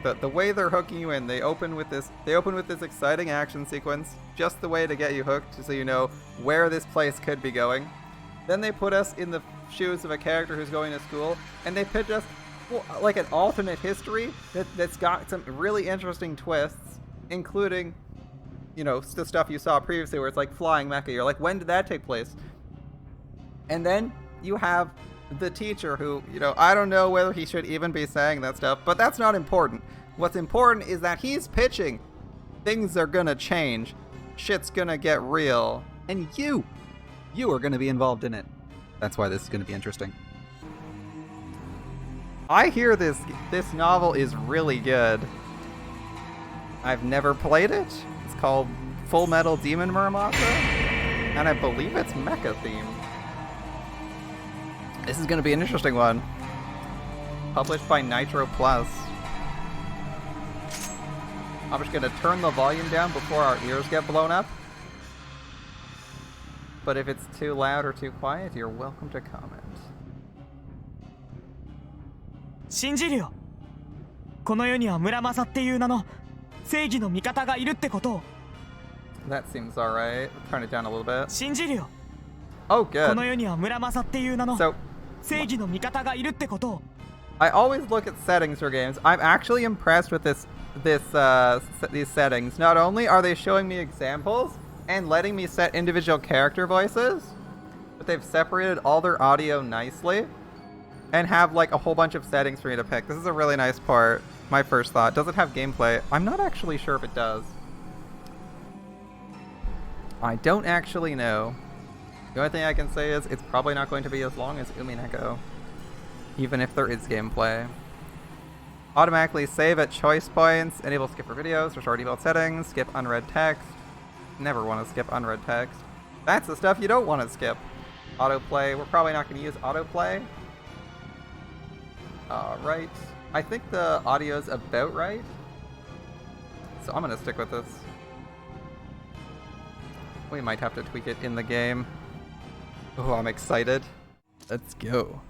The way they're hooking you in, they open with this exciting action sequence, just the way to get you hooked, so you know where this place could be going. Then they put us in the shoes of a character who's going to school, and they pitch us like an alternate history that's got some really interesting twists, including, you know, the stuff you saw previously where it's like flying mecha. You're like, when did that take place? And then you have the teacher who, you know, I don't know whether he should even be saying that stuff, but that's not important. What's important is that he's pitching. Things are gonna change. Shit's gonna get real. And you are gonna be involved in it. That's why this is gonna be interesting. I hear this novel is really good. I've never played it. It's called Full Metal Demon Muramasa, and I believe it's mecha themed. This is going to be an interesting one. Published by Nitro Plus. I'm just going to turn the volume down before our ears get blown up. But if it's too loud or too quiet, you're welcome to comment. 信じるよ。この世には村正っていう名の正義の味方がいるってことを。That seems alright. Turn it down a little bit. 信じるよ。 Oh, good. この世には村正っていう名の So, 正義の味方がいるってことを。 I always look at settings for games. I'm actually impressed with these settings. Not only are they showing me examples and letting me set individual character voices, but they've separated all their audio nicely and have like a whole bunch of settings for me to pick. This is a really nice part. My first thought. Does it have gameplay? I'm not actually sure if it does. I don't actually know. The only thing I can say is it's probably not going to be as long as Umineko, even if there is gameplay. Automatically save at choice points, enable skip for videos, restore default settings, skip unread text. Never want to skip unread text. That's the stuff you don't want to skip. Autoplay, we're probably not going to use autoplay. Alright, I think the audio's about right, so I'm going to stick with this. We might have to tweak it in the game. Oh, I'm excited. Let's go.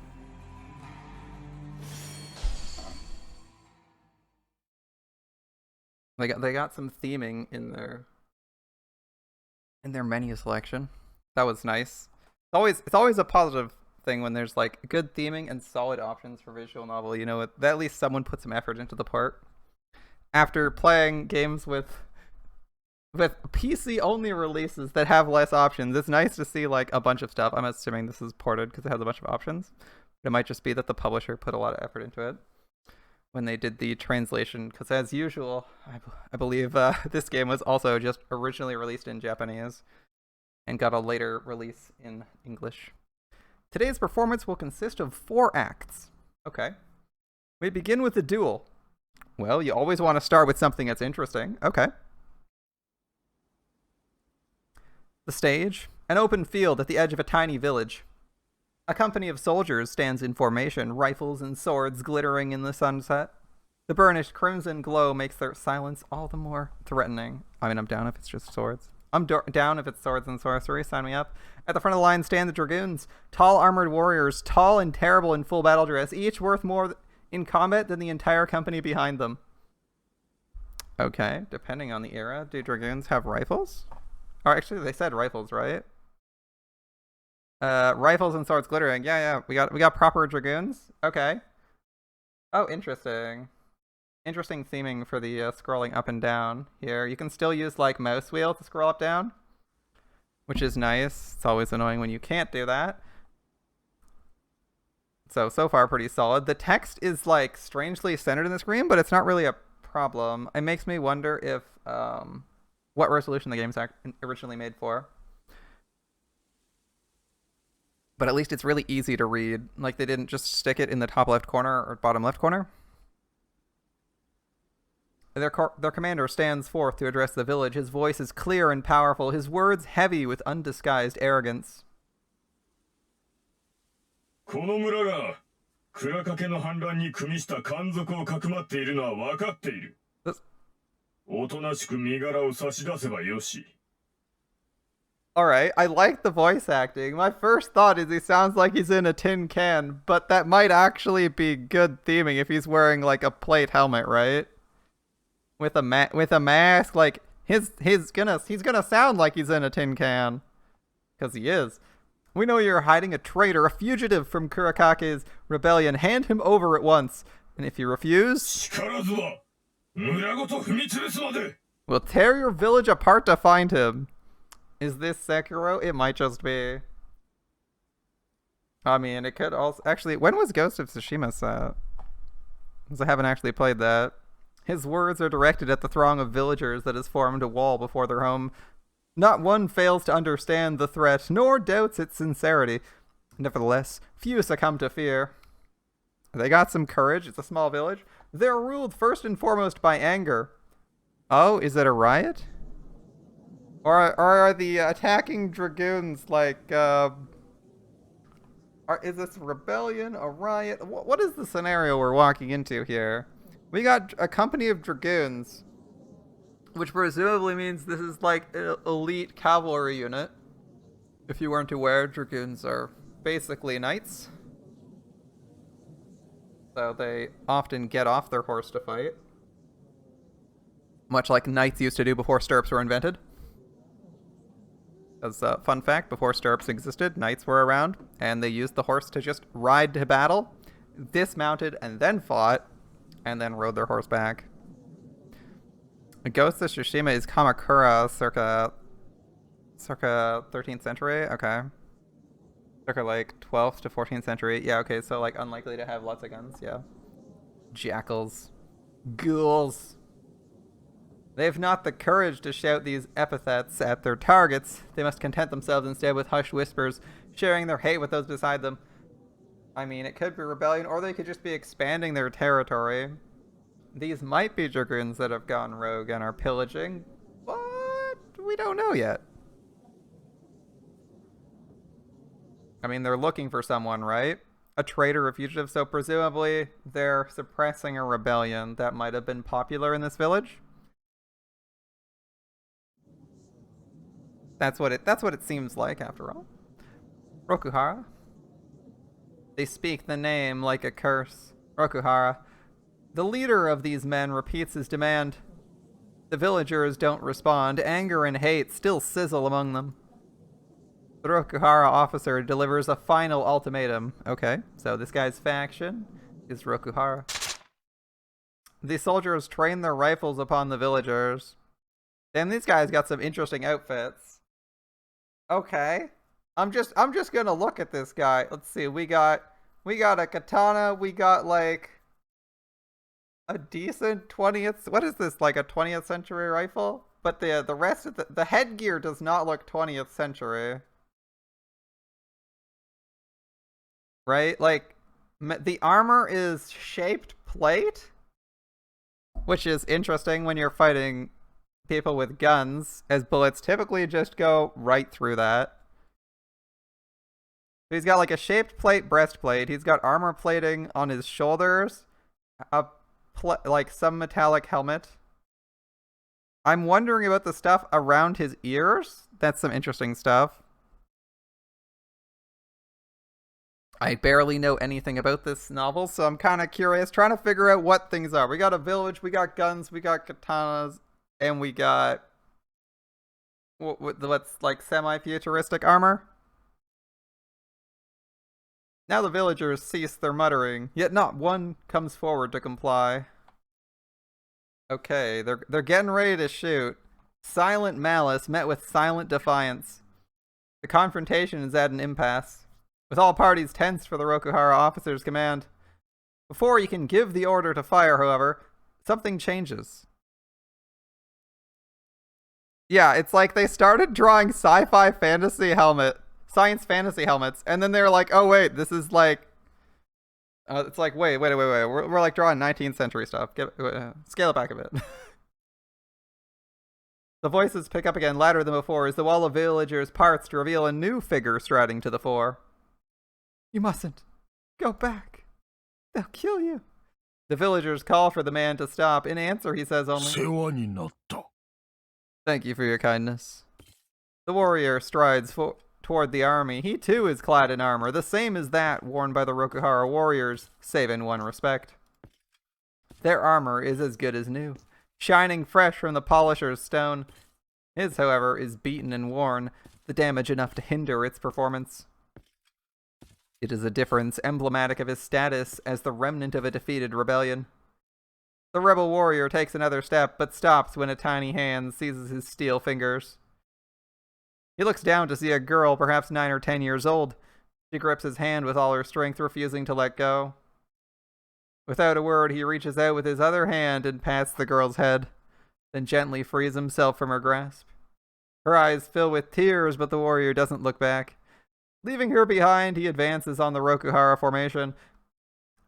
They got some theming in their menu selection. That was nice. It's always a positive thing when there's like good theming and solid options for visual novel. You know, at least someone put some effort into the part. After playing games with PC only releases that have less options, it's nice to see like a bunch of stuff. I'm assuming this is ported because it has a bunch of options. But it might just be that the publisher put a lot of effort into it when they did the translation, because as usual, I believe this game was also just originally released in Japanese and got a later release in English. Today's performance will consist of 4 acts. Okay. We begin with the duel. Well, you always want to start with something that's interesting. Okay. The stage, an open field at the edge of a tiny village. A company of soldiers stands in formation, rifles and swords glittering in the sunset. The burnished crimson glow makes their silence all the more threatening. I mean, I'm down if it's just swords. I'm down if it's swords and sorcery. Sign me up. At the front of the line stand the dragoons, tall armored warriors, tall and terrible in full battle dress, each worth more in combat than the entire company behind them. Okay, depending on the era, do dragoons have rifles? Or actually, they said rifles, right? Rifles and swords glittering. Yeah, we got proper dragoons. Okay. Oh, interesting. Interesting theming for the scrolling up and down here. You can still use like mouse wheel to scroll up down, which is nice. It's always annoying when you can't do that. So far pretty solid. The text is like strangely centered in the screen, but it's not really a problem. It makes me wonder if what resolution the game's originally made for. But at least it's really easy to read. Like, they didn't just stick it in the top left corner or bottom left corner. Their commander stands forth to address the village. His voice is clear and powerful, his words heavy with undisguised arrogance. この村が倉掛の反乱に組みした奸賊をかくまっているのは分かっている。おとなしく身柄を差し出せばよし。 Alright, I like the voice acting. My first thought is he sounds like he's in a tin can, but that might actually be good theming if he's wearing like a plate helmet, right? with a mask. Like he's gonna sound like he's in a tin can, because he is. We know you're hiding a traitor, a fugitive from Kurakake's rebellion. Hand him over at once, and if you refuse, we'll tear your village apart to find him. Is this Sekiro? It might just be. I mean, it could also... Actually, when was Ghost of Tsushima set? Because I haven't actually played that. His words are directed at the throng of villagers that has formed a wall before their home. Not one fails to understand the threat, nor doubts its sincerity. Nevertheless, few succumb to fear. They got some courage. It's a small village. They're ruled first and foremost by anger. Oh, is it a riot? Or are the attacking dragoons like, is this rebellion, a riot? What is the scenario we're walking into here? We got a company of dragoons, which presumably means this is like an elite cavalry unit. If you weren't aware, dragoons are basically knights. So they often get off their horse to fight. Much like knights used to do before stirrups were invented. As a fun fact, before stirrups existed, knights were around, and they used the horse to just ride to battle, dismounted, and then fought, and then rode their horse back. Ghost of Tsushima is Kamakura circa 13th century? Okay. Circa like 12th to 14th century. Yeah, okay, so like unlikely to have lots of guns, yeah. Jackals. Ghouls. They have not the courage to shout these epithets at their targets. They must content themselves instead with hushed whispers, sharing their hate with those beside them. I mean, it could be rebellion, or they could just be expanding their territory. These might be dragoons that have gone rogue and are pillaging, but we don't know yet. I mean, they're looking for someone, right? A traitor, a fugitive, so presumably they're suppressing a rebellion that might have been popular in this village. That's what it seems like, after all. Rokuhara. They speak the name like a curse. Rokuhara. The leader of these men repeats his demand. The villagers don't respond. Anger and hate still sizzle among them. The Rokuhara officer delivers a final ultimatum. Okay, so this guy's faction is Rokuhara. The soldiers train their rifles upon the villagers. Damn, these guys got some interesting outfits. Okay. I'm just gonna look at this guy. Let's see, we got a katana, we got like a decent 20th, what is this, like a 20th century rifle? But the rest of the headgear does not look 20th century. Right? Like, the armor is shaped plate, which is interesting when you're fighting people with guns, as bullets typically just go right through that. He's got like a shaped plate breastplate. He's got armor plating on his shoulders, like some metallic helmet. I'm wondering about the stuff around his ears. That's some interesting stuff. I barely know anything about this novel, so I'm kind of curious, trying to figure out what things are. We got a village, we got guns, we got katanas, and we got what's like semi-futuristic armor. Now the villagers cease their muttering, yet not one comes forward to comply. Okay, they're getting ready to shoot. Silent malice met with silent defiance. The confrontation is at an impasse, with all parties tense for the Rokuhara officer's command. Before you can give the order to fire, however, something changes. Yeah, it's like they started drawing science fantasy helmets, and then they're like, oh wait, this is like, it's like, wait, we're like drawing 19th century stuff. Scale it back a bit. The voices pick up again, louder than before, as the wall of villagers parts to reveal a new figure striding to the fore. You mustn't. Go back. They'll kill you. The villagers call for the man to stop. In answer, he says only, thank you for your kindness. The warrior strides toward the army. He too is clad in armor, the same as that worn by the Rokuhara warriors, save in one respect. Their armor is as good as new. shining fresh from the polisher's stone. His, however, is beaten and worn, the damage enough to hinder its performance. It is a difference emblematic of his status as the remnant of a defeated rebellion. The rebel warrior takes another step, but stops when a tiny hand seizes his steel fingers. He looks down to see a girl, perhaps 9 or 10 years old. She grips his hand with all her strength, refusing to let go. Without a word, he reaches out with his other hand and pats the girl's head, then gently frees himself from her grasp. Her eyes fill with tears, but the warrior doesn't look back. Leaving her behind, he advances on the Rokuhara formation.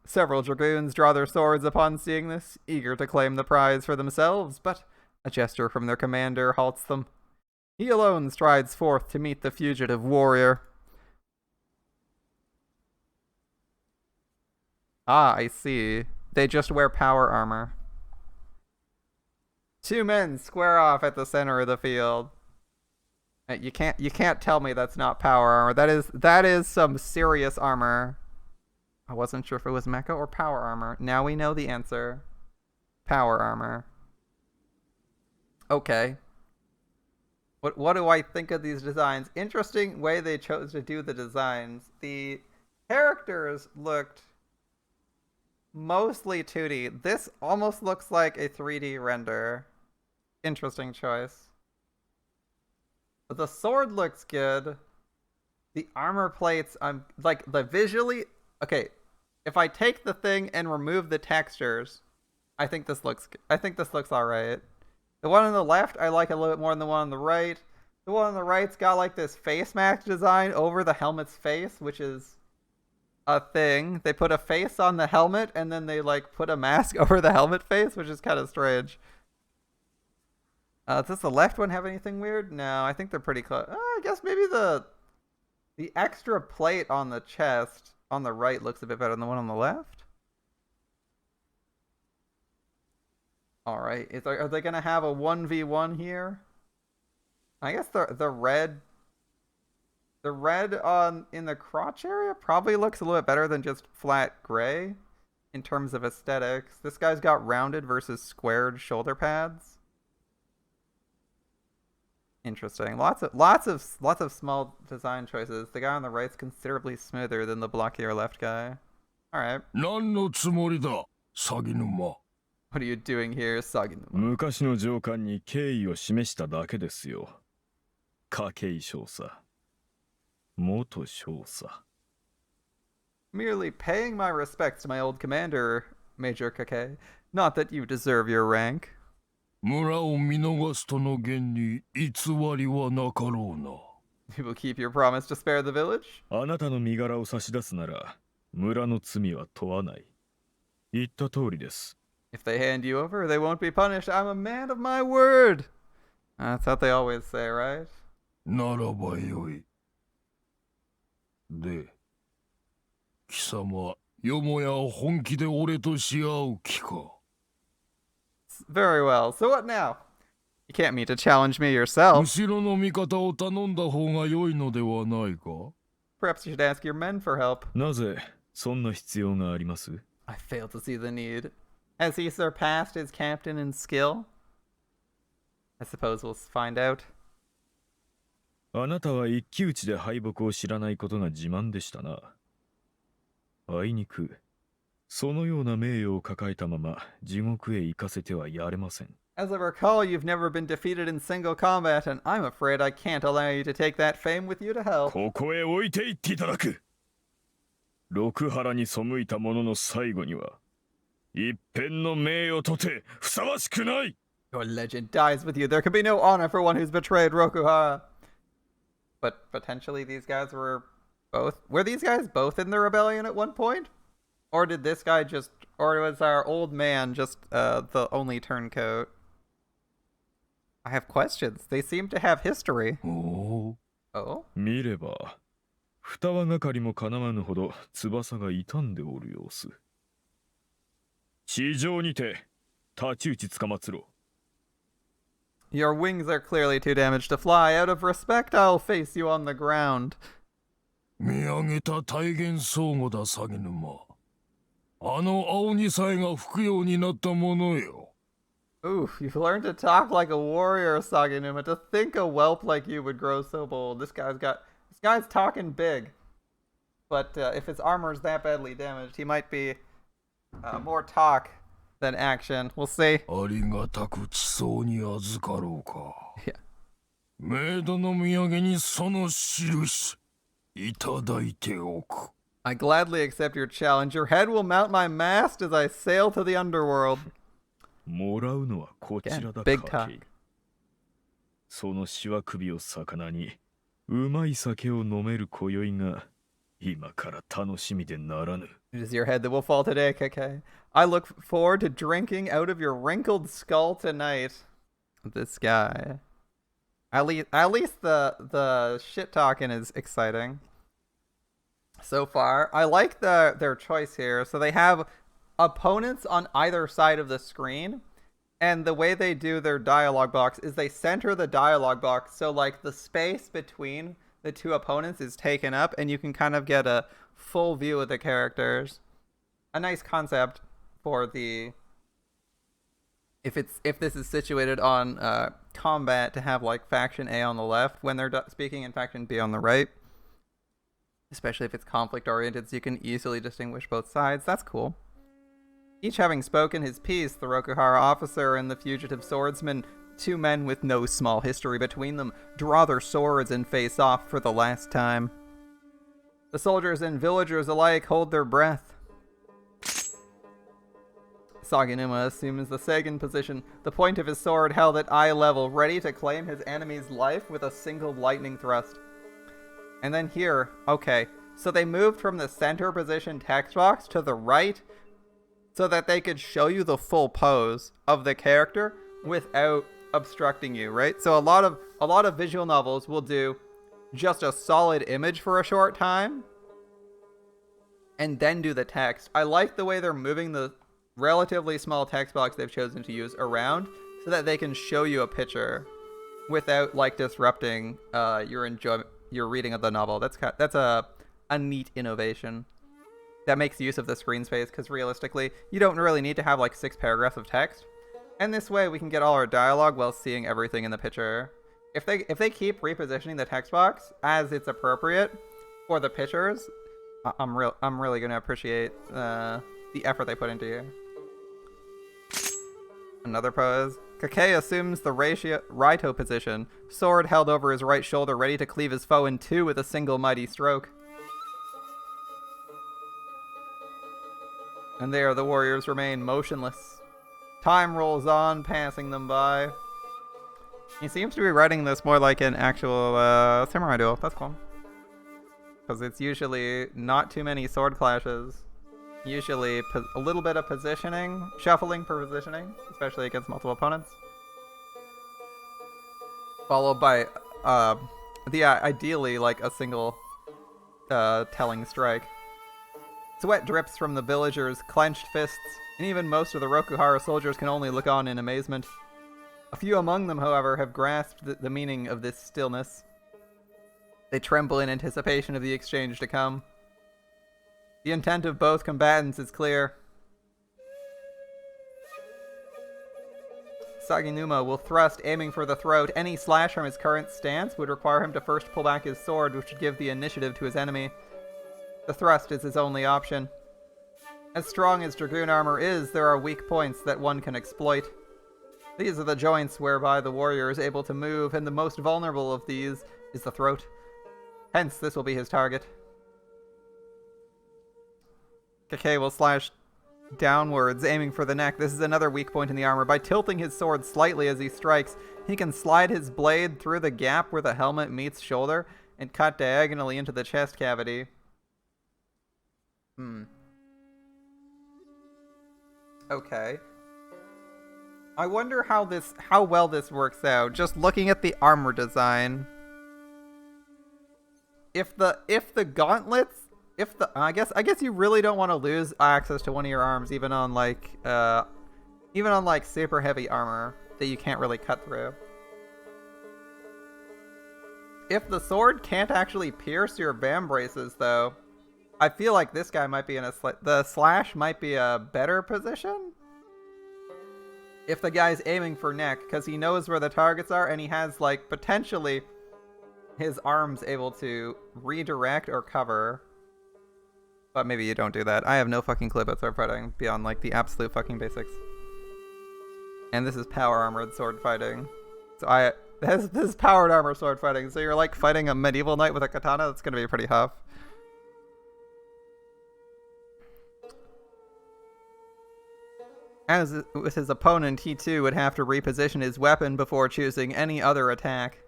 Several dragoons draw their swords upon seeing this, eager to claim the prize for themselves, but a gesture from their commander halts them. He alone strides forth to meet the fugitive warrior. Ah, I see. They just wear power armor. 2 men square off at the center of the field. You can't tell me that's not power armor. That is some serious armor. I wasn't sure if it was mecha or power armor. Now we know the answer. Power armor. Okay. What do I think of these designs? Interesting way they chose to do the designs. The characters looked mostly 2D. This almost looks like a 3D render. Interesting choice. But the sword looks good. The armor plates, I'm like the visually. Okay, if I take the thing and remove the textures, I think this looks all right. The one on the left I like a little bit more than the one on the right. The one on the right's got like this face mask design over the helmet's face, which is a thing. They put a face on the helmet and then they like put a mask over the helmet face, which is kind of strange. Does the left one have anything weird? No, I think they're pretty close. I guess maybe the extra plate on the chest on the right looks a bit better than the one on the left. All right, are they gonna have a 1v1 here? I guess the red on in the crotch area probably looks a little bit better than just flat gray in terms of aesthetics. This guy's got rounded versus squared shoulder pads. Interesting. Lots of small design choices. The guy on the right's considerably smoother than the blockier left guy. All right. What are you doing here, Saginuma? 昔の上官に敬意を示しただけですよ。家計少佐。元少佐。 Merely paying my respects to my old commander, Major Kake. Not that you deserve your rank. 村を見逃すとの言に偽りはなかろうな。You will keep your promise to spare the village? あなたの身柄を差し出すなら、村の罪は問わない。言った通りです。 If they hand you over, they won't be punished. I'm a man of my word. That's what they always say, right? ならばよい。で、貴様、よもや本気で俺とし合う気か。 Very well. So what now? You can't mean to challenge me yourself. 後ろの味方を頼んだ方が良いのではないか？ Perhaps you should ask your men for help. なぜそんな必要があります？ I fail to see the need. Has he surpassed his captain in skill? I suppose we'll find out. あなたは一騎打ちで敗北を知らないことが自慢でしたな。あいにく、そのような名誉を抱えたまま地獄へ行かせてはやれません。As I recall, you've never been defeated in single combat, and I'm afraid I can't allow you to take that fame with you to hell. ここへ置いていっていただく。六原に背いた者の最後には、一片の名誉とてふさわしくない。 Your legend dies with you. There can be no honor for one who's betrayed Rokuhara. But potentially these guys were these guys both in the rebellion at one point? Or did this guy just, or was our old man just the only turncoat? I have questions. They seem to have history. Oh? 見れば、二輪がかりもかなわぬほど翼が傷んでおる様子。地上にて太刀打ちつかまつろ。 Your wings are clearly too damaged to fly. Out of respect, I'll face you on the ground. 見上げた大言相互だ、鷺沼。あの青にさえが吹くようになったものよ。Oof, you've learned to talk like a warrior, Saganuma. To think a whelp like you would grow so bold. This guy's talking big. But if his armor is that badly damaged, he might be more talk than action. We'll see. ありがたく地層に預かろうか。Yeah. メイドの土産にその印いただいておく。I gladly accept your challenge. Your head will mount my mast as I sail to the underworld. もらうのはこちらだ Big か talk. そのしわ首を魚にうまい酒を飲める今宵が今から楽しみでならぬ。 It is your head that will fall today, Keke. I look forward to drinking out of your wrinkled skull tonight. This guy. At least the shit talking is exciting. So far, I like their choice here. So they have opponents on either side of the screen, and the way they do their dialogue box is they center the dialogue box so like the space between the two opponents is taken up, and you can kind of get a full view of the characters. A nice concept for the if this is situated on combat, to have like faction A on the left when they're speaking and faction B on the right, especially if it's conflict oriented, so you can easily distinguish both sides. That's cool. Each having spoken his piece, the Rokuhara officer and the fugitive swordsman, two men with no small history between them, draw their swords and face off for the last time. The soldiers and villagers alike hold their breath. Saganuma assumes the Seigen position, the point of his sword held at eye level, ready to claim his enemy's life with a single lightning thrust. And then here, okay, so they moved from the center position text box to the right so that they could show you the full pose of the character without obstructing you, right? So a lot of visual novels will do just a solid image for a short time and then do the text. I like the way they're moving the relatively small text box they've chosen to use around so that they can show you a picture without like disrupting your reading of the novel. That's a neat innovation that makes use of the screen space, because realistically you don't really need to have like 6 paragraphs of text, and this way we can get all our dialogue while seeing everything in the picture. If they keep repositioning the text box as it's appropriate for the pictures, I'm really gonna appreciate the effort they put into here. Another pose. Kake assumes the Raito position, sword held over his right shoulder, ready to cleave his foe in two with a single mighty stroke. And there the warriors remain motionless. Time rolls on, passing them by. He seems to be writing this more like an actual samurai duel. That's cool. Because it's usually not too many sword clashes. Usually a little bit of positioning, shuffling for positioning, especially against multiple opponents. Followed by, ideally like a single telling strike. Sweat drips from the villagers' clenched fists, and even most of the Rokuhara soldiers can only look on in amazement. A few among them, however, have grasped the meaning of this stillness. They tremble in anticipation of the exchange to come. The intent of both combatants is clear. Saganuma will thrust, aiming for the throat. Any slash from his current stance would require him to first pull back his sword, which would give the initiative to his enemy. The thrust is his only option. As strong as Dragoon armor is, there are weak points that one can exploit. These are the joints whereby the warrior is able to move, and the most vulnerable of these is the throat. Hence, this will be his target. Kake will slash downwards, aiming for the neck. This is another weak point in the armor. By tilting his sword slightly as he strikes, he can slide his blade through the gap where the helmet meets shoulder and cut diagonally into the chest cavity. Okay. I wonder how well this works out. Just looking at the armor design. If the gauntlets, I guess you really don't want to lose access to one of your arms even on like super heavy armor that you can't really cut through. If the sword can't actually pierce your bam braces though, I feel like this guy might be in the slash might be a better position. if the guy's aiming for neck, because he knows where the targets are, and he has, like, potentially his arms able to redirect or cover. But maybe you don't do that. I have no fucking clue about sword fighting beyond, like, the absolute fucking basics. And this is power armored sword fighting. So this is powered armor sword fighting. So you're, like, fighting a medieval knight with a katana. That's gonna be pretty tough. As with his opponent, he too would have to reposition his weapon before choosing any other attack.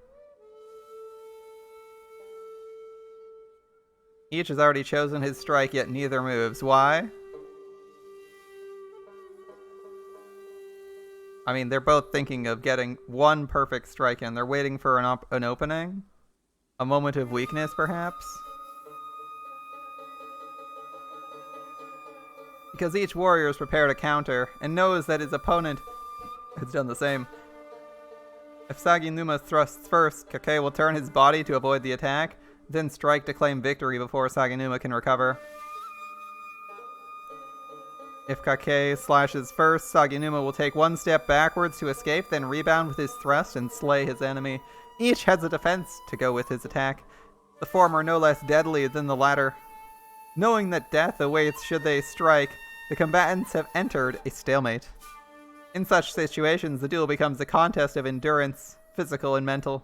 Each has already chosen his strike, yet neither moves. Why? I mean, they're both thinking of getting one perfect strike in. They're waiting for an opening? A moment of weakness, perhaps? Because each warrior is prepared to counter, and knows that his opponent has done the same. If Saginuma thrusts first, Kake will turn his body to avoid the attack, then strike to claim victory before Saginuma can recover. If Kake slashes first, Saginuma will take one step backwards to escape, then rebound with his thrust and slay his enemy. Each has a defense to go with his attack, the former no less deadly than the latter. Knowing that death awaits should they strike, the combatants have entered a stalemate. In such situations, the duel becomes a contest of endurance, physical and mental.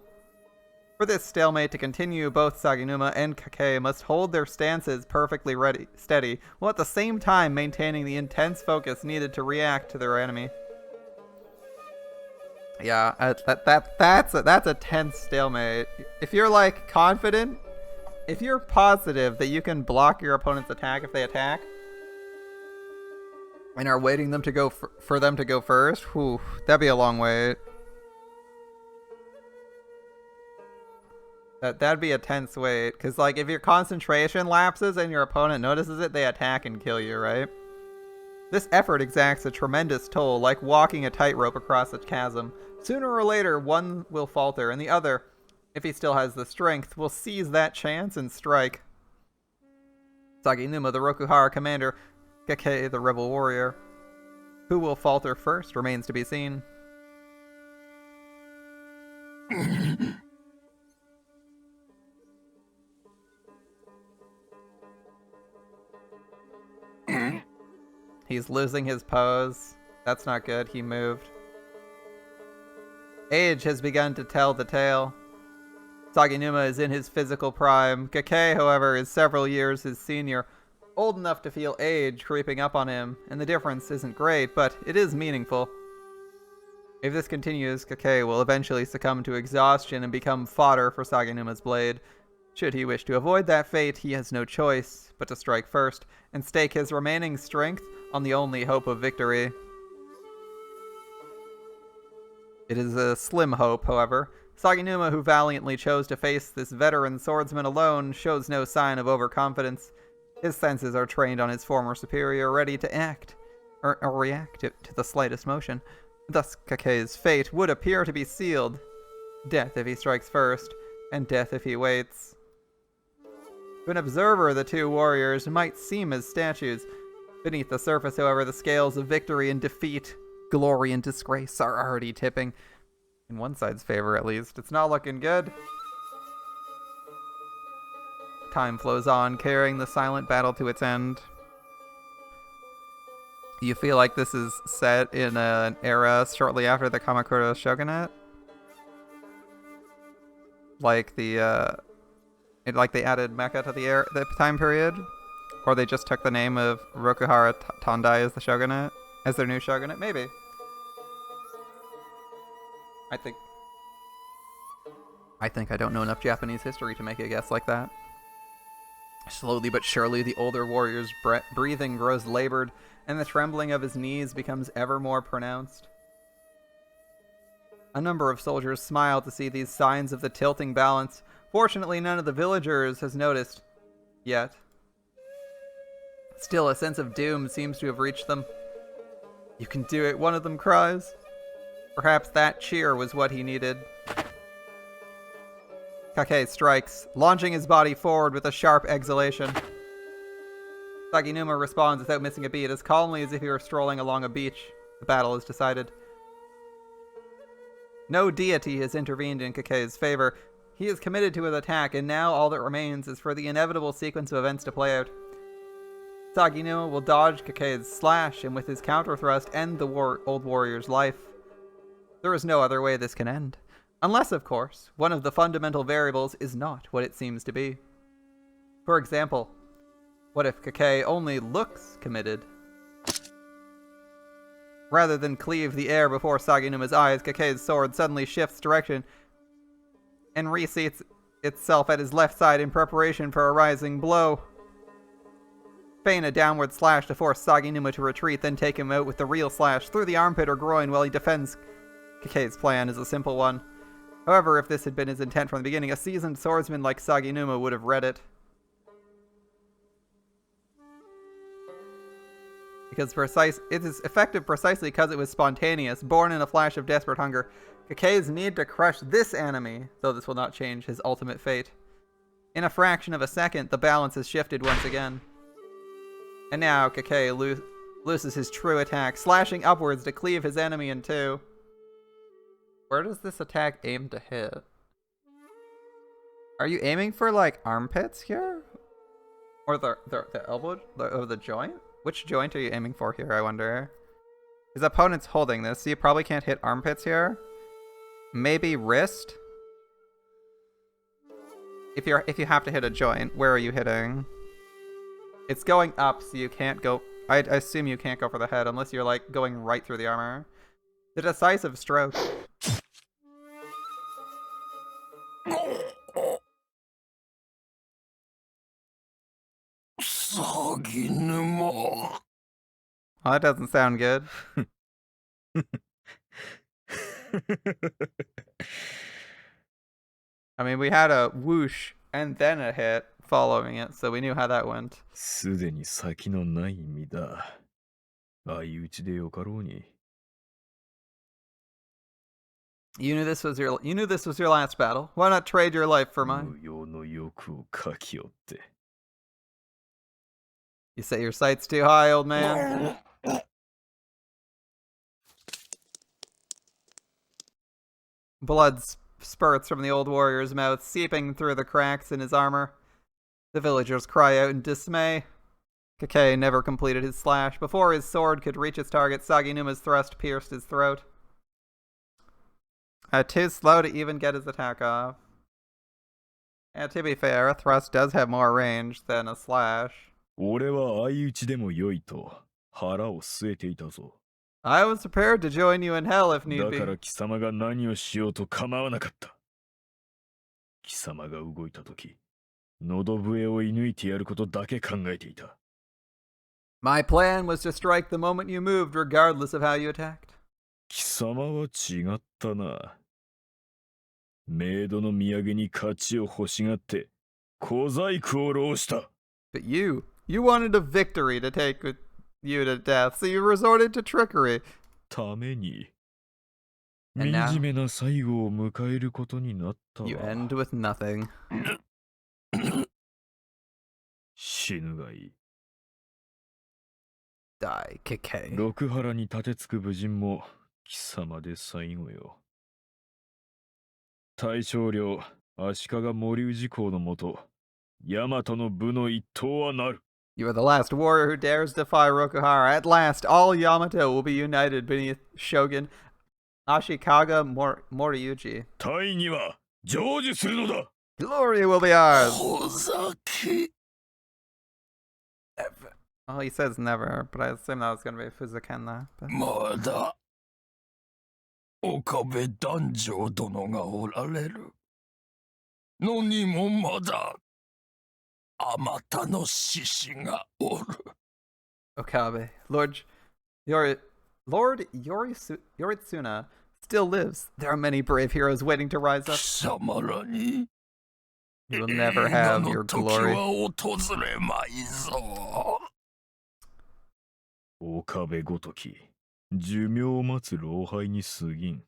For this stalemate to continue, both Saginuma and Kake must hold their stances perfectly steady, while at the same time maintaining the intense focus needed to react to their enemy. Yeah, that's a tense stalemate. If you're, like, confident, if you're positive that you can block your opponent's attack if they attack, and are waiting them to go for them to go first, whew, that'd be a long wait. That'd be a tense wait, because, like, if your concentration lapses and your opponent notices it, they attack and kill you, right? This effort exacts a tremendous toll, like walking a tightrope across a chasm. Sooner or later, one will falter, and the other, if he still has the strength, will seize that chance and strike. Saginuma, the Rokuhara commander, Kake, the rebel warrior. Who will falter first remains to be seen. He's losing his pose. That's not good. He moved. Age has begun to tell the tale. Saginuma is in his physical prime. Kake, however, is several years his senior, old enough to feel age creeping up on him, and the difference isn't great, but it is meaningful. If this continues, Kake will eventually succumb to exhaustion and become fodder for Saginuma's blade. Should he wish to avoid that fate, he has no choice but to strike first, and stake his remaining strength on the only hope of victory. It is a slim hope, however. Saginuma, who valiantly chose to face this veteran swordsman alone, shows no sign of overconfidence. His senses are trained on his former superior, ready to act, or react to the slightest motion. Thus, Kake's fate would appear to be sealed. Death if he strikes first, and death if he waits. To an observer, the two warriors might seem as statues. Beneath the surface, however, the scales of victory and defeat, glory and disgrace are already tipping. In one side's favor, at least. It's not looking good. Time flows on, carrying the silent battle to its end. You feel like this is set in an era shortly after the Kamakura shogunate? Like like they added mecha to the time period? Or they just took the name of Rokuhara Tondai as the shogunate? As their new shogunate? Maybe. I think I don't know enough Japanese history to make a guess like that. Slowly but surely, the older warrior's breathing grows labored, and the trembling of his knees becomes ever more pronounced. A number of soldiers smile to see these signs of the tilting balance. Fortunately, none of the villagers has noticed yet. Still, a sense of doom seems to have reached them. "You can do it," one of them cries. Perhaps that cheer was what he needed. Kake strikes, launching his body forward with a sharp exhalation. Saginuma responds without missing a beat, as calmly as if he were strolling along a beach. The battle is decided. No deity has intervened in Kakei's favor. He is committed to his attack, and now all that remains is for the inevitable sequence of events to play out. Saginuma will dodge Kakei's slash, and with his counter thrust end the old warrior's life. There is no other way this can end. Unless, of course, one of the fundamental variables is not what it seems to be. For example, what if Kakei only looks committed? Rather than cleave the air before Saginuma's eyes, Kakei's sword suddenly shifts direction and reseats itself at his left side in preparation for a rising blow. Feign a downward slash to force Saginuma to retreat, then take him out with the real slash through the armpit or groin while he defends. Kakei's plan is a simple one. However, if this had been his intent from the beginning, a seasoned swordsman like Saginuma would have read it. It is effective precisely because it was spontaneous, born in a flash of desperate hunger. Kakei's need to crush this enemy, though this will not change his ultimate fate. In a fraction of a second, the balance has shifted once again. And now Kakei looses his true attack, slashing upwards to cleave his enemy in two. Where does this attack aim to hit? Are you aiming for, like, armpits here? Or the elbow? Or the joint? Which joint are you aiming for here, I wonder? His opponent's holding this, so you probably can't hit armpits here. Maybe wrist? If you have to hit a joint, where are you hitting? It's going up, so you can't go... I assume you can't go for the head unless you're, like, going right through the armor. The decisive stroke. Saginuma. Oh, that doesn't sound good. I mean, we had a whoosh and then a hit following it, so we knew how that went. すでに先のない身だ。相打ちでよかろうに。You knew this was your last battle. Why not trade your life for mine? 無用の欲をかきおって。You set your sights too high, old man. Blood spurts from the old warrior's mouth, seeping through the cracks in his armor. The villagers cry out in dismay. Kakei never completed his slash. Before his sword could reach its target, Saginuma's thrust pierced his throat. Too slow to even get his attack off. Yeah, to be fair, a thrust does have more range than a slash. 俺は相打ちでも良いと腹を据えていたぞ。I was prepared to join you in hell if need だ be. から貴様が何をしようと構わなかった。貴様が動いたとき、喉笛を射抜いてやることだけ考えていた。My plan was to strike the moment you moved, regardless of how you attacked. 貴様は違ったな。メイドの土産に勝ちを欲しがって小細工を浪した。But you wanted a victory to take you to death, so you resorted to trickery. ために And now- 惨めな最後を迎えることになったわ。 You end with nothing. 死ぬがいい。 Die, Kakei. 六原に立てつく武人も貴様で最後よ。大将領足利森氏公のもと、大和の部の一党はなる。 You are the last warrior who dares defy Rokuhara. At last, all Yamato will be united beneath Shogun Ashikaga Moriuchi. 大義は成就するのだ。 Glory will be ours. 小崎。 Well, he says never, but I assume that was going to be Fuzuken. But... まだ岡部団長殿がおられるのにもまだあまたの獅子がおる。 Okabe, Lord Yoritsuna still lives. There are many brave heroes waiting to rise 貴 up. 様らに You will never have your 時 glory. は訪れまいぞ。岡部ごとき寿命を待つ老輩に過ぎん。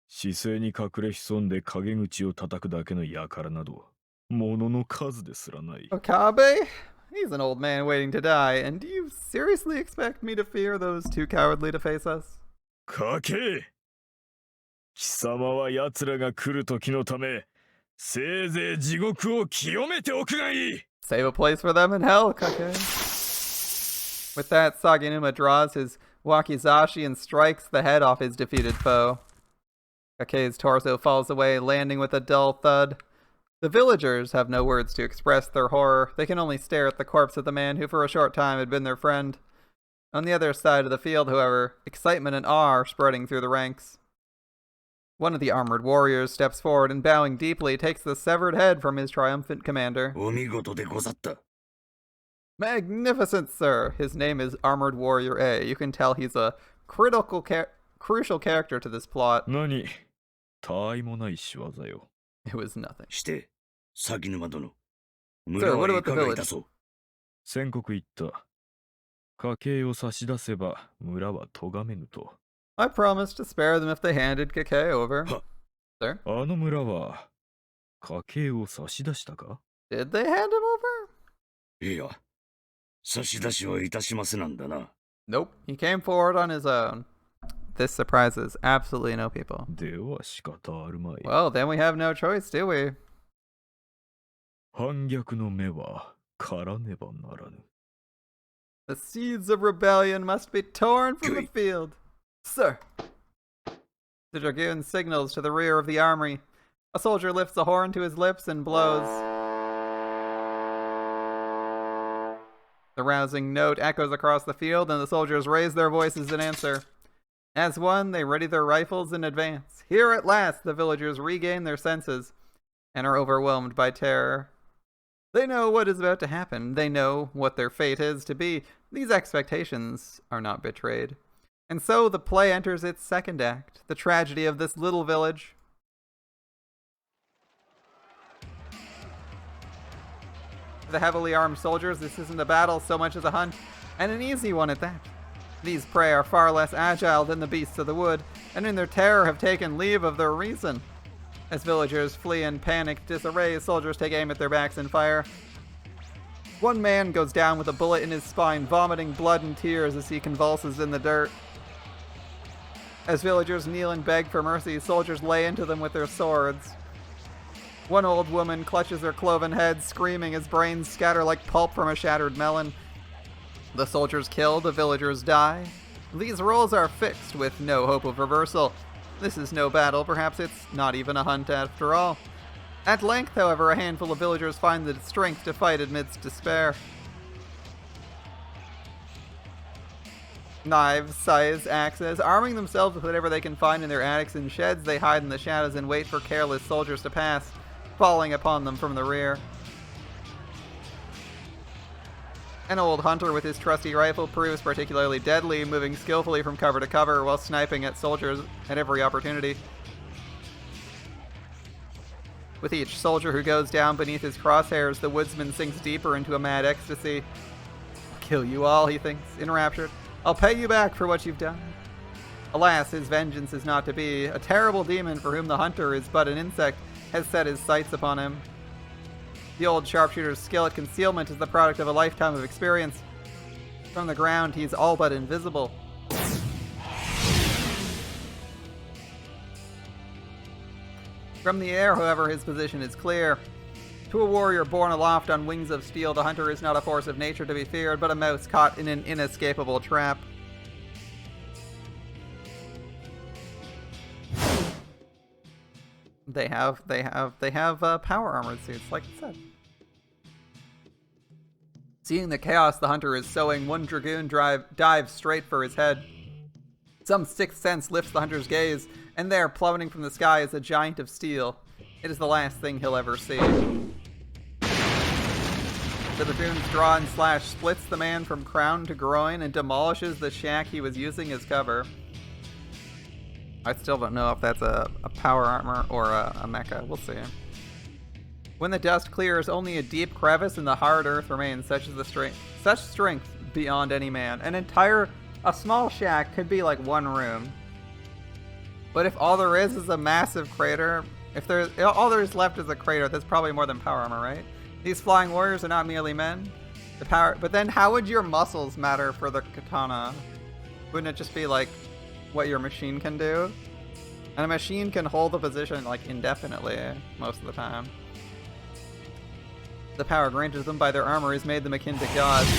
姿勢に隠れ潜んで陰口を叩くだけの輩などものの数ですらない。 Okabe? He's an old man waiting to die, and do you seriously expect me to fear those too cowardly to face us? かけ貴様は奴らが来る時のため、せいぜい地獄を清めておくがいい。 Save a place for them in hell, Kake. With that, Saginuma draws his wakizashi and strikes the head off his defeated foe. Kake's torso falls away, landing with a dull thud. The villagers have no words to express their horror. They can only stare at the corpse of the man who for a short time had been their friend. On the other side of the field, however, excitement and awe are spreading through the ranks. One of the armored warriors steps forward and, bowing deeply, takes the severed head from his triumphant commander. お見事でござった。 Magnificent, sir! His name is Armored Warrior A. You can tell he's a crucial character to this plot. 何、たわいもない仕業よ。 It was nothing. して、鷺沼殿。 Sir, 村 what は about い the かがい village? たそう。 宣告言った。家計を差し出せば村は咎めぬと。 I promised to spare them if they handed Kake over. Huh. Sir? あの村は家計を差し出したか？ Did they hand him over? いや、差し出しはいたしますなんだな。 Nope. He came forward on his own. This surprises absolutely no people. では仕方あるまい。 Well, then we have no choice, do we? 反逆の芽は刈らねばならぬ。 The seeds of rebellion must be torn from the Good. field. Sir! The dragoon signals to the rear of the armory. A soldier lifts a horn to his lips and blows. The rousing note echoes across the field, and the soldiers raise their voices in answer. As one, they ready their rifles and advance. Here at last, the villagers regain their senses and are overwhelmed by terror. They know what is about to happen. They know what their fate is to be. These expectations are not betrayed. And so the play enters its second act, the tragedy of this little village. For the heavily armed soldiers, this isn't a battle so much as a hunt, and an easy one at that. These prey are far less agile than the beasts of the wood, and in their terror have taken leave of their reason. As villagers flee in panicked disarray, soldiers take aim at their backs and fire. One man goes down with a bullet in his spine, vomiting blood and tears as he convulses in the dirt. As villagers kneel and beg for mercy, soldiers lay into them with their swords. One old woman clutches her cloven head, screaming as brains scatter like pulp from a shattered melon. The soldiers kill, the villagers die. These roles are fixed with no hope of reversal. This is no battle, perhaps it's not even a hunt after all. At length, however, a handful of villagers find the strength to fight amidst despair. Knives, scythes, axes, arming themselves with whatever they can find in their attics and sheds, they hide in the shadows and wait for careless soldiers to pass, falling upon them from the rear. An old hunter with his trusty rifle proves particularly deadly, moving skillfully from cover to cover while sniping at soldiers at every opportunity. With each soldier who goes down beneath his crosshairs, the woodsman sinks deeper into a mad ecstasy. I'll kill you all, he thinks, enraptured. I'll pay you back for what you've done. Alas, his vengeance is not to be. A terrible demon for whom the hunter is but an insect has set his sights upon him. The old sharpshooter's skill at concealment is the product of a lifetime of experience. From the ground, he's all but invisible. From the air, however, his position is clear. To a warrior born aloft on wings of steel, the hunter is not a force of nature to be feared, but a mouse caught in an inescapable trap. They have power armored suits, like I said. Seeing the chaos the hunter is sowing, one dragoon dives straight for his head. Some sixth sense lifts the hunter's gaze, and there, plummeting from the sky, is a giant of steel. It is the last thing he'll ever see. The dragoon's draw and slash splits the man from crown to groin and demolishes the shack he was using as cover. I still don't know if that's a power armor or a mecha. We'll see. When the dust clears, only a deep crevice in the hard earth remains, such strength beyond any man. A small shack could be like one room. But if all there is a massive crater, if all there's left is a crater, that's probably more than power armor, right? These flying warriors are not merely men. But then how would your muscles matter for the katana? Wouldn't it just be like what your machine can do? And a machine can hold a position like indefinitely most of the time. The power granted them by their armor has made them akin to gods.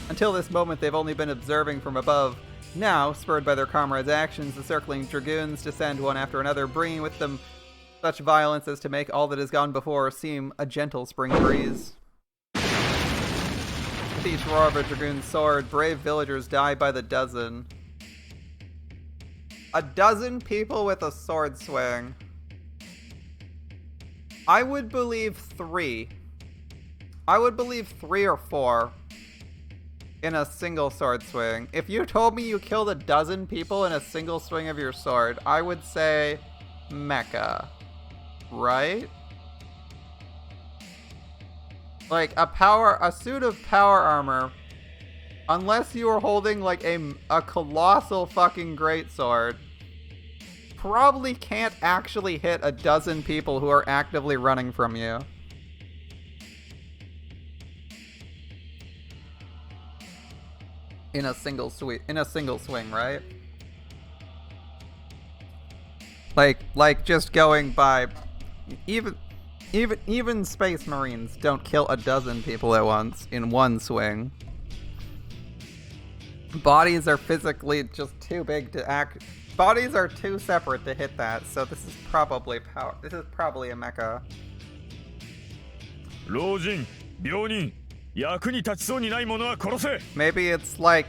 Until this moment, they've only been observing from above. Now, spurred by their comrades' actions, the circling dragoons descend one after another, bringing with them such violence as to make all that has gone before seem a gentle spring breeze. With each roar of a dragoon's sword, brave villagers die by the dozen. A dozen people with a sword swing. I would believe 3. I would believe 3 or 4 in a single sword swing. If you told me you killed a dozen people in a single swing of your sword, I would say mecha. Right? Like a suit of power armor, unless you were holding like a colossal fucking greatsword, probably can't actually hit a dozen people who are actively running from you. In a single swing, right? Like just going by even Space Marines don't kill a dozen people at once in one swing. Bodies are physically just too big to act. Bodies are too separate to hit that, so this is probably a mecha. 老人、病人、役に立ちそうにない者は殺せ。 Maybe it's like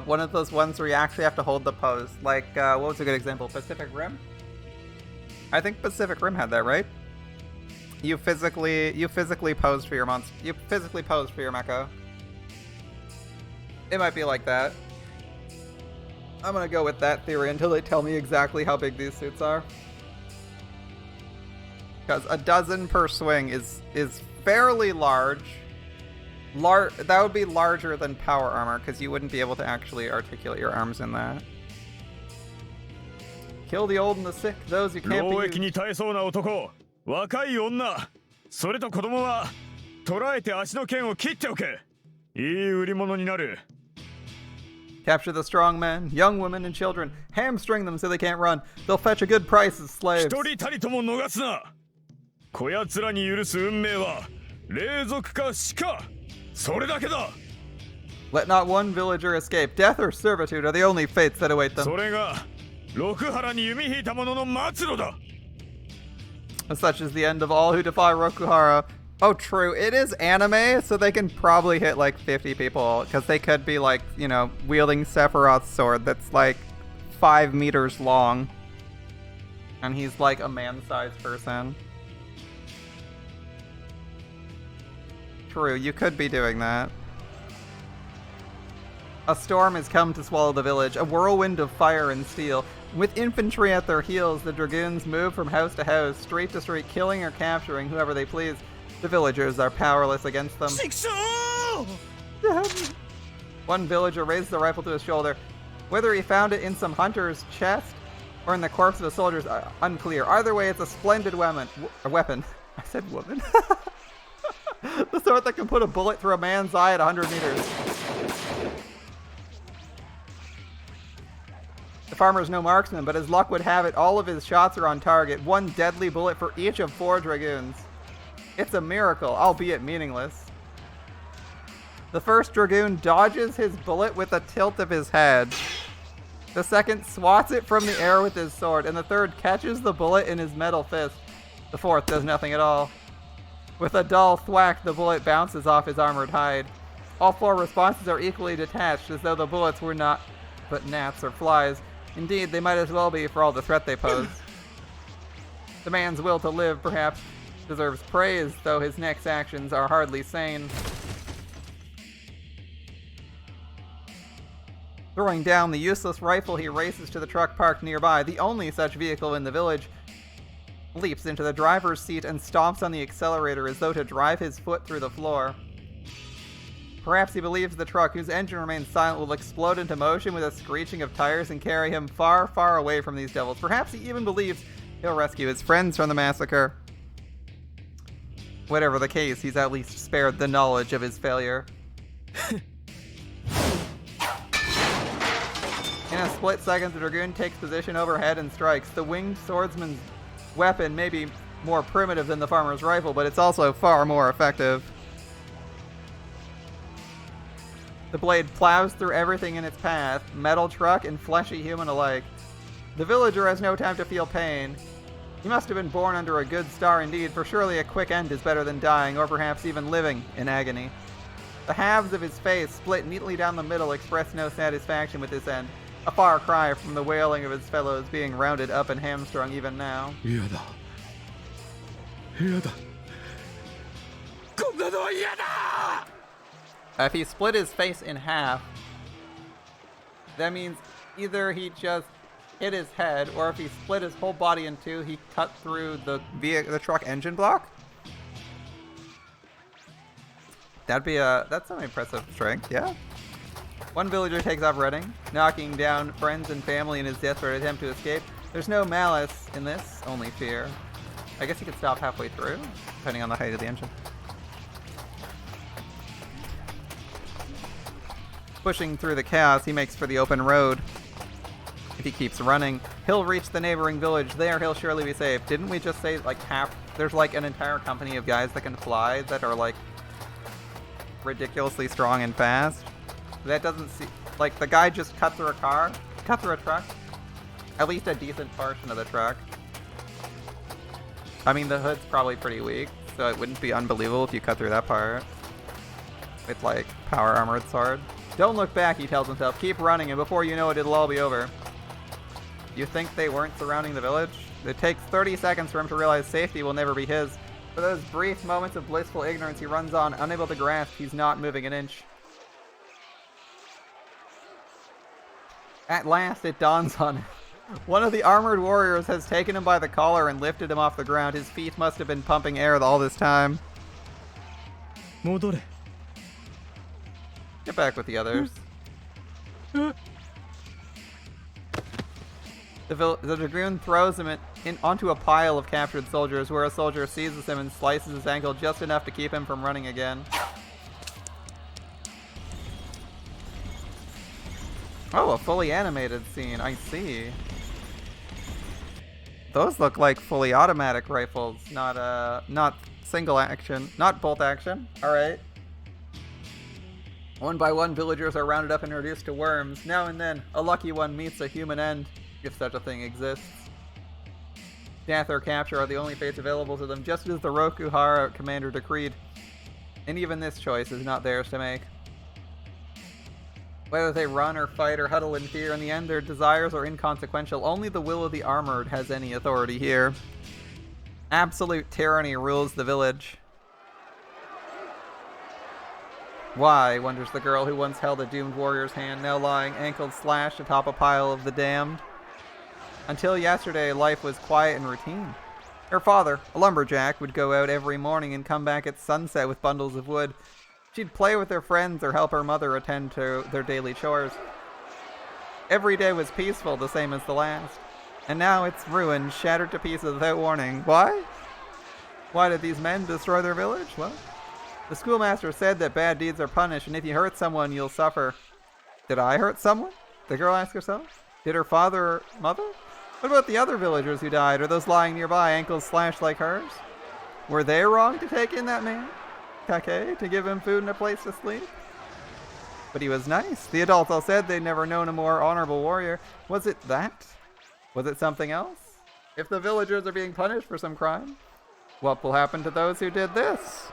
one of those ones where you actually have to hold the pose. Like what was a good example? Pacific Rim? I think Pacific Rim had that, right? You physically posed for your monster. You physically posed for your mecha. It might be like that. I'm gonna go with that theory until they tell me exactly how big these suits are. Because a dozen per swing is fairly large. That would be larger than power armor, because you wouldn't be able to actually articulate your arms in that. Kill the old and the sick, those who can't be 労役に耐えそうな男、若い女、それと子供は捕らえて足の剣を切っておけ。いい売り物になる。 Capture the strong men, young women, and children. Hamstring them so they can't run. They'll fetch a good price as slaves. 一人たりとも逃すな。こやつらに許す運命は霊族か死か。それだけだ。 Let not one villager escape. Death or servitude are the only fates that await them. それが六原に弓引いた者の末路だ。 Such is the end of all who defy Rokuhara. Oh, true. It is anime, so they can probably hit like 50 people, because they could be like, you know, wielding Sephiroth's sword that's like 5 meters long. And he's like a man-sized person. True, you could be doing that. A storm has come to swallow the village, a whirlwind of fire and steel. With infantry at their heels, the dragoons move from house to house, street to street, killing or capturing whoever they please. The villagers are powerless against them. One villager raised the rifle to his shoulder. Whether he found it in some hunter's chest or in the corpse of a soldier is unclear. Either way, it's a splendid weapon. I said woman. The sword that can put a bullet through a man's eye at 100 meters. The farmer's no marksman, but as luck would have it, all of his shots are on target. One deadly bullet for each of 4 dragoons. It's a miracle, albeit meaningless. The first dragoon dodges his bullet with a tilt of his head. The second swats it from the air with his sword, and the third catches the bullet in his metal fist. The fourth does nothing at all. With a dull thwack, the bullet bounces off his armored hide. All 4 responses are equally detached, as though the bullets were not but gnats or flies. Indeed, they might as well be for all the threat they pose. The man's will to live, perhaps, deserves praise, though his next actions are hardly sane. Throwing down the useless rifle, he races to the truck parked nearby, the only such vehicle in the village, leaps into the driver's seat and stomps on the accelerator as though to drive his foot through the floor. Perhaps he believes the truck, whose engine remains silent, will explode into motion with a screeching of tires and carry him far, far away from these devils. Perhaps he even believes he'll rescue his friends from the massacre. Whatever the case, he's at least spared the knowledge of his failure. In a split second, the Dragoon takes position overhead and strikes. The winged swordsman's weapon may be more primitive than the farmer's rifle, but it's also far more effective. The blade plows through everything in its path, metal truck and fleshy human alike. The villager has no time to feel pain. He must have been born under a good star indeed, for surely a quick end is better than dying, or perhaps even living in agony. The halves of his face, split neatly down the middle, express no satisfaction with this end, a far cry from the wailing of his fellows being rounded up and hamstrung even now. 嫌だ。嫌だ。こんなのは嫌だ。 If he split his face in half, that means either he just hit his head, or if he split his whole body in two, he cut through the truck engine block. That's some impressive strength, yeah. One villager takes off running, knocking down friends and family in his desperate attempt to escape. There's no malice in this, only fear. I guess he could stop halfway through, depending on the height of the engine. Pushing through the chaos, he makes for the open road. If he keeps running, he'll reach the neighboring village. There, he'll surely be safe. Didn't we just say, like, there's, like, an entire company of guys that can fly that are, like, ridiculously strong and fast? That doesn't seem... Like, the guy just cut through a truck. At least a decent portion of the truck. I mean, the hood's probably pretty weak, so it wouldn't be unbelievable if you cut through that part. With, like, power armored sword. Don't look back, he tells himself. Keep running, and before you know it, it'll all be over. You think they weren't surrounding the village? It takes 30 seconds for him to realize safety will never be his. For those brief moments of blissful ignorance, he runs on, unable to grasp he's not moving an inch. At last, it dawns on him. One of the armored warriors has taken him by the collar and lifted him off the ground. His feet must have been pumping air all this time. 戻れ。 Get back with the others. The Dragoon throws him onto a pile of captured soldiers, where a soldier seizes him and slices his ankle just enough to keep him from running again. Oh, a fully animated scene. I see. Those look like fully automatic rifles, not single action, not bolt action. All right. One by one, villagers are rounded up and reduced to worms. Now and then, a lucky one meets a human end, if such a thing exists. Death or capture are the only fates available to them, just as the Rokuhara commander decreed. And even this choice is not theirs to make. Whether they run or fight or huddle in fear, in the end their desires are inconsequential. Only the will of the armored has any authority here. Absolute tyranny rules the village. Why, wonders the girl who once held a doomed warrior's hand, now lying ankle slashed atop a pile of the damned. Until yesterday, life was quiet and routine. Her father, a lumberjack, would go out every morning and come back at sunset with bundles of wood. She'd play with her friends or help her mother attend to their daily chores. Every day was peaceful, the same as the last. And now it's ruined, shattered to pieces without warning. Why? Why did these men destroy their village? Well, the schoolmaster said that bad deeds are punished, and if you hurt someone, you'll suffer. Did I hurt someone? The girl asked herself. Did her father or mother? What about the other villagers who died, or those lying nearby, ankles slashed like hers? Were they wrong to take in that man? Kake, to give him food and a place to sleep? But he was nice. The adults all said they'd never known a more honorable warrior. Was it that? Was it something else? If the villagers are being punished for some crime, what will happen to those who did this?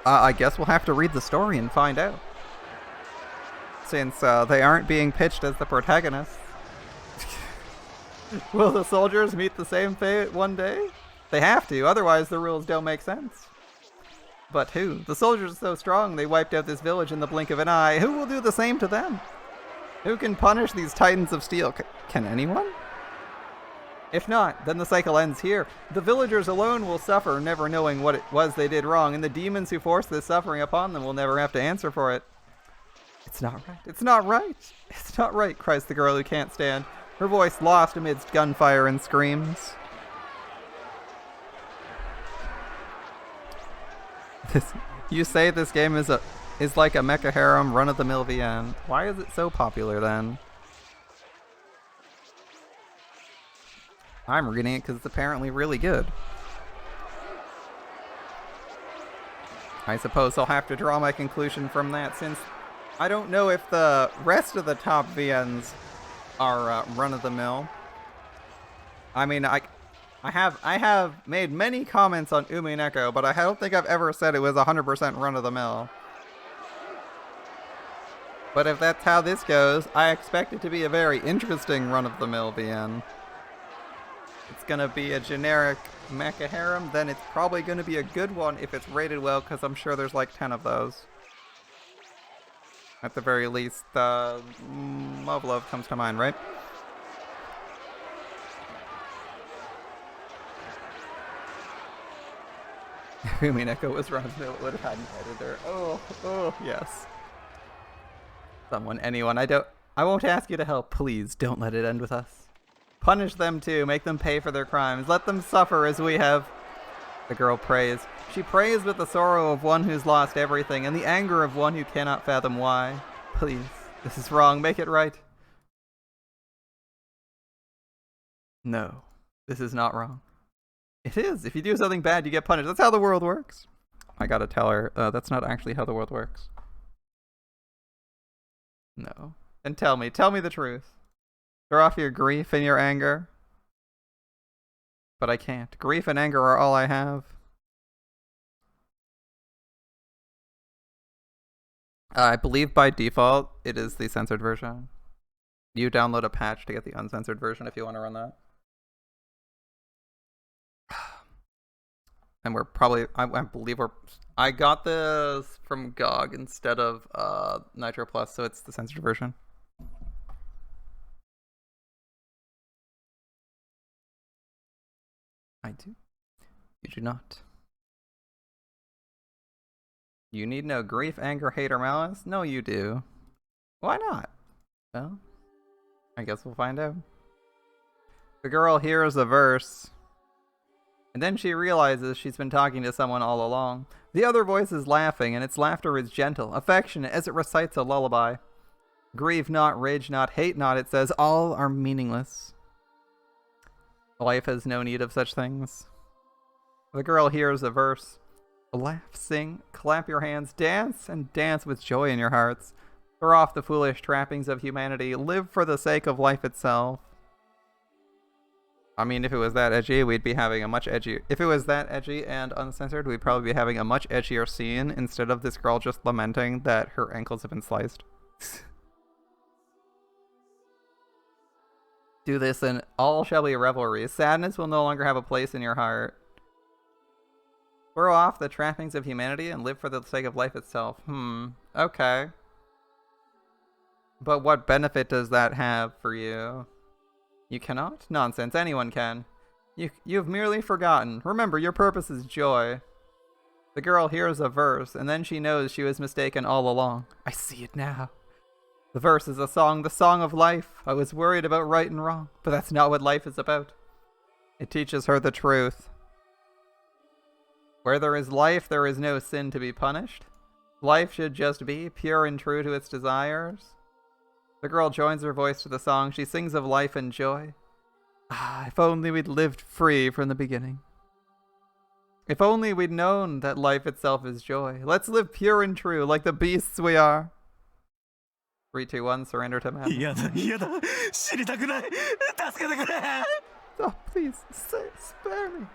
I guess we'll have to read the story and find out. Since they aren't being pitched as the protagonists. Will the soldiers meet the same fate one day? They have to, otherwise the rules don't make sense. But who? The soldiers are so strong they wiped out this village in the blink of an eye. Who will do the same to them? Who can punish these titans of steel? Can anyone? If not, then the cycle ends here. The villagers alone will suffer, never knowing what it was they did wrong, and the demons who forced this suffering upon them will never have to answer for it. It's not right. It's not right. It's not right, cries the girl who can't stand, her voice lost amidst gunfire and screams. You say this game is like a mecha harem run-of-the-mill VN. Why is it so popular then? I'm reading it because it's apparently really good. I suppose I'll have to draw my conclusion from that, since I don't know if the rest of the top VNs are run-of-the-mill. I mean, I have made many comments on Umi and Echo, but I don't think I've ever said it was 100% run-of-the-mill. But if that's how this goes, I expect it to be a very interesting run-of-the-mill VN. It's gonna be a generic mecha harem, then it's probably gonna be a good one if it's rated well, because I'm sure there's like 10 of those. At the very least, Moblove comes to mind, right? I mean, Echo was wrong, so it would have had an editor. Oh, yes. Someone, anyone, I won't ask you to help. Please, don't let it end with us. Punish them too, make them pay for their crimes. Let them suffer as we have. The girl prays. She prays with the sorrow of one who's lost everything and the anger of one who cannot fathom why. Please, this is wrong, make it right. No, this is not wrong. It is. If you do something bad, you get punished. That's how the world works. I gotta tell her, that's not actually how the world works. No. And tell me the truth. Throw off your grief and your anger. But I can't. Grief and anger are all I have. I believe by default, it is the censored version. You download a patch to get the uncensored version if you want to run that. And we're probably, I believe I got this from GOG instead of Nitro Plus, so it's the censored version. I do. You do not. You need no grief, anger, hate, or malice? No, you do. Why not? Well, I guess we'll find out. The girl hears a verse, and then she realizes she's been talking to someone all along. The other voice is laughing, and its laughter is gentle, affectionate, as it recites a lullaby. Grieve not, rage not, hate not, it says, all are meaningless. Life has no need of such things. The girl hears a verse. Laugh, sing, clap your hands, dance, and dance with joy in your hearts. Throw off the foolish trappings of humanity. Live for the sake of life itself. I mean, if it was that edgy, we'd be having a much edgier... If it was that edgy and uncensored, we'd probably be having a much edgier scene instead of this girl just lamenting that her ankles have been sliced. Do this and all shall be revelry. Sadness will no longer have a place in your heart. Throw off the trappings of humanity and live for the sake of life itself. Okay. But what benefit does that have for you? You cannot? Nonsense, anyone can. You've merely forgotten. Remember, your purpose is joy. The girl hears a verse, and then she knows she was mistaken all along. I see it now. The verse is a song, the song of life. I was worried about right and wrong, but that's not what life is about. It teaches her the truth. Where there is life, there is no sin to be punished. Life should just be pure and true to its desires. The girl joins her voice to the song. She sings of life and joy. Ah, if only we'd lived free from the beginning. If only we'd known that life itself is joy. Let's live pure and true, like the beasts we are. 3, 2, 1, surrender to man. Oh, please, spare me.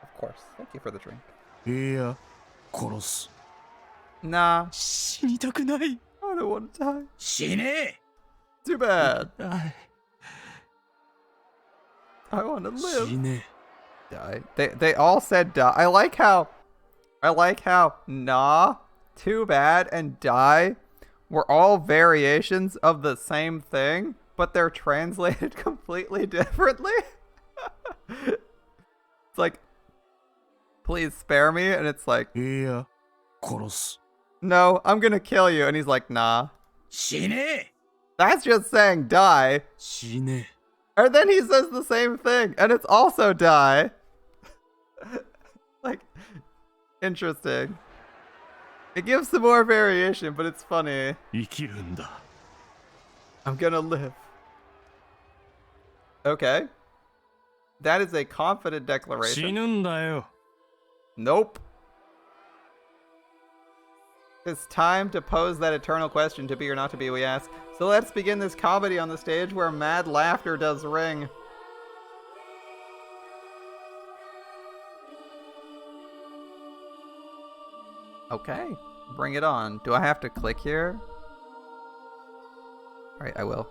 Of course. Thank you for the drink. Nah. I don't want to die. Too bad. I want to live. Die. They all said die. I like how nah, too bad, and die were all variations of the same thing, but they're translated completely differently. It's like, please spare me, and it's like, no, I'm gonna kill you, and he's like, nah. That's just saying die. And then he says the same thing, and it's also die. Like, interesting. It gives some more variation, but it's funny. I'm gonna live. Okay. That is a confident 死 declaration. ぬんだよ。 Nope. It's time to pose that eternal question, to be or not to be, we ask. So let's begin this comedy on the stage where mad laughter does ring. Okay, bring it on. Do I have to click here? Alright, I will.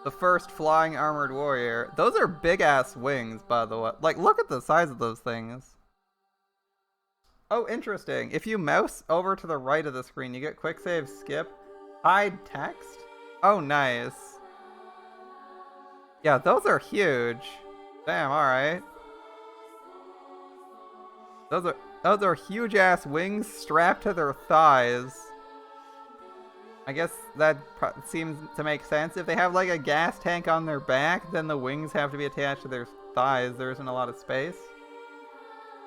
The first flying armored warrior. Those are big ass wings, by the way. Like, look at the size of those things. Oh, interesting. If you mouse over to the right of the screen, you get quick save, skip, hide text. Oh, nice. Yeah, those are huge. Damn, alright. Those are huge ass wings strapped to their thighs. I guess that seems to make sense. If they have like a gas tank on their back, then the wings have to be attached to their thighs. There isn't a lot of space.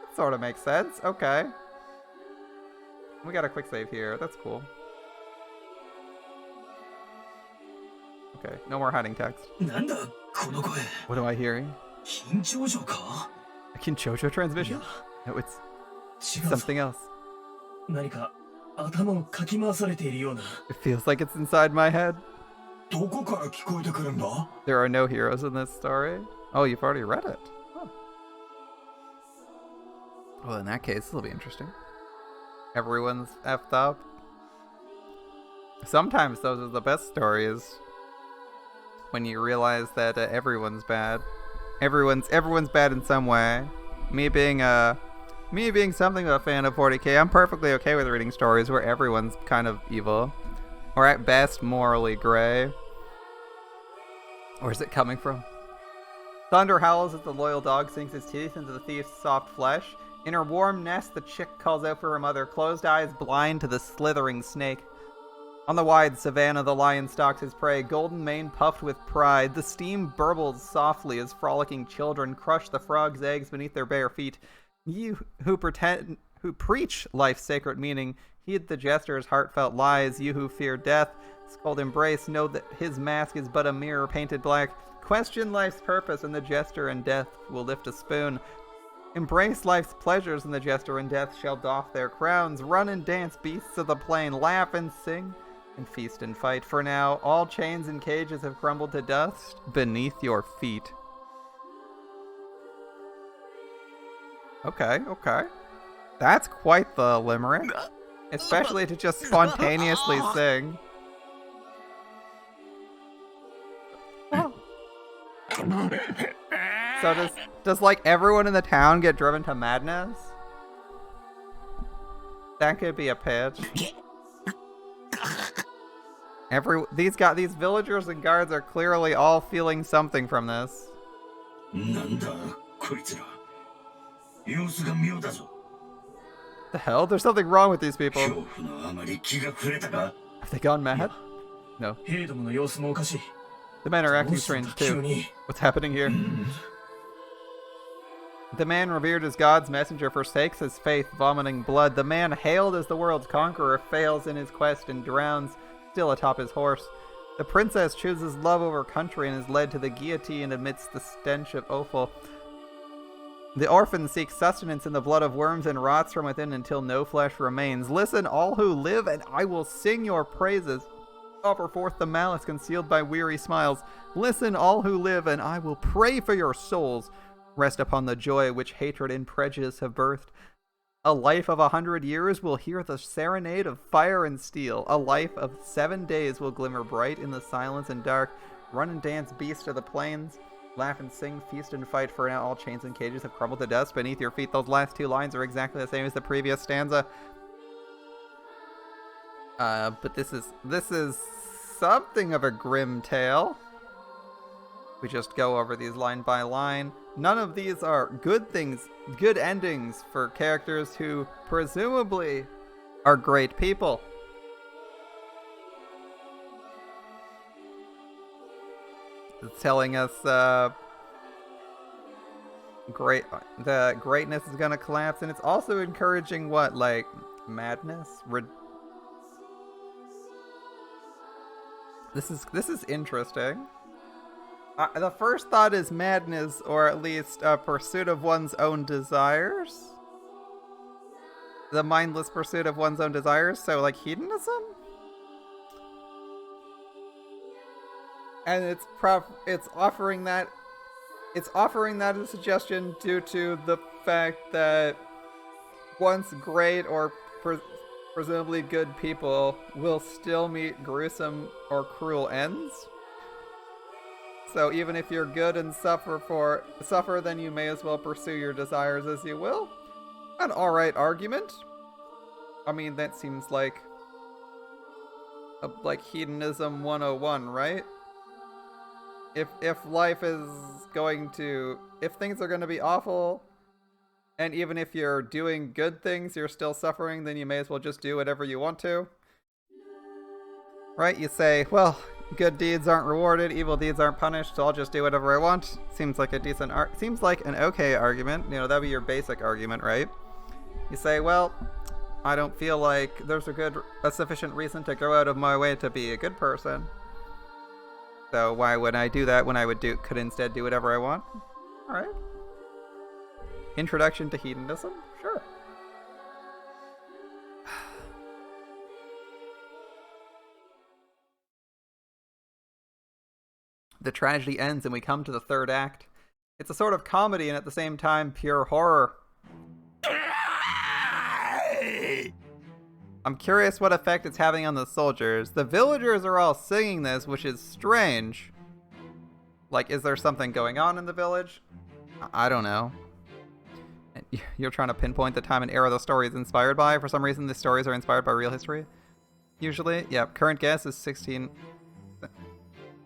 That sort of makes sense. Okay. We got a quick save here. That's cool. Okay, no more hiding text. What am I hearing? A Kinchocho transmission? No, it's something else. It feels like it's inside my head. There are no heroes in this story. Oh, you've already read it. Huh. Well, in that case, this will be interesting. Everyone's effed up. Sometimes those are the best stories. When you realize that everyone's bad. Everyone's bad in some way. Me being something of a fan of 40k, I'm perfectly okay with reading stories where everyone's kind of evil. Or at best, morally gray. Where's it coming from? Thunder howls as the loyal dog sinks his teeth into the thief's soft flesh. In her warm nest, the chick calls out for her mother, closed eyes blind to the slithering snake. On the wide savanna, the lion stalks his prey, golden mane puffed with pride. The steam burbles softly as frolicking children crush the frog's eggs beneath their bare feet. You who preach life's sacred meaning, heed the jester's heartfelt lies. You who fear death, scold embrace, know that his mask is but a mirror painted black. Question life's purpose, and the jester and death will lift a spoon. Embrace life's pleasures, and the jester and death shall doff their crowns. Run and dance, beasts of the plain, laugh and sing, and feast and fight. For now, all chains and cages have crumbled to dust beneath your feet. Okay. That's quite the limerick. Especially to just spontaneously sing. So does like everyone in the town get driven to madness? That could be a pitch. These villagers and guards are clearly all feeling something from this. The hell? There's something wrong with these people. Have they gone mad? No. The men are acting strange too. What's happening here? The man revered as God's messenger forsakes his faith, vomiting blood. The man hailed as the world's conqueror fails in his quest and drowns, still atop his horse. The princess chooses love over country and is led to the guillotine amidst the stench of offal. The orphan seeks sustenance in the blood of worms and rots from within until no flesh remains. Listen, all who live, and I will sing your praises. Offer forth the malice concealed by weary smiles. Listen, all who live, and I will pray for your souls. Rest upon the joy which hatred and prejudice have birthed. A life of 100 years will hear the serenade of fire and steel. A life of 7 days will glimmer bright in the silence and dark. Run and dance, beasts of the plains. Laugh and sing, feast and fight, for now all chains and cages have crumbled to dust beneath your feet. Those last two lines are exactly the same as the previous stanza. But this is something of a grim tale. We just go over these line by line. None of these are good things, good endings for characters who presumably are great people. It's telling us the greatness is gonna collapse, and it's also encouraging what, like, madness? This is interesting. The first thought is madness, or at least a pursuit of one's own desires. The mindless pursuit of one's own desires, so like hedonism? And it's offering that as a suggestion due to the fact that once great or presumably good people will still meet gruesome or cruel ends. So even if you're good and suffer, then you may as well pursue your desires as you will. An alright argument. I mean, that seems like hedonism 101, right? If life is if things are going to be awful, and even if you're doing good things, you're still suffering, then you may as well just do whatever you want to. Right? You say, well, good deeds aren't rewarded, evil deeds aren't punished, so I'll just do whatever I want. Seems like seems like an okay argument. You know, that'd be your basic argument, right? You say, well, I don't feel like there's a sufficient reason to go out of my way to be a good person. So why would I do that when I could instead do whatever I want? Alright. Introduction to hedonism? Sure. The tragedy ends and we come to the third act. It's a sort of comedy and at the same time pure horror. I'm curious what effect it's having on the soldiers. The villagers are all singing this, which is strange. Like, is there something going on in the village? I don't know. You're trying to pinpoint the time and era the story is inspired by. For some reason, the stories are inspired by real history. Usually, yeah. Current guess is 16.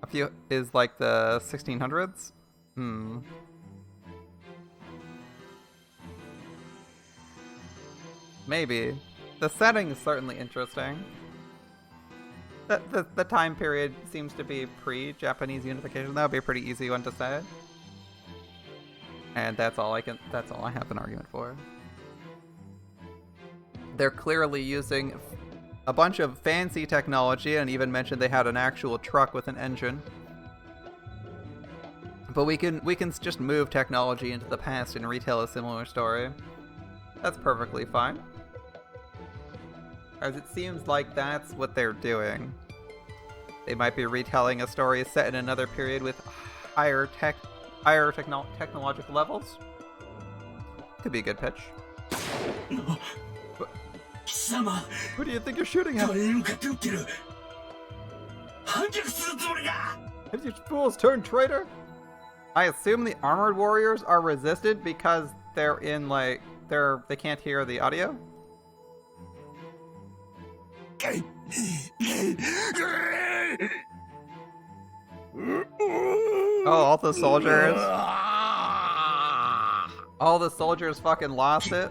A few is like the 1600s. Maybe. The setting is certainly interesting. The time period seems to be pre-Japanese unification. That would be a pretty easy one to say. And that's all I have an argument for. They're clearly using a bunch of fancy technology, and even mentioned they had an actual truck with an engine. But we can just move technology into the past and retell a similar story. That's perfectly fine. As it seems like that's what they're doing. They might be retelling a story set in another period with higher technological levels. Could be a good pitch. Who do you think you're shooting at? Have you fools turned traitor? I assume the armored warriors are resisted because they're in they can't hear the audio? Oh, all the soldiers fucking lost it.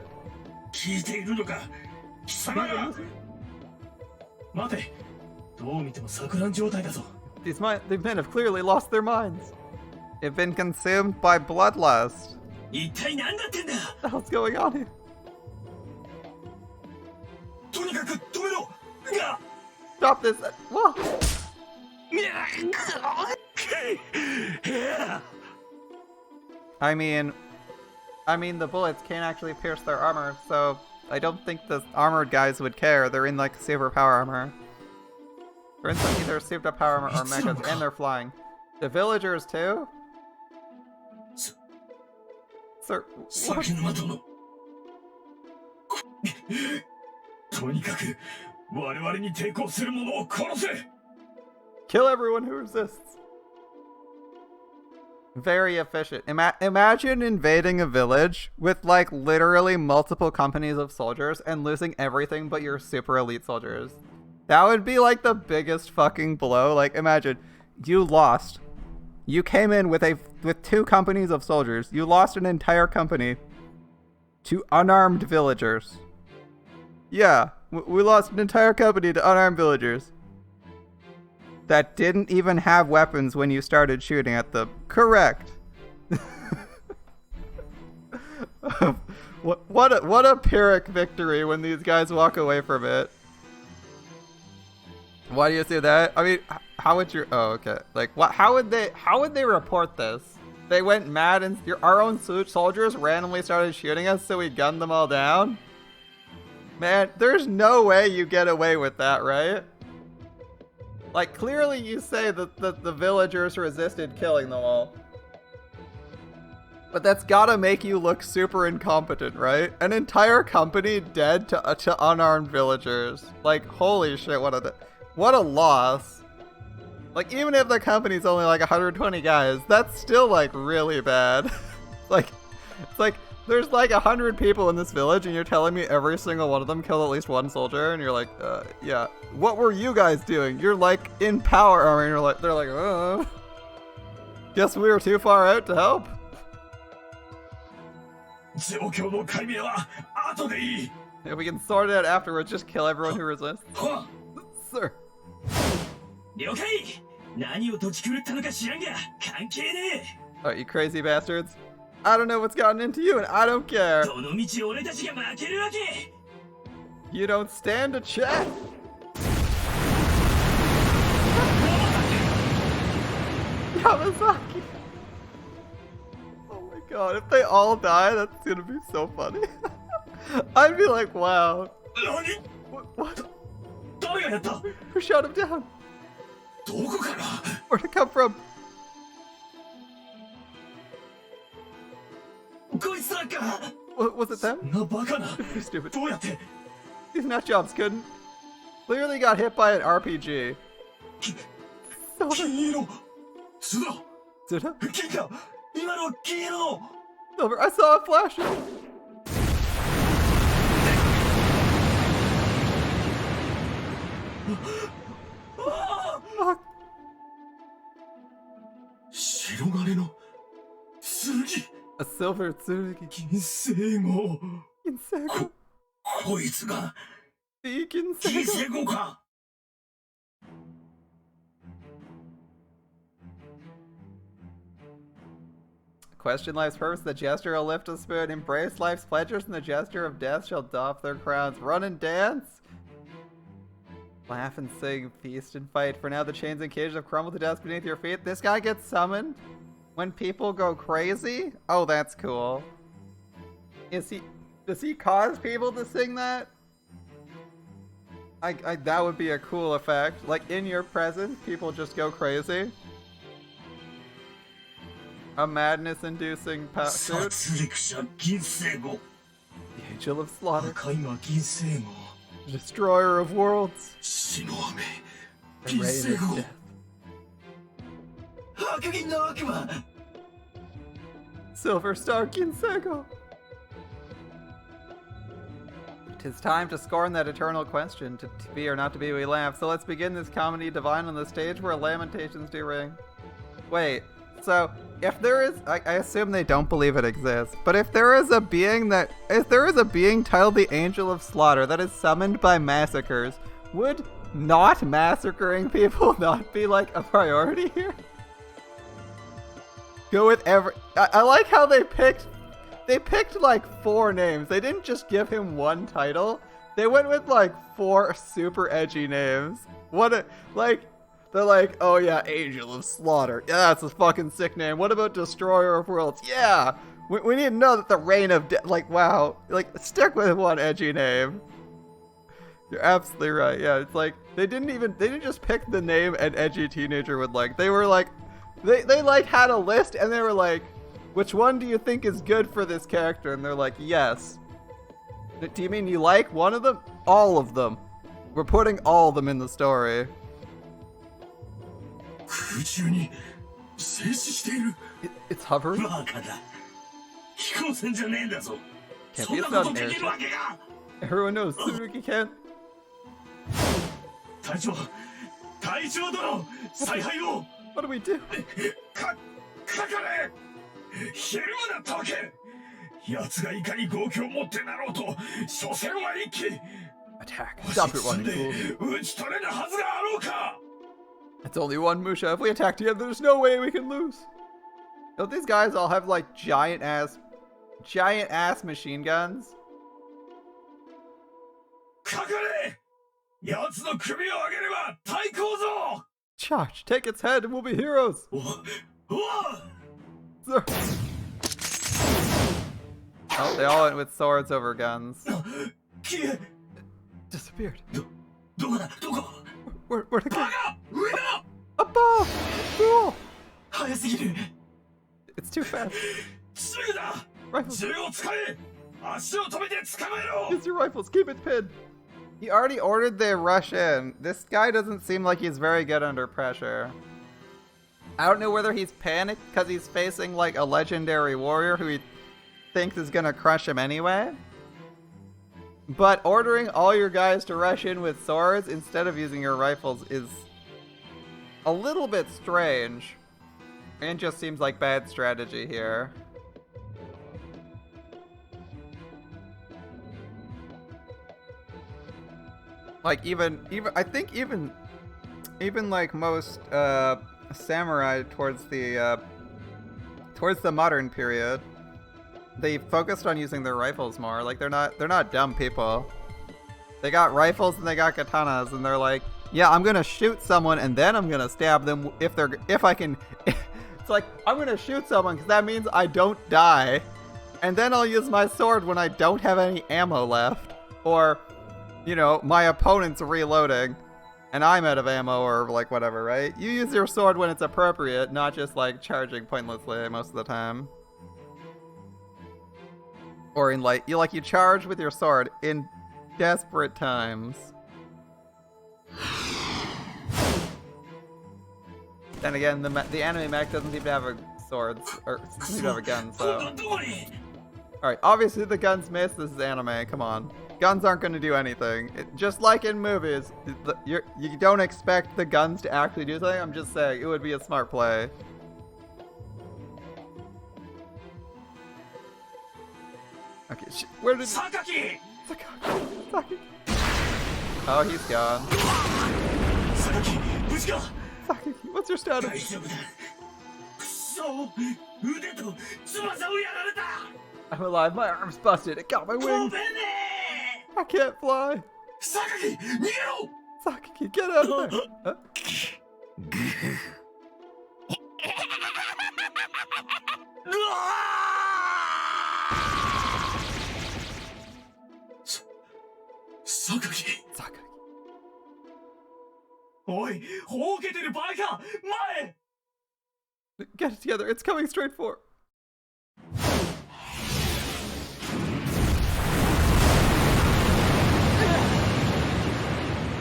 These men have clearly lost their minds. They've been consumed by bloodlust. What the hell's going on here? Stop this! Whoa. I mean, the bullets can't actually pierce their armor, so I don't think the armored guys would care. They're in like super power armor. They're in either super power armor or mechas, and they're flying. The villagers too? Sir, what? Kill everyone who resists. Very efficient. Imagine invading a village with like literally multiple companies of soldiers and losing everything but your super elite soldiers. That would be like the biggest fucking blow. Like imagine you lost. You came in with two companies of soldiers. You lost an entire company to unarmed villagers. Yeah, we lost an entire company to unarmed villagers that didn't even have weapons when you started shooting at them. Correct. What a Pyrrhic victory when these guys walk away from it. Why do you say that? I mean, How would you? Oh, okay. Like, what? How would they report this? They went mad and our own soldiers randomly started shooting us, so we gunned them all down. Man, there's no way you get away with that, right? Like, clearly you say that the villagers resisted killing them all. But that's gotta make you look super incompetent, right? An entire company dead to unarmed villagers. Like, holy shit, what a loss. Like, even if the company's only like 120 guys, that's still like really bad. Like, it's like, there's like 100 people in this village and you're telling me every single one of them killed at least one soldier, and you're like, yeah. What were you guys doing? You're like in power armor, and they're like, guess we were too far out to help. Yeah, we can sort it out afterwards, just kill everyone who resists. Sir. Oh, you crazy bastards. I don't know what's gotten into you, and I don't care. You don't stand a chance. Yamazaki. Oh my god, if they all die, that's gonna be so funny. I'd be like, wow. What? Who shot him down? Where'd it come from? Was it them? You're stupid. These nut jobs couldn't. Clearly got hit by an RPG. Silver, I saw a flash. Fuck. A silver tsurugi. Ginsego. The Ginsego. Question life's purpose, the gesture will lift a spoon. Embrace life's pleasures, and the gesture of death shall doff their crowns. Run and dance. Laugh and sing, feast and fight. For now the chains and cages have crumbled to dust beneath your feet. This guy gets summoned when people go crazy? Oh, that's cool. Does he cause people to sing that? That would be a cool effect. Like, in your presence, people just go crazy. A madness-inducing pursuit. The Angel of Slaughter. Destroyer of worlds. The Reign of Death. Silver Star Ginsego. 'Tis time to scorn that eternal question, to be or not to be we laugh. So let's begin this comedy divine on the stage where lamentations do ring. Wait, so if there is, I assume they don't believe it exists, but if there is a being titled the Angel of Slaughter that is summoned by massacres, would not massacring people not be like a priority here? Go with I like how they picked like 4 names. They didn't just give him one title. They went with like 4 super edgy names. They're like, oh yeah, Angel of Slaughter. Yeah, that's a fucking sick name. What about Destroyer of Worlds? Yeah! We need to know that the Reign of Death, like, wow. Like, stick with one edgy name. You're absolutely right. Yeah, it's like, they didn't just pick the name an edgy teenager would like. They were like, they like had a list and they were like, which one do you think is good for this character? And they're like, yes. Do you mean you like one of them? All of them. We're putting all of them in the story. It's hovering? Can't be a sudden airship. Everyone knows Tsurugi can't. What do we do? Attack. Stop it running, fool. It's only one Musha. If we attack together, there's no way we can lose. Don't these guys all have like giant ass machine guns? Charge! Take its head and we'll be heroes! Sir. Oh, they all went with swords over guns. Disappeared. Where'd it go? Above! Cool! It's too fast. Rifles. Use your rifles, keep it pinned. He already ordered the rush in. This guy doesn't seem like he's very good under pressure. I don't know whether he's panicked because he's facing like a legendary warrior who he thinks is gonna crush him anyway. But ordering all your guys to rush in with swords instead of using your rifles is a little bit strange. And just seems like bad strategy here. Like even I think even like most samurai towards the modern period, they focused on using their rifles more. Like they're not dumb people. They got rifles and they got katanas and they're like, yeah, I'm gonna shoot someone and then I'm gonna stab them if I can. It's like, I'm gonna shoot someone because that means I don't die, and then I'll use my sword when I don't have any ammo left, or, you know, my opponent's reloading and I'm out of ammo or like whatever, right? You use your sword when it's appropriate, not just like charging pointlessly most of the time. Or in like you charge with your sword in desperate times. Then again, the anime mech doesn't seem to have a swords, or doesn't seem to have a gun, so. Alright, obviously the guns miss, this is anime, come on. Guns aren't going to do anything. Just like in movies, you don't expect the guns to actually do something, I'm just saying, it would be a smart play. Okay, where did Sakaki! Sakaki! Oh, he's gone. Sakaki, what's your status? I'm alive, my arm's busted, it got my wings! I can't fly! Sakaki, get out of there! Huh? Sakaki! Oi! Get it together, it's coming straight for.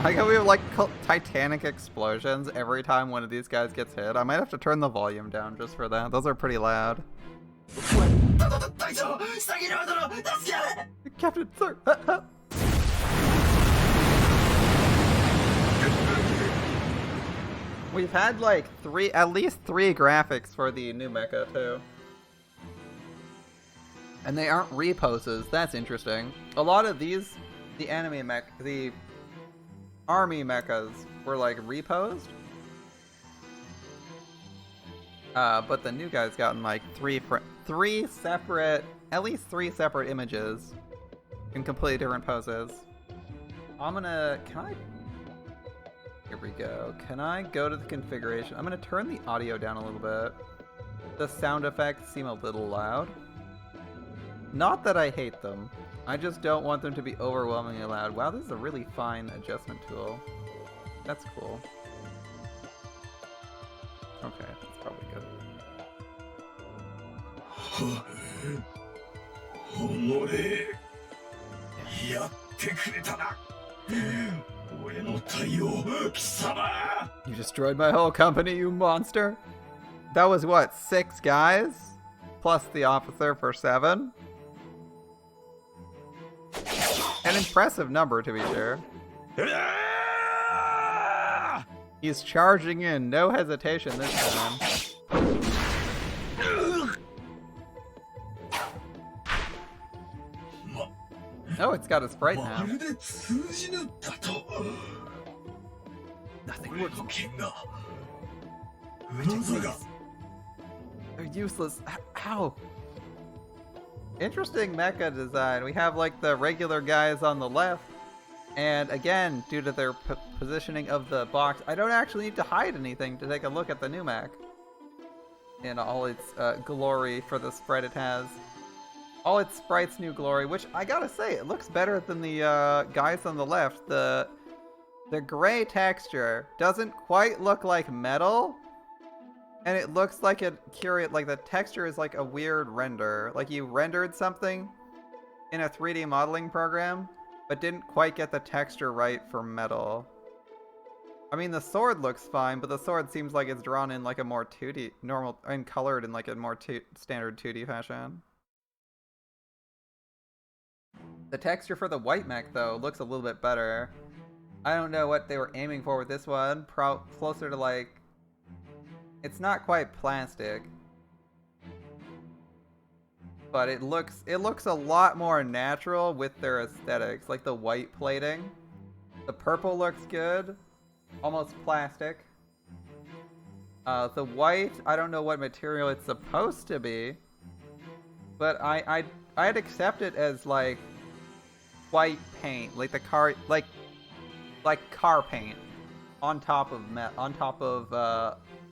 I got we have like Titanic explosions every time one of these guys gets hit. I might have to turn the volume down just for that. Those are pretty loud. Captain, sir! We've had like at least three graphics for the new mecha too. And they aren't reposes, that's interesting. A lot of these, the army mechas were like reposed. But the new guy's gotten like at least three separate images in completely different poses. Here we go. Can I go to the configuration? I'm gonna turn the audio down a little bit. The sound effects seem a little loud. Not that I hate them. I just don't want them to be overwhelmingly loud. Wow, this is a really fine adjustment tool. That's cool. Okay, that's probably good. You destroyed my whole company, you monster! That was what, 6 guys? Plus the officer for 7? An impressive number, to be sure. He's charging in, no hesitation this time. Oh, it's got a sprite now. Nothing works. They're useless. How? Interesting mecha design. We have like the regular guys on the left, And again, due to their positioning of the box, I don't actually need to hide anything to take a look at the new mech in all its glory for the sprite it has. All its sprites' new glory, which I gotta say, it looks better than the guys on the left. The gray texture doesn't quite look like metal, and it looks like like the texture is like a weird render. Like you rendered something in a 3D modeling program, but didn't quite get the texture right for metal. I mean, the sword looks fine, but the sword seems like it's drawn in like a more 2D, normal, and colored in like a more standard 2D fashion. The texture for the white mech, though, looks a little bit better. I don't know what they were aiming for with this one. Closer to like... It's not quite plastic. But it looks a lot more natural with their aesthetics. Like the white plating. The purple looks good. Almost plastic. The white, I don't know what material it's supposed to be. But I'd accept it as like white paint, like the car, like car paint on top of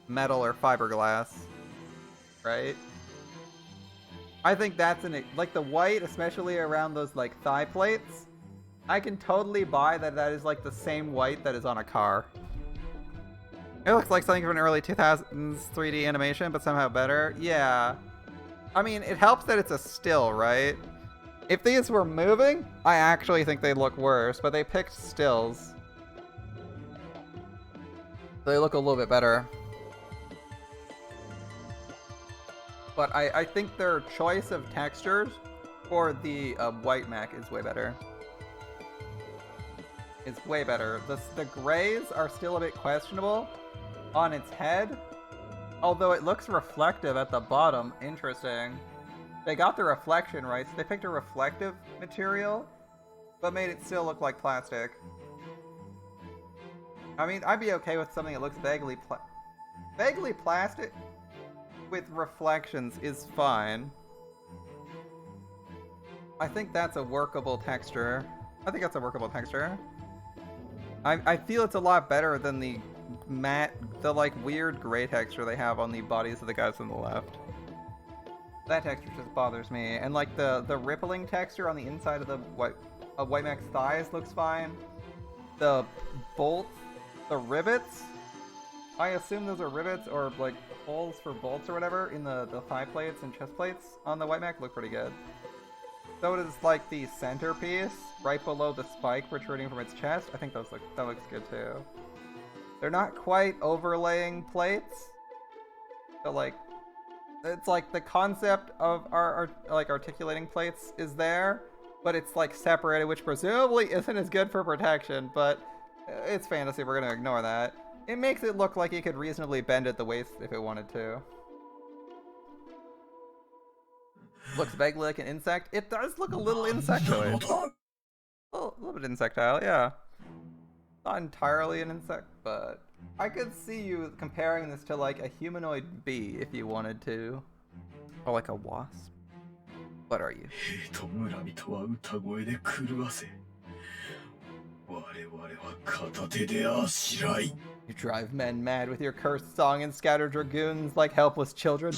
metal or fiberglass, right? I think that's like the white, especially around those like thigh plates. I can totally buy that is like the same white that is on a car. It looks like something from an early 2000s 3D animation, but somehow better. Yeah. I mean, it helps that it's a still, right? If these were moving, I actually think they look worse, but they picked stills. They look a little bit better. But I think their choice of textures for the white mech is way better. It's way better. The grays are still a bit questionable on its head, although it looks reflective at the bottom. Interesting. They got the reflection right, so they picked a reflective material, but made it still look like plastic. I mean, I'd be okay with something that looks vaguely plastic with reflections is fine. I think that's a workable texture. I feel it's a lot better than the matte, like weird gray texture they have on the bodies of the guys on the left. That texture just bothers me. And like the rippling texture on the inside of the white mech's thighs looks fine. The bolts, the rivets, I assume those are rivets or like holes for bolts or whatever in the thigh plates and chest plates on the white mech look pretty good. So does like the centerpiece right below the spike protruding from its chest. I think that looks good too. They're not quite overlaying plates, but like it's like the concept of our like articulating plates is there, but it's like separated, which presumably isn't as good for protection, but it's fantasy, we're gonna ignore that. It makes it look like it could reasonably bend at the waist if it wanted to. Looks vaguely like an insect. It does look a little insectoid. A little bit insectile, yeah. Not entirely an insect, but I could see you comparing this to like a humanoid bee if you wanted to. Or like a wasp. What are you? You drive men mad with your cursed song and scatter dragoons like helpless children.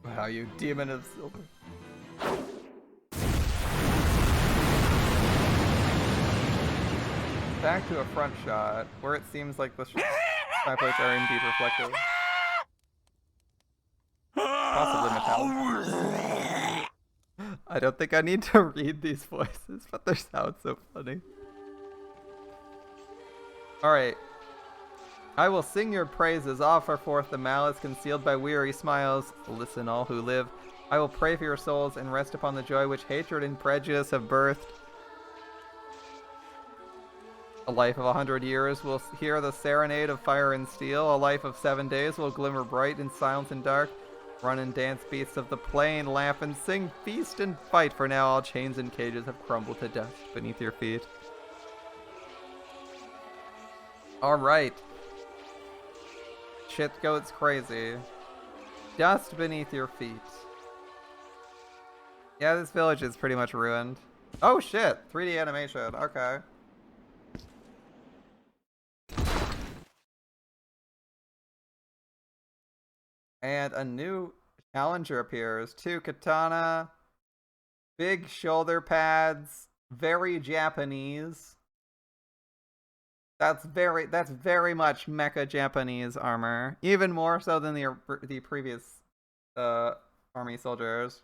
Wow, you demon of silver. Back to a front shot, where it seems like the sniper are indeed reflective. Possibly metallic. I don't think I need to read these voices, but they sound so funny. Alright. I will sing your praises, offer forth the malice concealed by weary smiles. Listen, all who live. I will pray for your souls and rest upon the joy which hatred and prejudice have birthed. A life of 100 years will hear the serenade of fire and steel. A life of 7 days will glimmer bright in silence and dark. Run and dance, beasts of the plain, laugh and sing, feast and fight, for now all chains and cages have crumbled to dust beneath your feet. Alright. Shit goes crazy. Dust beneath your feet. Yeah, this village is pretty much ruined. Oh shit! 3D animation. Okay. And a new challenger appears. 2 katana, big shoulder pads, very Japanese. That's very much mecha Japanese armor, even more so than the previous army soldiers.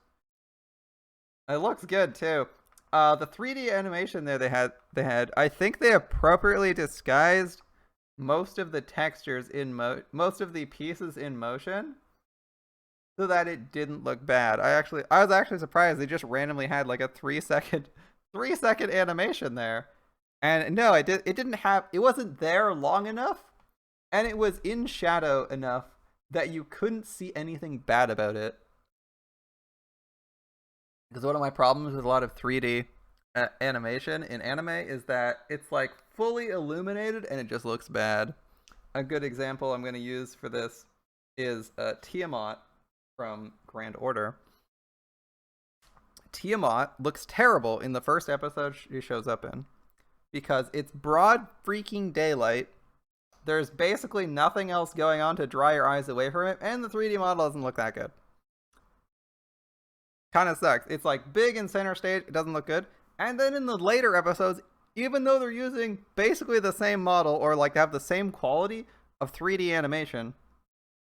It looks good too. The 3D animation there they had, I think they appropriately disguised most of the textures in most of the pieces in motion, so that it didn't look bad. I was actually surprised they just randomly had like a 3-second animation there. And no, it wasn't there long enough, and it was in shadow enough that you couldn't see anything bad about it. Because one of my problems with a lot of 3D animation in anime is that it's like fully illuminated and it just looks bad. A good example I'm going to use for this is Tiamat from Grand Order. Tiamat looks terrible in the first episode she shows up in, because it's broad freaking daylight. There's basically nothing else going on to dry your eyes away from it, and the 3D model doesn't look that good. Kind of sucks. It's like big in center stage, it doesn't look good. And then in the later episodes, even though they're using basically the same model, or like have the same quality of 3D animation,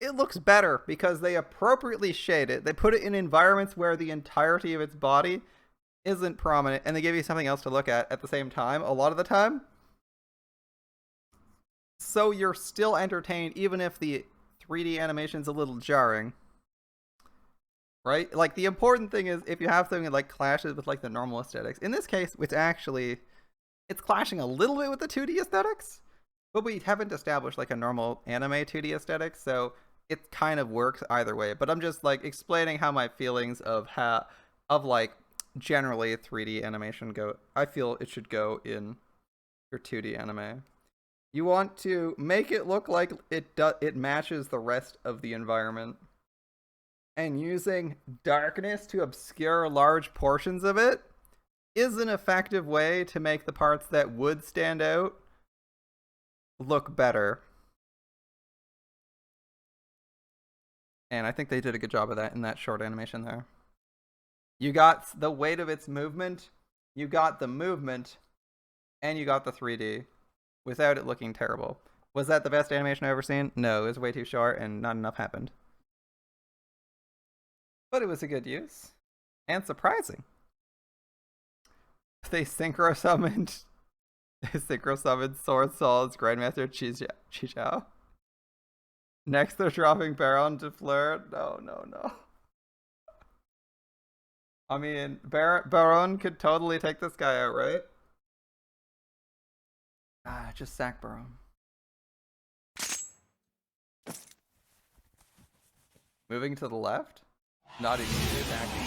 it looks better because they appropriately shade it. They put it in environments where the entirety of its body isn't prominent, and they give you something else to look at the same time, a lot of the time. So you're still entertained even if the 3D animation's a little jarring. Right? Like, the important thing is if you have something that like clashes with like the normal aesthetics. In this case, it's clashing a little bit with the 2D aesthetics, but we haven't established like a normal anime 2D aesthetic, so it kind of works either way. But I'm just like explaining how my feelings of like generally 3D animation go. I feel it should go in your 2D anime. You want to make it look like it matches the rest of the environment. And using darkness to obscure large portions of it is an effective way to make the parts that would stand out look better. And I think they did a good job of that in that short animation there. You got the weight of its movement, you got the movement, and you got the 3D without it looking terrible. Was that the best animation I've ever seen? No, it was way too short and not enough happened. But it was a good use. And surprising. They synchro summoned Sword Soul's Grandmaster Chichao. Next they're dropping Baron de Fleur. No. I mean, Baron could totally take this guy out, right? Just sack Baron. Moving to the left? Not even attacking.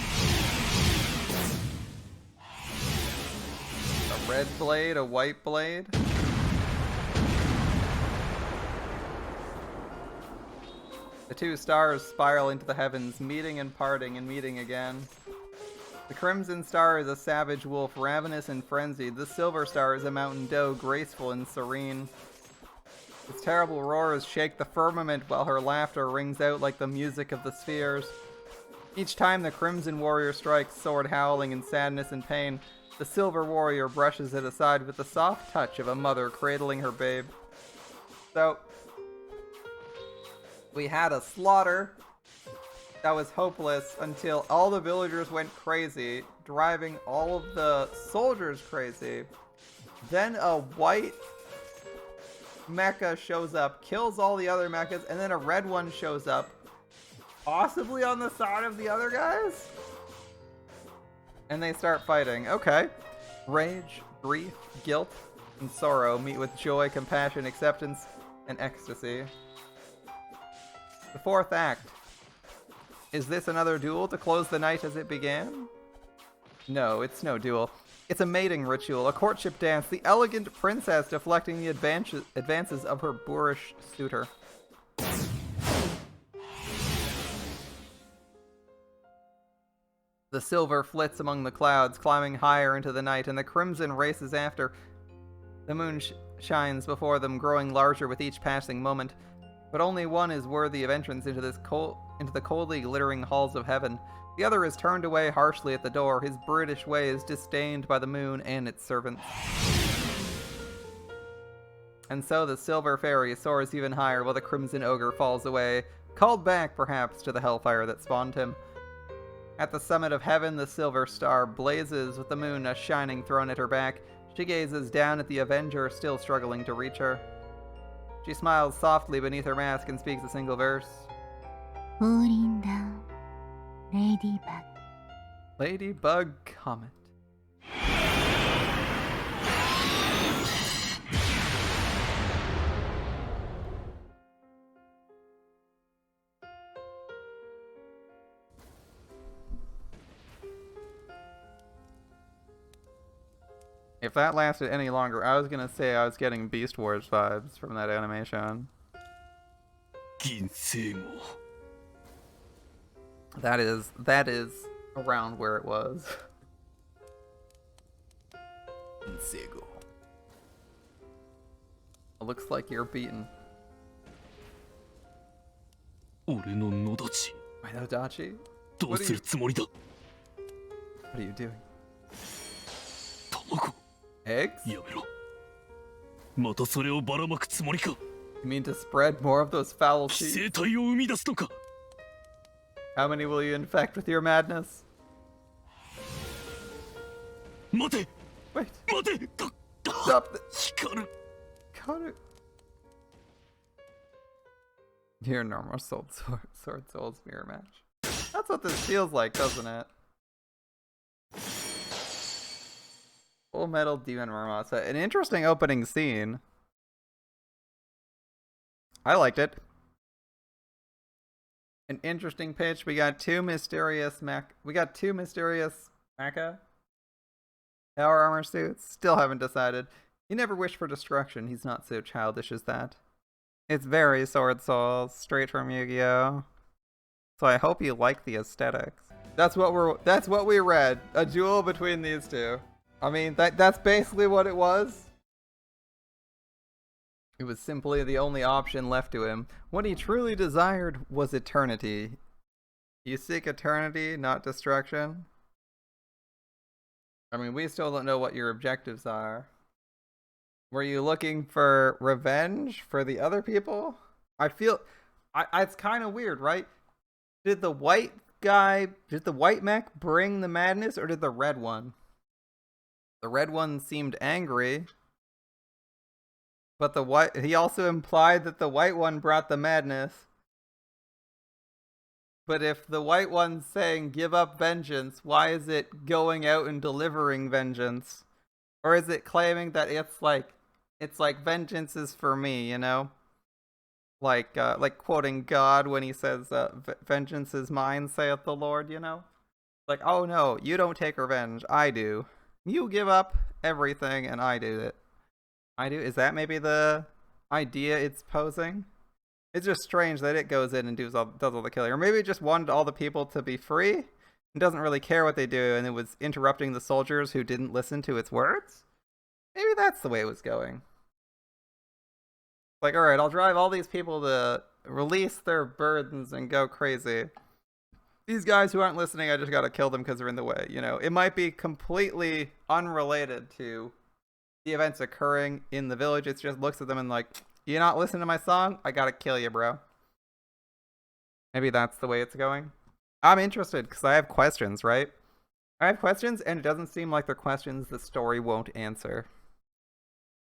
A red blade, a white blade. The 2 stars spiral into the heavens, meeting and parting and meeting again. The crimson star is a savage wolf, ravenous and frenzied. The silver star is a mountain doe, graceful and serene. Its terrible roars shake the firmament while her laughter rings out like the music of the spheres. Each time the Crimson Warrior strikes, sword howling in sadness and pain, the Silver Warrior brushes it aside with the soft touch of a mother cradling her babe. So, we had a slaughter that was hopeless until all the villagers went crazy, driving all of the soldiers crazy. Then a white mecha shows up, kills all the other mechas, and then a red one shows up, possibly on the side of the other guys? And they start fighting. Okay. Rage, grief, guilt, and sorrow meet with joy, compassion, acceptance, and ecstasy. The 4th act. Is this another duel to close the night as it began? No, it's no duel. It's a mating ritual, a courtship dance, the elegant princess deflecting the advances of her boorish suitor. The silver flits among the clouds, climbing higher into the night, and the crimson races after. The moon shines before them, growing larger with each passing moment. But only one is worthy of entrance into the coldly glittering halls of heaven. The other is turned away harshly at the door, his brutish ways disdained by the moon and its servants. And so the silver fairy soars even higher while the crimson ogre falls away, called back perhaps to the hellfire that spawned him. At the summit of heaven, the silver star blazes with the moon a shining throne at her back. She gazes down at the Avenger, still struggling to reach her. She smiles softly beneath her mask and speaks a single verse. Falling down, ladybug. Ladybug Comet. If that lasted any longer, I was gonna say I was getting Beast Wars vibes from that animation. That is around where it was. It looks like you're beaten. My Nodachi? What are you doing? Eggs? You mean to spread more of those foul seeds? How many will you infect with your madness? Wait. Stop this. Cut it. Your normal sword souls mirror match. That's what this feels like, doesn't it? Full Metal Demon Muramasa. An interesting opening scene. I liked it. An interesting pitch. We got two mysterious mecha power armor suits. Still haven't decided. He never wished for destruction. He's not so childish as that. It's very Sword Souls, straight from Yu-Gi-Oh! So I hope you like the aesthetics. That's what we read. A duel between these two. I mean, that's basically what it was. It was simply the only option left to him. What he truly desired was eternity. You seek eternity, not destruction. I mean, we still don't know what your objectives are. Were you looking for revenge for the other people? It's kind of weird, right? Did the white mech bring the madness, or did the red one? The red one seemed angry, but he also implied that the white one brought the madness. But if the white one's saying give up vengeance, why is it going out and delivering vengeance? Or is it claiming that it's like vengeance is for me, you know? Like quoting God when he says, vengeance is mine, saith the Lord, you know? Like, oh no, you don't take revenge, I do. You give up everything and I do it. Is that maybe the idea it's posing? It's just strange that it goes in and does all the killing. Or maybe it just wanted all the people to be free and doesn't really care what they do, and it was interrupting the soldiers who didn't listen to its words? Maybe that's the way it was going. Like, alright, I'll drive all these people to release their burdens and go crazy. These guys who aren't listening, I just gotta kill them because they're in the way, you know? It might be completely unrelated to the events occurring in the village. It just looks at them and like, you not listening to my song? I gotta kill you, bro. Maybe that's the way it's going. I'm interested because I have questions, right? I have questions, and it doesn't seem like they're questions the story won't answer.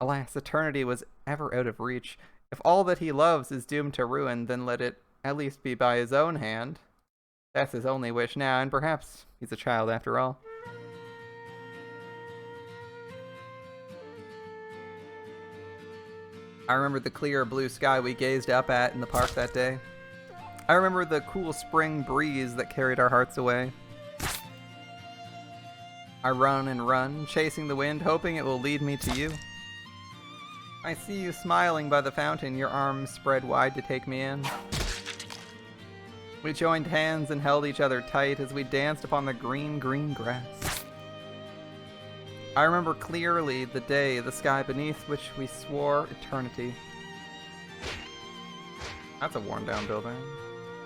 Alas, eternity was ever out of reach. If all that he loves is doomed to ruin, then let it at least be by his own hand. That's his only wish now, and perhaps he's a child after all. I remember the clear blue sky we gazed up at in the park that day. I remember the cool spring breeze that carried our hearts away. I run and run, chasing the wind, hoping it will lead me to you. I see you smiling by the fountain, your arms spread wide to take me in. We joined hands and held each other tight as we danced upon the green, green grass. I remember clearly the day, the sky beneath which we swore eternity. That's a worn down building.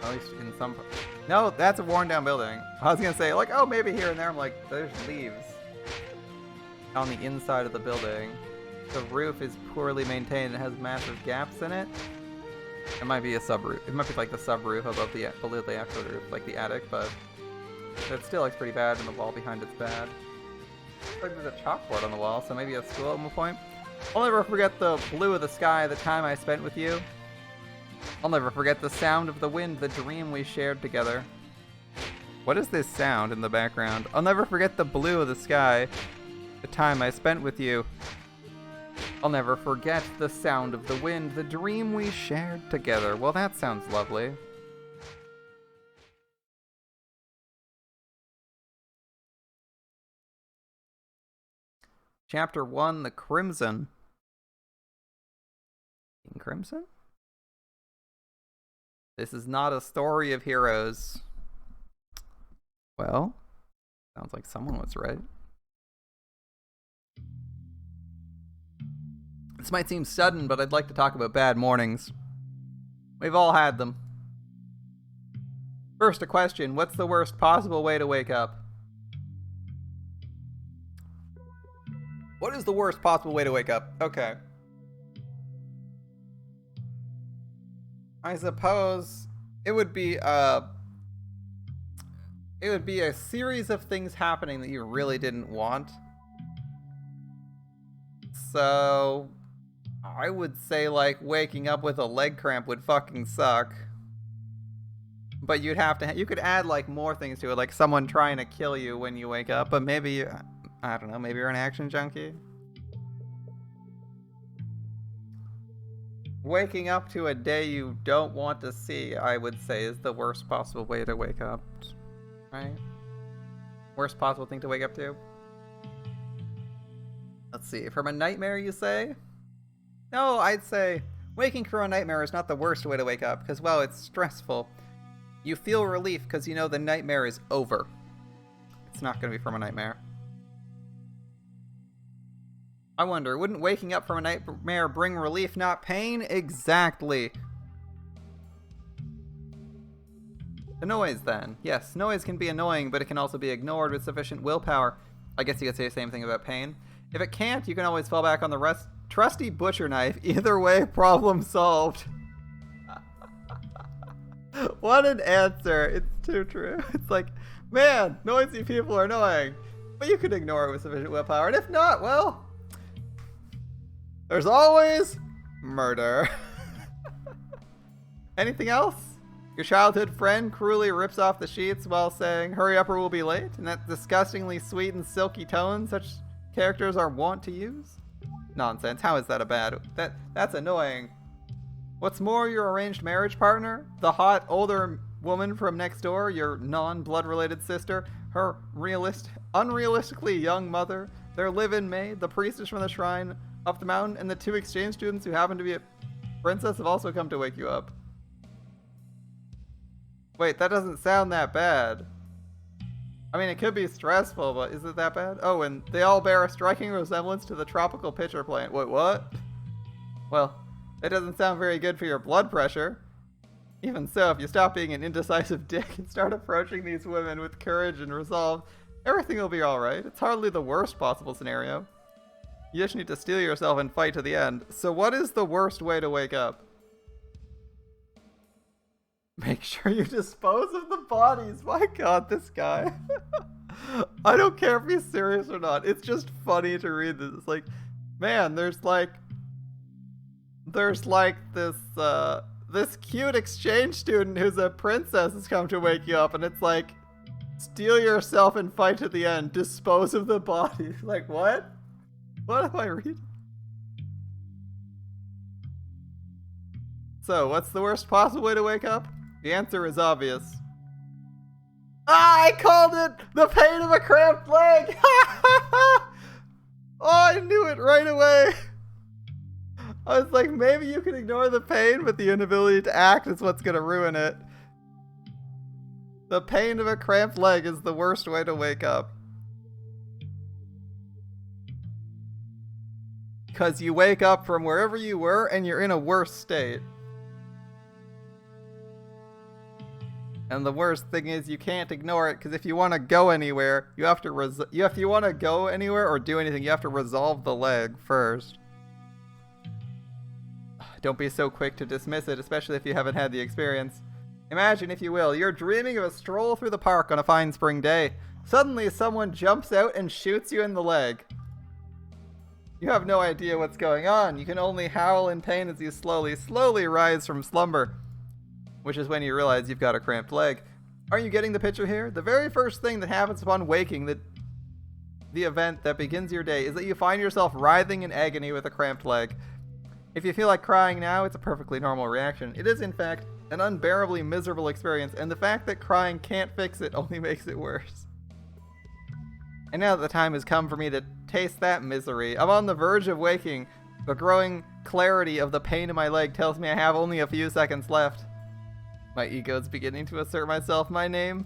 At least in some... No, that's a worn down building. I was gonna say, like, oh, maybe here and there. I'm like, there's leaves on the inside of the building. The roof is poorly maintained and has massive gaps in it. It might be a sub-roof. It might be like the sub-roof below the actual roof, like the attic, but it still looks pretty bad and the wall behind it's bad. Looks like there's a chalkboard on the wall, so maybe a school at one point. I'll never forget the blue of the sky, the time I spent with you. I'll never forget the sound of the wind, the dream we shared together. What is this sound in the background? I'll never forget the blue of the sky, the time I spent with you. I'll never forget the sound of the wind, the dream we shared together. Well, that sounds lovely. Chapter 1, The Crimson. King Crimson? This is not a story of heroes. Well, sounds like someone was right. This might seem sudden, but I'd like to talk about bad mornings. We've all had them. First, a question. What's the worst possible way to wake up? What is the worst possible way to wake up? Okay. I suppose it would be a series of things happening that you really didn't want. So I would say, like, waking up with a leg cramp would fucking suck. But you'd have to, you could add, like, more things to it, like someone trying to kill you when you wake up, but maybe, I don't know, maybe you're an action junkie? Waking up to a day you don't want to see, I would say, is the worst possible way to wake up. Right? Worst possible thing to wake up to? Let's see, from a nightmare, you say? No, I'd say waking from a nightmare is not the worst way to wake up, because, well, it's stressful. You feel relief because you know the nightmare is over. It's not going to be from a nightmare. I wonder, wouldn't waking up from a nightmare bring relief, not pain? Exactly. The noise, then. Yes, noise can be annoying, but it can also be ignored with sufficient willpower. I guess you could say the same thing about pain. If it can't, you can always fall back on the trusty butcher knife. Either way, problem solved. What an answer. It's too true. It's like, man, noisy people are annoying. But you could ignore it with sufficient willpower. And if not, well, there's always murder. Anything else? Your childhood friend cruelly rips off the sheets while saying, hurry up or we'll be late, in that disgustingly sweet and silky tone such characters are wont to use? Nonsense. How is that a bad? That's annoying. What's more, your arranged marriage partner, the hot older woman from next door, your non-blood related sister, her unrealistically young mother, their live-in maid, the priestess from the shrine up the mountain, and the 2 exchange students who happen to be a princess have also come to wake you up. Wait, that doesn't sound that bad. I mean, it could be stressful, but is it that bad? Oh, and they all bear a striking resemblance to the tropical pitcher plant. Wait, what? Well, that doesn't sound very good for your blood pressure. Even so, if you stop being an indecisive dick and start approaching these women with courage and resolve, everything will be alright. It's hardly the worst possible scenario. You just need to steel yourself and fight to the end. So what is the worst way to wake up? Make sure you dispose of the bodies. My god, this guy. I don't care if he's serious or not. It's just funny to read this. It's like, man, there's this cute exchange student who's a princess has come to wake you up, and it's like, steel yourself and fight to the end. Dispose of the bodies. Like, what? What am I reading? So, what's the worst possible way to wake up? The answer is obvious. Ah, I called it! The pain of a cramped leg! Oh, I knew it right away! I was like, maybe you can ignore the pain, but the inability to act is what's gonna ruin it. The pain of a cramped leg is the worst way to wake up. Because you wake up from wherever you were and you're in a worse state. And the worst thing is you can't ignore it, because if you want to go anywhere, if you want to go anywhere or do anything, you have to resolve the leg first. Don't be so quick to dismiss it, especially if you haven't had the experience. Imagine, if you will, you're dreaming of a stroll through the park on a fine spring day. Suddenly someone jumps out and shoots you in the leg. You have no idea what's going on. You can only howl in pain as you slowly rise from slumber. Which is when you realize you've got a cramped leg. Are you getting the picture here? The very first thing that happens upon waking, the event that begins your day, is that you find yourself writhing in agony with a cramped leg. If you feel like crying now, it's a perfectly normal reaction. It is, in fact, an unbearably miserable experience, and the fact that crying can't fix it only makes it worse. And now that the time has come for me to taste that misery, I'm on the verge of waking. The growing clarity of the pain in my leg tells me I have only a few seconds left. My ego is beginning to assert myself. My name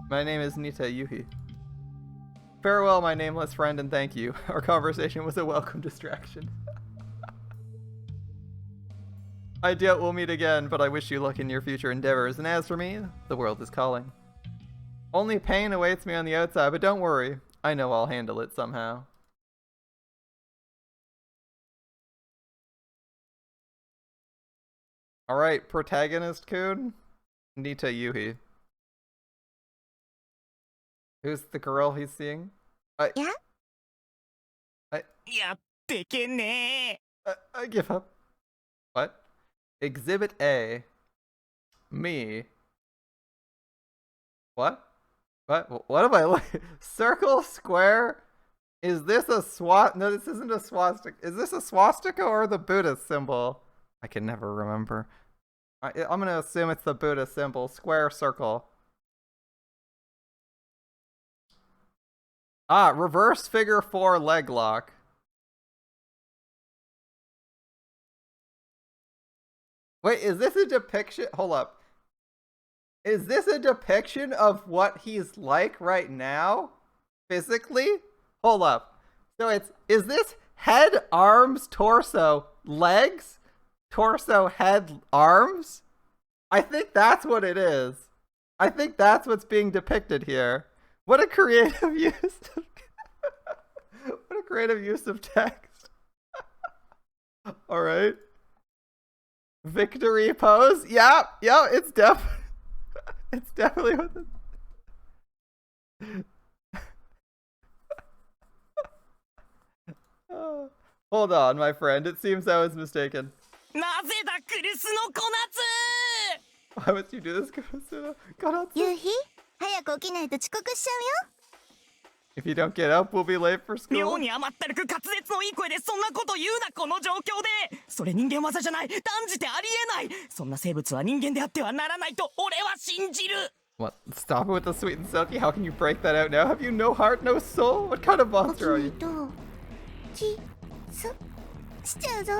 is Nita Yuhi. Farewell, my nameless friend, and thank you. Our conversation was a welcome distraction. I doubt we'll meet again, but I wish you luck in your future endeavors, and as for me, the world is calling. Only pain awaits me on the outside, but don't worry. I know I'll handle it somehow. Alright, Protagonist-kun. Nita Yuhi. Who's the girl he's seeing? Yeah? I give up. What? Exhibit A. Me. What? What am I looking? Circle, square? Is this a No, this isn't a swastika. Is this a swastika or the Buddhist symbol? I can never remember. I'm gonna assume it's the Buddhist symbol. Square, circle. Ah, reverse figure 4 leg lock. Wait, is this a depiction? Hold up. Is this a depiction of what he's like right now? Physically? Hold up. So is this head, arms, torso, legs? Torso, head, arms? I think that's what it is. I think that's what's being depicted here. What a creative use of what a creative use of text. Alright. Victory pose? Yeah, it's definitely what Hold on, my friend. It seems I was mistaken. Why would you do this, Kurasuno? Yuhi? 早く起きないと遅刻しちゃうよ。 If you don't get up, we'll be late for school. 妙に甘ったるく滑舌のいい声でそんなこと言うなこの状況でそれ人間技じゃない断じてありえないそんな生物は人間であってはならないと俺は信じる What? Stop it with the sweet and silky? How can you break that out now? Have you no heart, no soul? What kind of monster are you? 起きないとしちゃうぞ。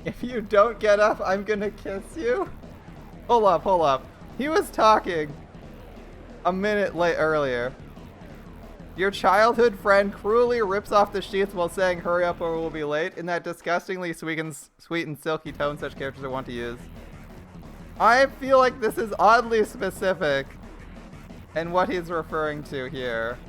If you don't get up, I'm gonna kiss you? Hold up. He was talking a minute earlier. Your childhood friend cruelly rips off the sheets while saying hurry up or we'll be late in that disgustingly sweet and silky tone such characters are wont to use. I feel like this is oddly specific in what he's referring to here.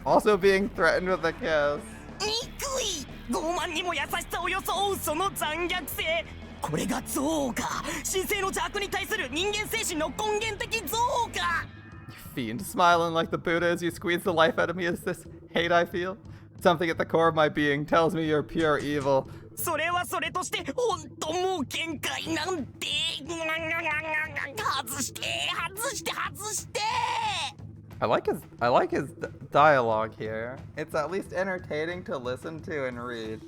Also being threatened with a kiss. 憎い傲慢にも優しさを装うその残虐性これが憎悪か神聖の邪悪に対する人間精神の根源的憎悪か Fiend, smiling like the Buddha as you squeeze the life out of me. Is this hate I feel? Something at the core of my being tells me you're pure evil. それはそれとして本当もう限界なんて外して I like his dialogue here. It's at least entertaining to listen to and read.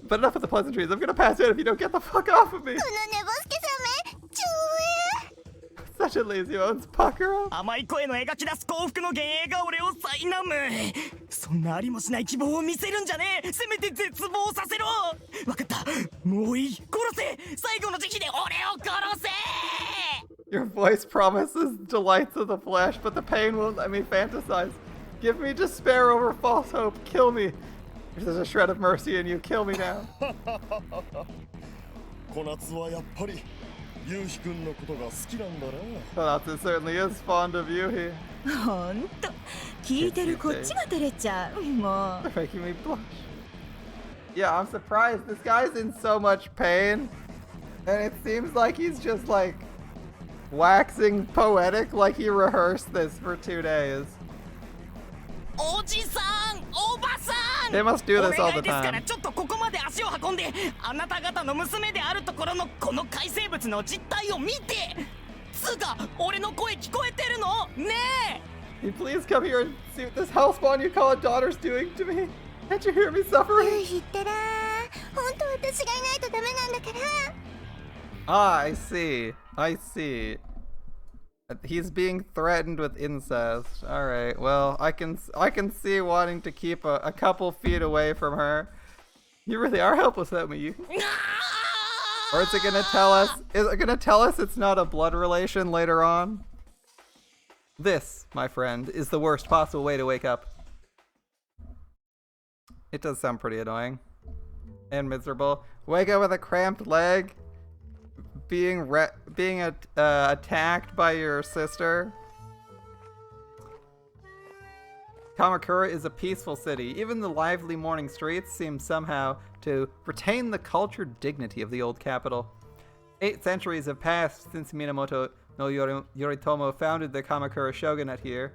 But enough of the pleasantries. I'm gonna pass out if you don't get the fuck off of me. この寝ぼすけさめちょえ Such a lazy one's pucker up. 甘い声の描き出す幸福の幻影が俺を苛むそんなありもしない希望を見せるんじゃねえせめて絶望させろわかったもういい殺せ最後の時期で俺を殺せ Your voice promises delights of the flesh, but the pain won't let me fantasize. Give me despair over false hope. Kill me. If there's a shred of mercy in you, kill me now. 小夏はやっぱりユウヒ君のことが好きなんだな。 Konatsu certainly is fond of Yuhi. ほんと聞いてるこっちが照れちゃう。もう They're making me blush. Yeah, I'm surprised. This guy's in so much pain. And it seems like he's just like waxing poetic, like he rehearsed this for 2 days. おじさん、おばさん、 They must do this all the お願いですから time. ちょっとここまで足を運んで、あなた方の娘であるところのこの海生物の実態を見て。つうか、俺の声聞こえてるの？ねえ。 Can you please come here and see what this hellspawn you call a daughter's doing to me? Can't you hear me 夕 suffering? 日ったら本当私がいないとダメなんだから。 Ah, I see. I see. He's being threatened with incest. All right. Well, I can see wanting to keep a couple feet away from her. You really are helpless at me. Or is it gonna tell us? Is it gonna tell us it's not a blood relation later on? This, my friend, is the worst possible way to wake up. It does sound pretty annoying and miserable. Wake up with a cramped leg. Being attacked by your sister. Kamakura is a peaceful city. Even the lively morning streets seem somehow to retain the cultured dignity of the old capital. 8 centuries have passed since Minamoto no Yoritomo founded the Kamakura shogunate here.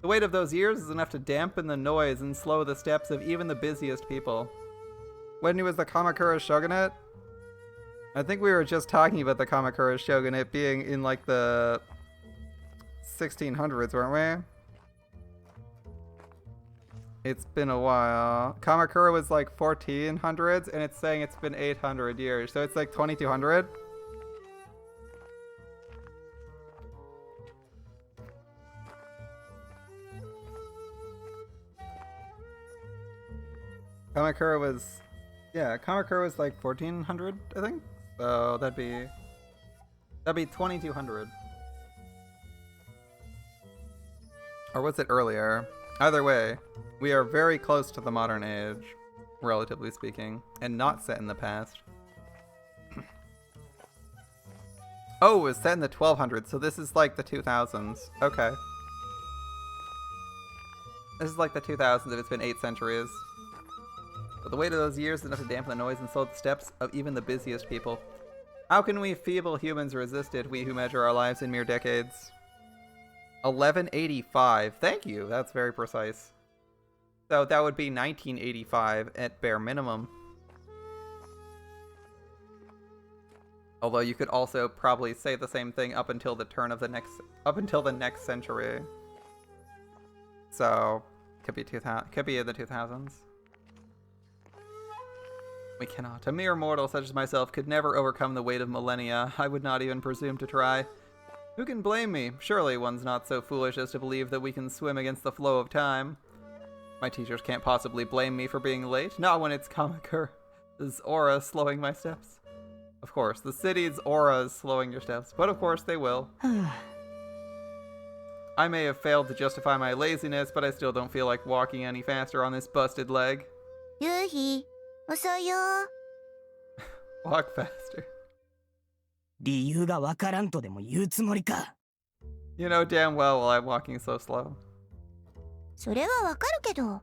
The weight of those years is enough to dampen the noise and slow the steps of even the busiest people. When he was the Kamakura shogunate, I think we were just talking about the Kamakura shogunate being in like the 1600s, weren't we? It's been a while. Kamakura was like 1400s, and it's saying it's been 800 years, so it's like 2200. Kamakura was like 1400, I think. So that'd be 2200. Or was it earlier? Either way, we are very close to the modern age, relatively speaking, and not set in the past. Oh, it was set in the 1200s, so this is like the 2000s. Okay. This is like the 2000s if it's been 8 centuries. But the weight of those years is enough to dampen the noise and slow the steps of even the busiest people. How can we feeble humans resist it, we who measure our lives in mere decades? 1185. Thank you. That's very precise. So that would be 1985 at bare minimum. Although you could also probably say the same thing up until the turn of the next century. So could be in the 2000s. We cannot. A mere mortal such as myself could never overcome the weight of millennia. I would not even presume to try. Who can blame me? Surely one's not so foolish as to believe that we can swim against the flow of time. My teachers can't possibly blame me for being late, not when it's Kamakura's aura slowing my steps. Of course, the city's aura is slowing your steps, but of course they will. I may have failed to justify my laziness, but I still don't feel like walking any faster on this busted leg. 夕日遅いよ。 Walk faster. 理由がわからんとでも言うつもりか。 You know damn well while I'm walking so slow. それはわかるけど。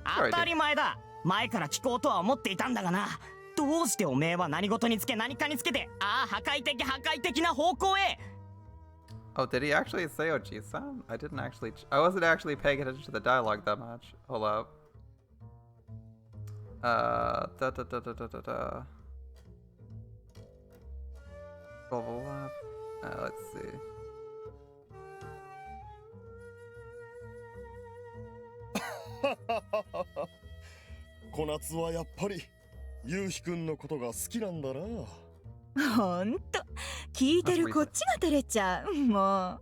当たり前だ。前から聞こうとは思っていたんだがな。どうしておめえは何事につけ何かにつけて、ああ破壊的な方向へ。 Oh, did he actually say Oji-san? I wasn't actually paying attention to the dialogue that much. Hold up. Level up. Let's see. 小夏はやっぱり夕日くんのことが好きなんだな。ほんと聞いてるこっちが照れちゃう。もう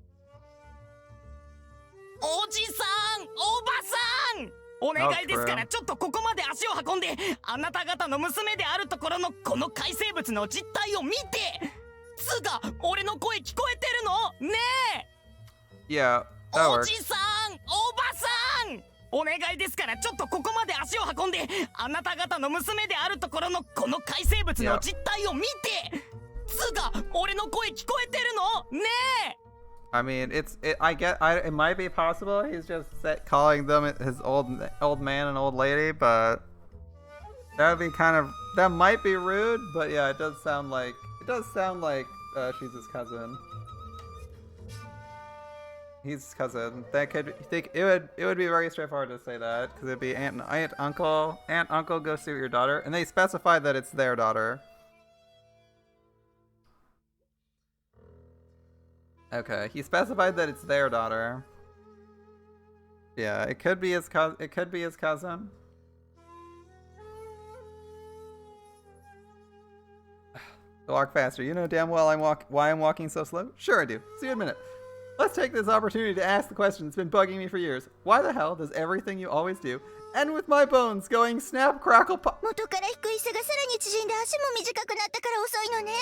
おじさん、おばさん、お願いですからちょっとここまで足を運んで、あなた方の娘であるところのこの海生物の実態を見て。つうか俺の声聞こえてるのねえ Yeah, that お works. じさんおばさんお願いですからちょっとここまで足を運んであなた方の娘であるところのこの怪生物の実態を見てつうか俺の声聞こえてるのねえ I mean, it might be possible he's just calling them his old man and old lady, but that would be that might be rude, but yeah, it does sound like she's his cousin. He's his cousin. It would be very straightforward to say that, because it'd be aunt, uncle, go see your daughter, and they specified that it's their daughter. Okay, he specified that it's their daughter. Yeah, it could be his cousin. It could be his cousin. Walk faster. You know damn well why I'm walking so slow? Sure I do. See you in a minute. Let's take this opportunity to ask the question that's been bugging me for years. Why the hell does everything you always do end with my bones going snap, crackle, pop? 元から低い背がさらに縮んで足も短くなったから遅いのね。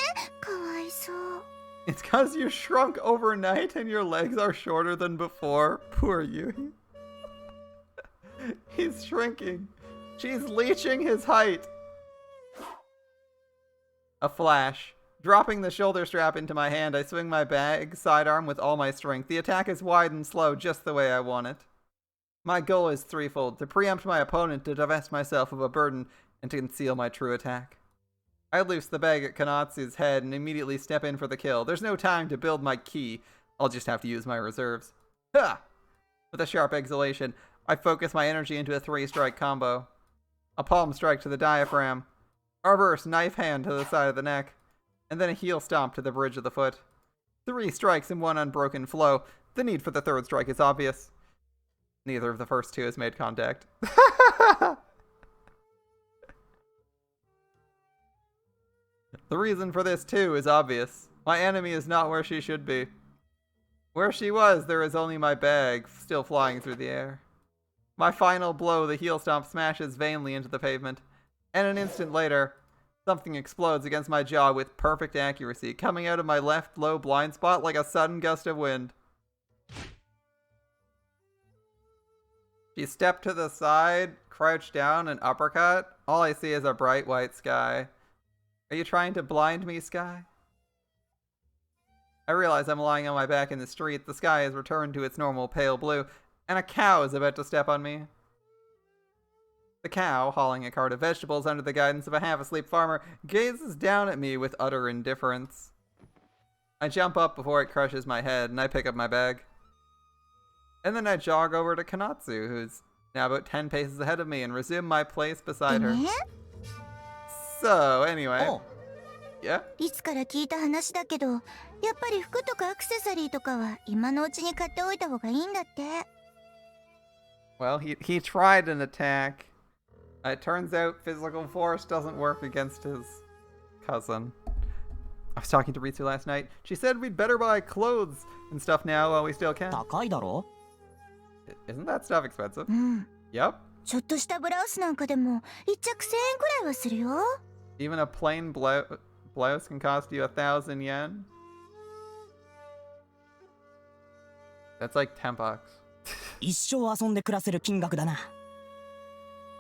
かわいそう。 It's cause you shrunk overnight and your legs are shorter than before. Poor you. He's shrinking. She's leeching his height. A flash. Dropping the shoulder strap into my hand, I swing my bag sidearm with all my strength. The attack is wide and slow, just the way I want it. My goal is threefold: to preempt my opponent, to divest myself of a burden, and to conceal my true attack. I loose the bag at Kanatsu's head and immediately step in for the kill. There's no time to build my ki. I'll just have to use my reserves. Ha! With a sharp exhalation, I focus my energy into a 3-strike combo. A palm strike to the diaphragm. A reverse knife hand to the side of the neck. And then a heel stomp to the bridge of the foot. 3 strikes in one unbroken flow. The need for the 3rd strike is obvious. Neither of the first 2 has made contact. The reason for this, too, is obvious. My enemy is not where she should be. Where she was, there is only my bag, still flying through the air. My final blow, the heel stomp, smashes vainly into the pavement. And an instant later, something explodes against my jaw with perfect accuracy, coming out of my left low blind spot like a sudden gust of wind. She stepped to the side, crouched down, and uppercut. All I see is a bright white sky. Are you trying to blind me, sky? I realize I'm lying on my back in the street. The sky has returned to its normal pale blue, and a cow is about to step on me. The cow, hauling a cart of vegetables under the guidance of a half-asleep farmer, gazes down at me with utter indifference. I jump up before it crushes my head, and I pick up my bag. And then I jog over to Kanatsu, who's now about 10 paces ahead of me, and resume my place beside her. So, anyway. Oh. Yeah? いつから聞いた話だけど、やっぱり服とかアクセサリーとかは今のうちに買っておいた方がいいんだって。Well, he tried an attack. It turns out physical force doesn't work against his cousin. I was talking to Ritsu last night. She said we'd better buy clothes and stuff now while we still can. 高いだろ Isn't that stuff expensive? うん。 Yep. ちょっとしたブラウスなんかでも1着1000円くらいはするよ。 Even a plain blouse can cost you 1,000 yen. That's like $10. 一生遊んで暮らせる金額だな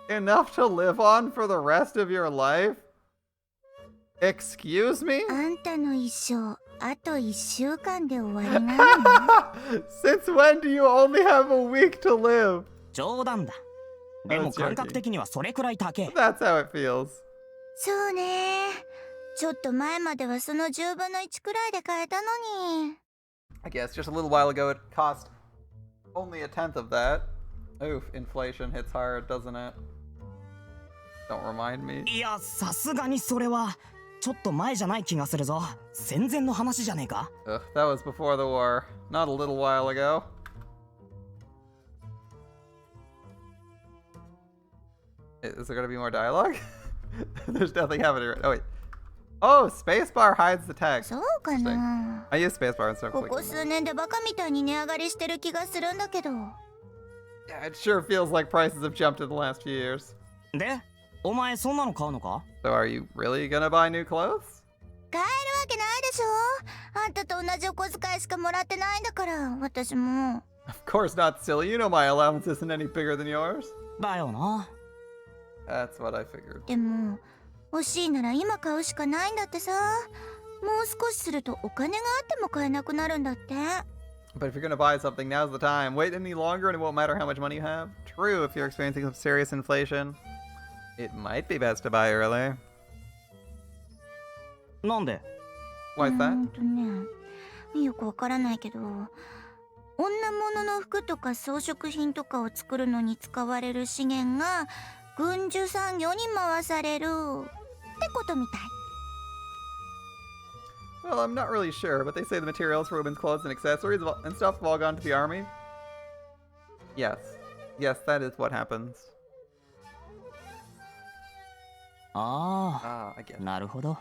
Enough to live on for the rest of your life? Excuse me? あんたの一生、あと1週間で終わりなのね。Since when do you only have a week to live? 冗談だでも感覚的にはそれくらい高え That's how it feels. そうね。ちょっと前まではその10分の1くらいで買えたのに。I guess just a little while ago it cost only a tenth of that. Oof, inflation hits hard, doesn't it? Don't remind me. いやさすがにそれはちょっと前じゃない気がするぞ戦前の話じゃねえか Ugh, that was before the war. Not a little while ago. Is there gonna be more dialogue? There's nothing happening right. Oh wait. Oh, spacebar hides the text. そうかな。 I use spacebar instead of ここ clicking. 数年でバカみたいに値上がりしてる気がするんだけど。 Yeah, it sure feels like prices have jumped in the last few years. でお前そんなの買うのか So are you really gonna buy new clothes? 買えるわけないでししょ。あんたと同じお小遣いしかもらってないんだから、私も。Of course not, silly. You know my allowance isn't any bigger than yours. だよな。 That's what I figured. でも欲しいなら今買うしかないんだってさ。もう少しするとお金があっても買えなくなるんだって。 But if you're gonna buy something, now's the time. Wait any longer and it won't matter how much money you have. True, if you're experiencing some serious inflation, it might be best to buy early. なんで？ Why is that? ね、よくわからないけど、女物の服とか装飾品とかを作るのに使われる資源が軍需産業に回されるってことみたい。 Well, I'm not really sure, but they say the materials for women's clothes and accessories and stuff have all gone to the army. Yes. Yes, that is what happens. あ I get あ、 it. なるほど。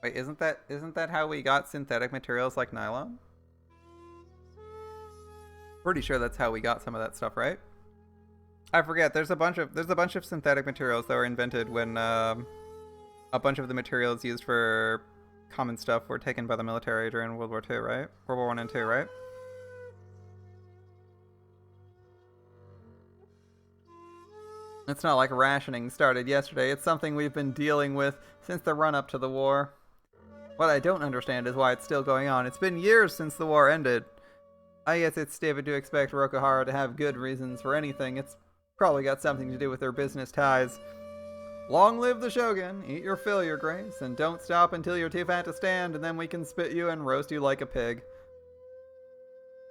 Wait, isn't that how we got synthetic materials like nylon? Pretty sure that's how we got some of that stuff, right? I forget. There's a bunch of synthetic materials that were invented when a bunch of the materials used for common stuff were taken by the military during World War II, right? World War I and II, right? It's not like rationing started yesterday. It's something we've been dealing with since the run-up to the war. What I don't understand is why it's still going on. It's been years since the war ended. I guess it's stupid to expect Rokuhara to have good reasons for anything. It's probably got something to do with their business ties. Long live the Shogun, eat your fill, your grace, and don't stop until you're too fat to stand, and then we can spit you and roast you like a pig.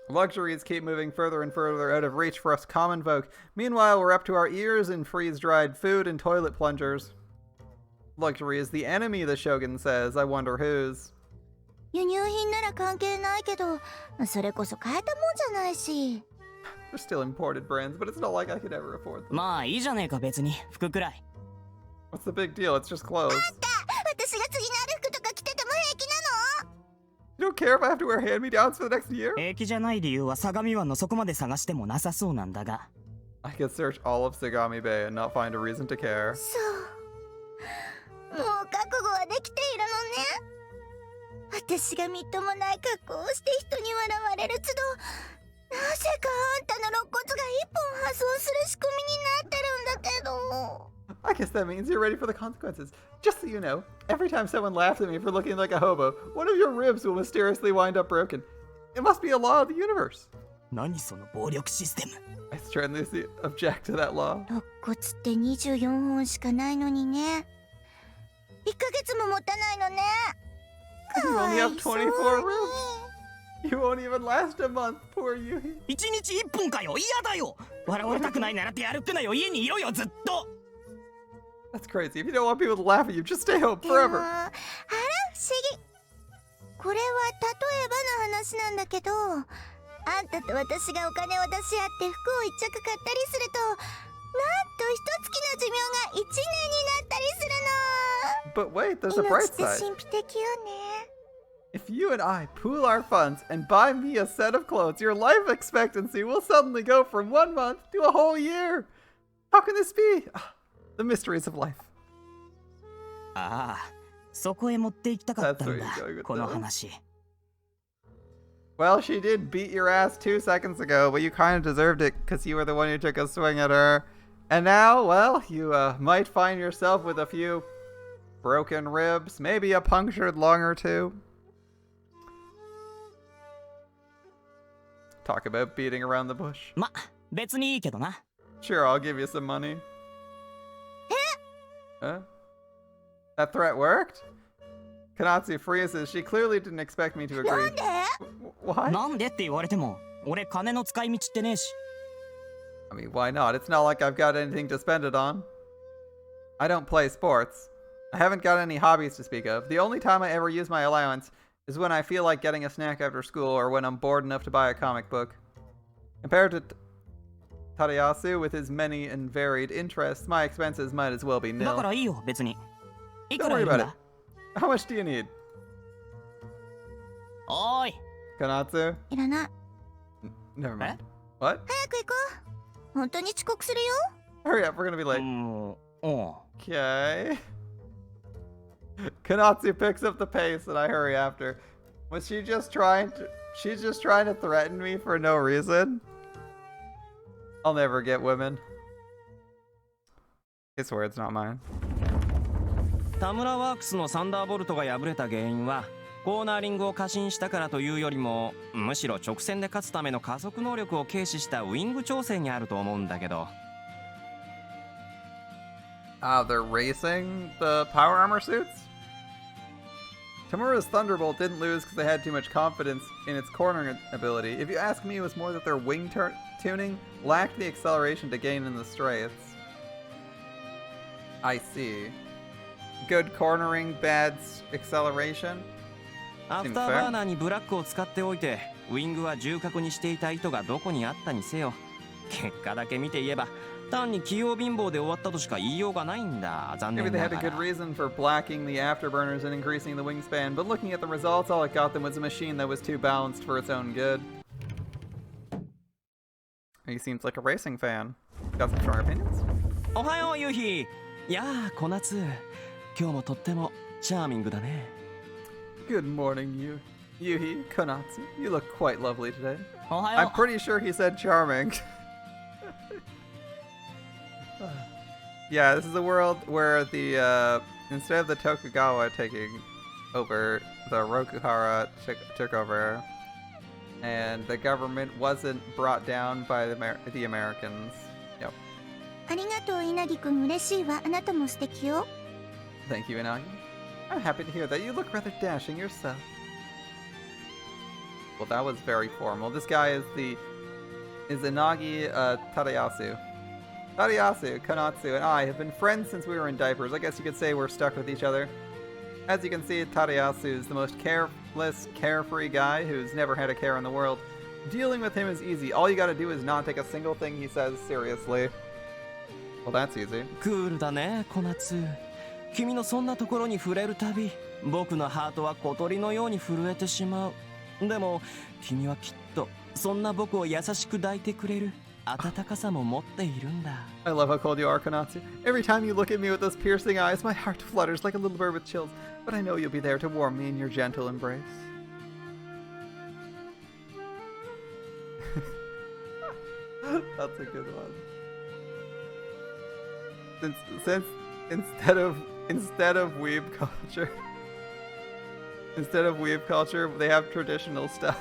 Luxuries keep moving further and further out of reach for us common folk. Meanwhile, we're up to our ears in freeze-dried food and toilet plungers. Luxury is the enemy, the Shogun says. I wonder whose. 輸入品なら関係ないけど、それこそ買えたもんじゃないし。 They're still imported brands, but it's not like I could ever afford them. まあいいじゃねえか別に服くらい。 What's the big deal? It's just clothes. 私が次のある服とか着てても平気なの？ You don't care if I have to wear hand-me-downs for the next year? 平気じゃない理由は相模湾の底まで探してもなさそうなんだが。 I could search all of Sagami Bay and not find a reason to care. そう。もう覚悟はできているのね。私がみっともない格好をして人に笑われる都度、なぜかあんたの肋骨が一本破損する仕組みになってるんだけど。 I guess that means you're ready for the consequences. Just so you know, every time someone laughs at me for looking like a hobo, one of your ribs will mysteriously wind up broken. It must be a law of the universe. 何その暴力システム。 I strenuously object to that law. 肋骨って24本しかないのにね。1ヶ月も持たないのね。 You かわ only い have そうに。 24 ribs. You won't even last a month, poor Yuhi. 一日一本かよ嫌だよ。笑われたくないならってやるってなよ家にいろよずっと。 That's crazy. If you don't want people to laugh at you, just stay home でも forever. あら不思議。これは例えばの話なんだけど、あんたと私がお金を出し合って服を1着買ったりすると、なんと一月の寿命が1年になったりするの。 But wait, there's a bright 命って side. 神秘的よね。 If you and I pool our funds and buy me a set of clothes, your life expectancy will suddenly go from 1 month to a whole year. How can this be? The mysteries of life. ああ、そこへ持って行きたかったん That's だ where you're going with この this. 話。 Well, she did beat your ass 2 seconds ago, but you kind of deserved it because you were the one who took a swing at her. And now, well, you might find yourself with a few broken ribs, maybe a punctured lung or two. Talk about beating around the bush. ま、別にいいけどな。 Sure, I'll give you some money. Huh? That threat worked? Kanatsu freezes. She clearly didn't expect me to な agree. んで？ Why? なんでって言われても、俺金の使い道ってねえし。 I mean, why not? It's not like I've got anything to spend it on. I don't play sports. I haven't got any hobbies to speak of. The only time I ever use my allowance is when I feel like getting a snack after school or when I'm bored enough to buy a comic book. Compared to Tadayasu with his many and varied interests, my expenses might as well be だか nil. らいいよ別に。い Don't くら worry いるん about it. だ？ How much do you need? おーい。 Kanatsu? いらない。 Never mind. What? 早く行こう。本当に遅刻するよ。 Hurry up, we're gonna be う late. ん、うん。 Okay. Konatsu picks up the pace and I hurry after. Was she just trying to... She's just trying to threaten me for no reason? I'll never get women. His words, not mine. 田村ワークスのサンダーボルトが敗れた原因はコーナーリングを過信したからというよりもむしろ直線で勝つための加速能力を軽視したウィング調整にあると思うんだけど They're racing the power armor suits? Tamura's Thunderbolt didn't lose because they had too much confidence in its cornering ability. If you ask me, it was more that their wing tuning lacked the acceleration to gain in the straights. I see. Good cornering, bad acceleration? アフターバーナーにブラックを使っておいてウィングは重角にしていた意図がどこにあったにせよ結果だけ見て言えば単に器用貧乏で終わったとしか言いようがないんだ残念 Maybe な they が had ら a good reason for blacking the afterburners and increasing the wingspan, but looking at the results, all it got them was a machine that was too balanced for its own good. He seems like a racing fan. Got some strong opinions? おはようユヒいやー小夏今日もとってもチャーミングだね Good morning, Yuhi, Konatsu. You look quite lovely today. おはよ I'm pretty sure he said charming. Yeah, this is a world where the instead of the Tokugawa taking over, the Rokuhara took over, and the government wasn't brought down by the Americans. Yep. ありがとう稲木くん嬉しいわあなたも素敵よ Thank you, Inagi. I'm happy to hear that. You look rather dashing yourself. Well, that was very formal. This guy is Inagi Tadayasu. Tadayasu, Konatsu, and I have been friends since we were in diapers. I guess you could say we're stuck with each other. As you can see, Tadayasu is the most careless, carefree guy who's never had a care in the world. Dealing with him is easy. All you gotta do is not take a single thing he says seriously. Well, that's easy. クールだね小夏君のそんなところに触れるたび僕のハートは小鳥のように震えてしまうでも君はきっとそんな僕を優しく抱いてくれる温かさも持っているんだ I love how cold you are, Konatsu. Every time you look at me with those piercing eyes, my heart flutters like a little bird with chills. But I know you'll be there to warm me in your gentle embrace. That's a good one. Since instead of weeb culture, they have traditional stuff.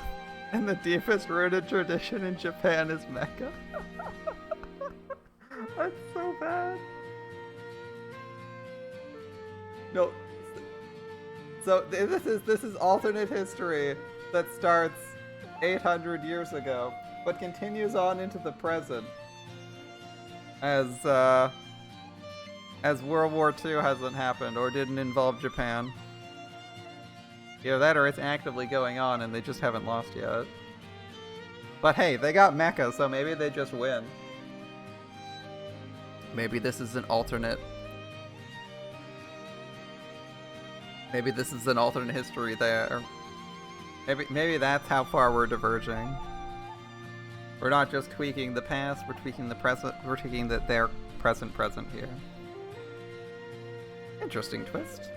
And the deepest rooted tradition in Japan is mecha. That's so bad. No. So this is alternate history that starts 800 years ago, but continues on into the present. As World War II hasn't happened or didn't involve Japan. Either that or it's actively going on and they just haven't lost yet. But hey, they got mecha, so maybe they just win. Maybe this is an alternate... Maybe this is an alternate history there. Maybe that's how far we're diverging. We're not just tweaking the past, we're tweaking the present, we're tweaking their present here. Interesting twist.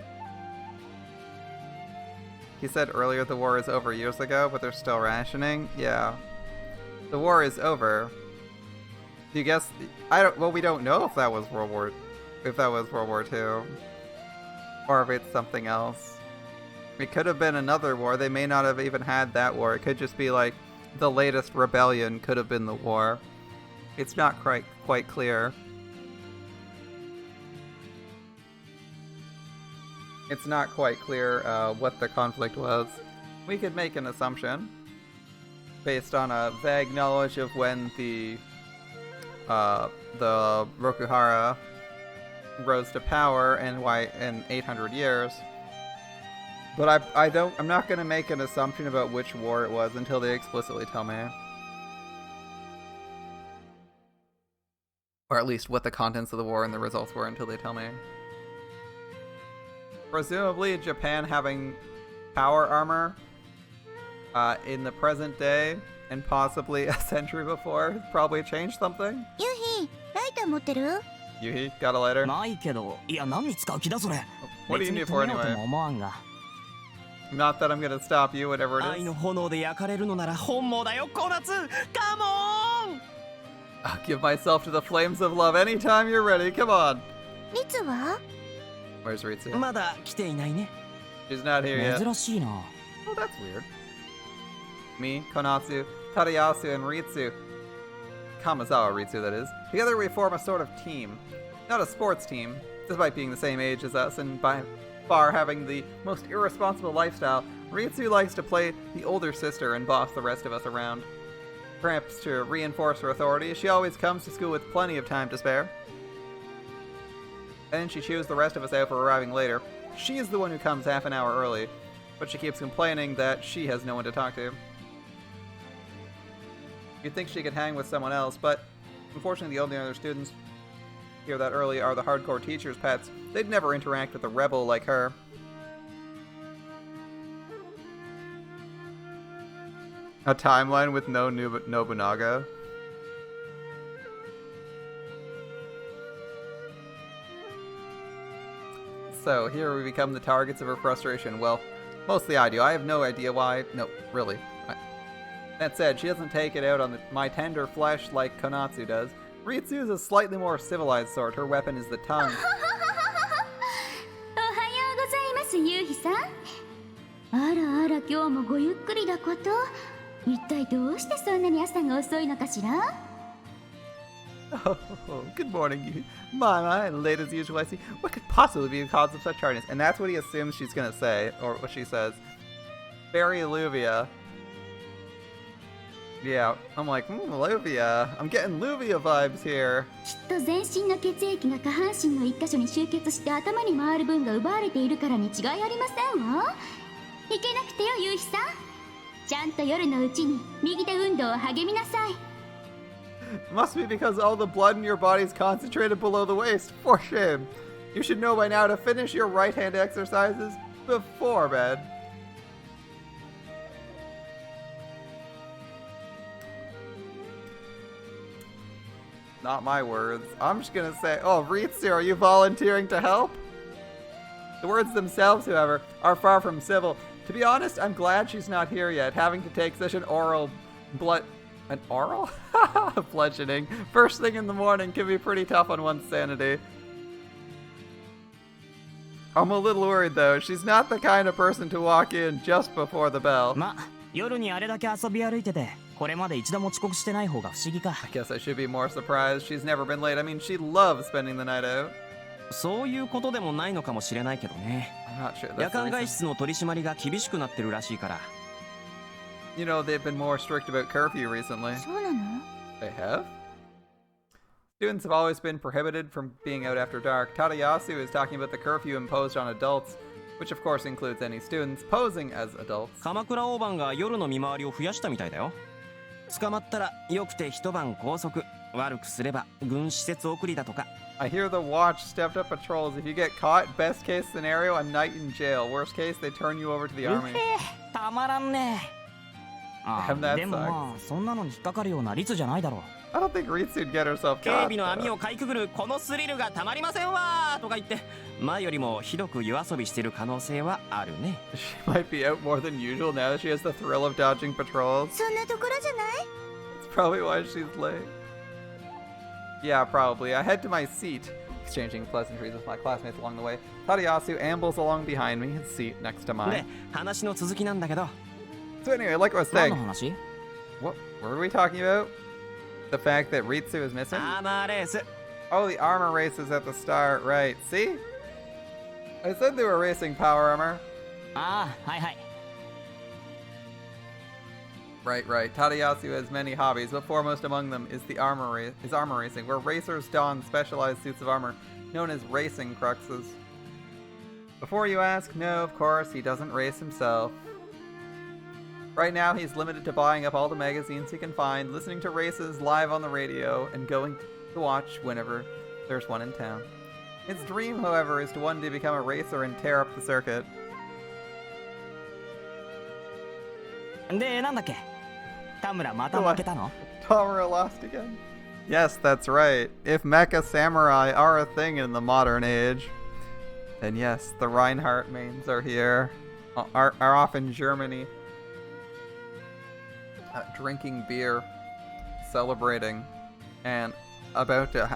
He said earlier the war is over years ago, but they're still rationing. Yeah. The war is over. Do you guess... Well, we don't know if that was World War II. Or if it's something else. It could have been another war. They may not have even had that war. It could just be like the latest rebellion could have been the war. It's not quite clear. It's not quite clear what the conflict was. We could make an assumption based on a vague knowledge of when the Rokuhara rose to power and why in 800 years. But I'm not going to make an assumption about which war it was until they explicitly tell me. Or at least what the contents of the war and the results were until they tell me. Presumably Japan having power armor in the present day and possibly a century before probably changed something. ユヒライター持ってる Yuhi, got a lighter? ないけどいや何に使う気だそれ What do you 別に need 止 for めようと anyway? も思わんが Not that I'm gonna stop you, whatever 愛 it の is. 炎で焼かれるのなら本望だよコナツカモン I'll give myself to the flames of love anytime you're ready. Come on. リツは Where's Ritsu? まだ来ていないね She's not here yet. 珍しいな Oh, that's weird. Me, Konatsu, Tadayasu, and Ritsu. Kamazawa Ritsu, that is. Together we form a sort of team. Not a sports team, despite being the same age as us and by far having the most irresponsible lifestyle. Ritsu likes to play the older sister and boss the rest of us around. Perhaps to reinforce her authority, she always comes to school with plenty of time to spare. Then she chews the rest of us out for arriving later. She is the one who comes half an hour early, but she keeps complaining that she has no one to talk to. You'd think she could hang with someone else, but unfortunately the only other students here that early are the hardcore teacher's pets. They'd never interact with a rebel like her. A timeline with no Nobunaga. So, here we become the targets of her frustration. Well, mostly I do. I have no idea why. No, really. That said, she doesn't take it out on my tender flesh like Konatsu does. Ritsu is a slightly more civilized sort. Her weapon is the tongue. おはようございますゆうひさん。あらあら今日もごゆっくりだこと。一体どうしてそんなに朝が遅いのかしら Oh, good morning, you. My, late as usual, I see. What could possibly be the cause of such tardiness? And that's what he assumes she's gonna say, or what she says. Very Luvia. Yeah, I'm like, Luvia. I'm getting Luvia vibes here. きっと全身の血液が下半身の一箇所に集結して頭に回る分が奪われているからに違いありませんわ。いけなくてよゆうひさん。ちゃんと夜のうちに右手運動を励みなさい。Must be because all the blood in your body is concentrated below the waist. For shame. You should know by now to finish your right hand exercises before bed. Not my words. I'm just gonna say, oh, Ritsu, are you volunteering to help? The words themselves, however, are far from civil. To be honest, I'm glad she's not here yet, having to take such an an oral? Bludgeoning. First thing in the morning can be pretty tough on one's sanity. I'm a little worried though. She's not the kind of person to walk in just before the bell. ま、夜にあれだけ遊び歩いててこれまで一度も遅刻してない方が不思議か I guess I should be more surprised. She's never been late. I mean, she loves spending the night out. そういうことでもないのかもしれないけどね I'm not sure 夜 that's the 間 reason. 外出の取り締まりが厳しくなってるらしいから You know, they've been more strict about curfew recently. そうなの They have? Students have always been prohibited from being out after dark. Tadayasu is talking about the curfew imposed on adults, which of course includes any students posing as adults. 鎌倉大番が夜の見回りを増やしたみたいだよ捕まったらよくて一晩拘束悪くすれば軍施設送りだとか I hear the watch stepped up patrols. If you get caught, best case scenario, a night in jail. Worst case, they turn you over to the army. たまらんねあ Damn, that でもまあそんなのに引っかかるような率じゃないだろう I don't think Ritsu'd get herself 警 caught. 備の網 though. をかいくぐるこのスリルがたまりませんわとか言って前よりもひどく夜遊びしてる可能性はあるね She might be out more than usual now that she has the thrill of dodging patrols. そんなところじゃない It's probably why she's late. Yeah, probably. I head to my seat, exchanging pleasantries with my classmates along the way. Tadayasu ambles along behind me, his seat next to で mine. 話の続きなんだけど So anyway, like I was 何の saying, 話 what were we talking about? The fact that Ritsu is missing? アーマーレース Oh, the armor race is at the start, right. See? I said they were racing power armor. ああはいはい Right. Tadayasu has many hobbies, but foremost among them is armor racing, where racers don specialized suits of armor, known as racing cruxes. Before you ask, no, of course, he doesn't race himself. Right now, he's limited to buying up all the magazines he can find, listening to races live on the radio, and going to watch whenever there's one in town. His dream, however, is to one day become a racer and tear up the circuit. でなんだっけ田村また負けたの Tamura lost again. Yes, that's right. If mecha samurai are a thing in the modern age. And yes, the Reinhardt mains are here. Are off in Germany. Drinking beer, celebrating, and about to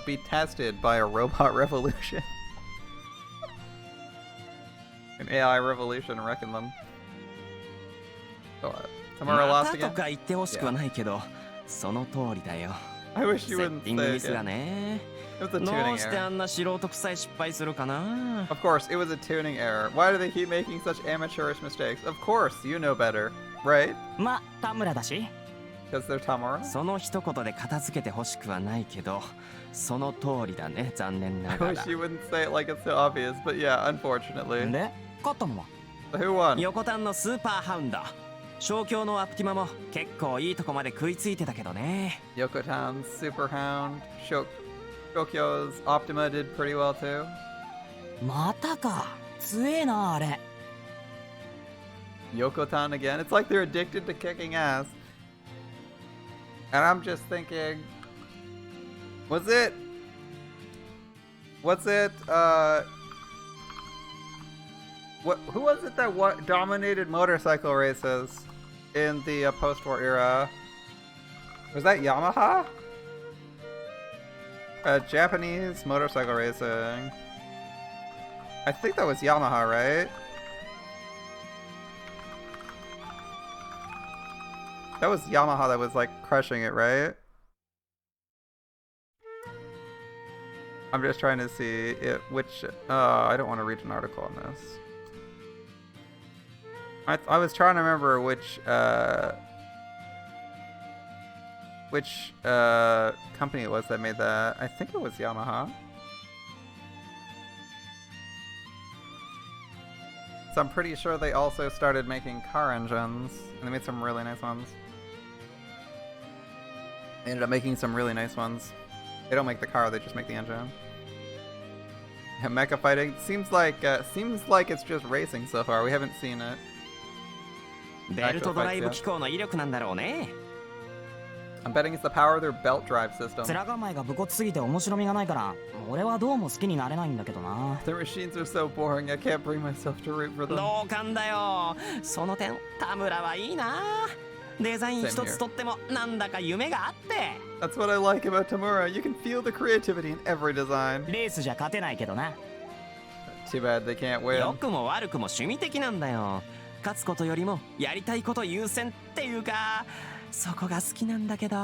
be tested by a robot revolution. An AI revolution, reckon them. So, Tamura lost またと again? か言ってほしくはないけど、その通りだよ。 I wish セ you ッ wouldn't ティング say ミスが again. ね。 It was a ど tuning うして error. あんな素人臭い失敗するかな。 Of course, it was a tuning error. Why do they keep making such amateurish mistakes? Of course, you know better, right? ま、田村だし。 Because they're Tamura? その一言で片付けてほしくはないけど、その通りだね、残念な I が wish ら。 you wouldn't say it like it's so obvious, but yeah, unfortunately. で、勝ったのは Who won? 横丹のスーパーハウンド。小京のアプティマも結構いいとこまで食いついてたけどね。 Yokotan's Super Hound. Shokyo's Optima did pretty well too. またか。強えな、あれ。 Yokotan again. It's like they're addicted to kicking ass. And I'm just thinking, what's it? Who was it that dominated motorcycle races in the post-war era? Was that Yamaha? Japanese motorcycle racing. I think that was Yamaha, right? That was Yamaha that was like crushing it, right? I'm just trying to see which. I don't want to read an article on this. I was trying to remember which company it was that made that. I think it was Yamaha. So I'm pretty sure they also started making car engines, and they made some really nice ones. They ended up making some really nice ones. They don't make the car; they just make the engine. Yeah, mecha fighting seems like it's just racing so far. We haven't seen it. ベルトドライブ機構の威力なんだろうね。 I'm betting it's the power of their belt drive system. 面構えが武骨すぎて面白みがないから、俺はどうも好きになれないんだけどな。 The machines are so boring. I can't bring myself to root for them. 同感だよ。その点、田村はいいな。デザイン一つとってもなんだか夢があって。 That's what I like about Tamura. You can feel the creativity in every design. レースじゃ勝てないけどな。 Too bad they can't 良 win. くも悪くも趣味的なんだよ。勝つことよりもやりたいこと優先っていうか、そこが好きなんだけど。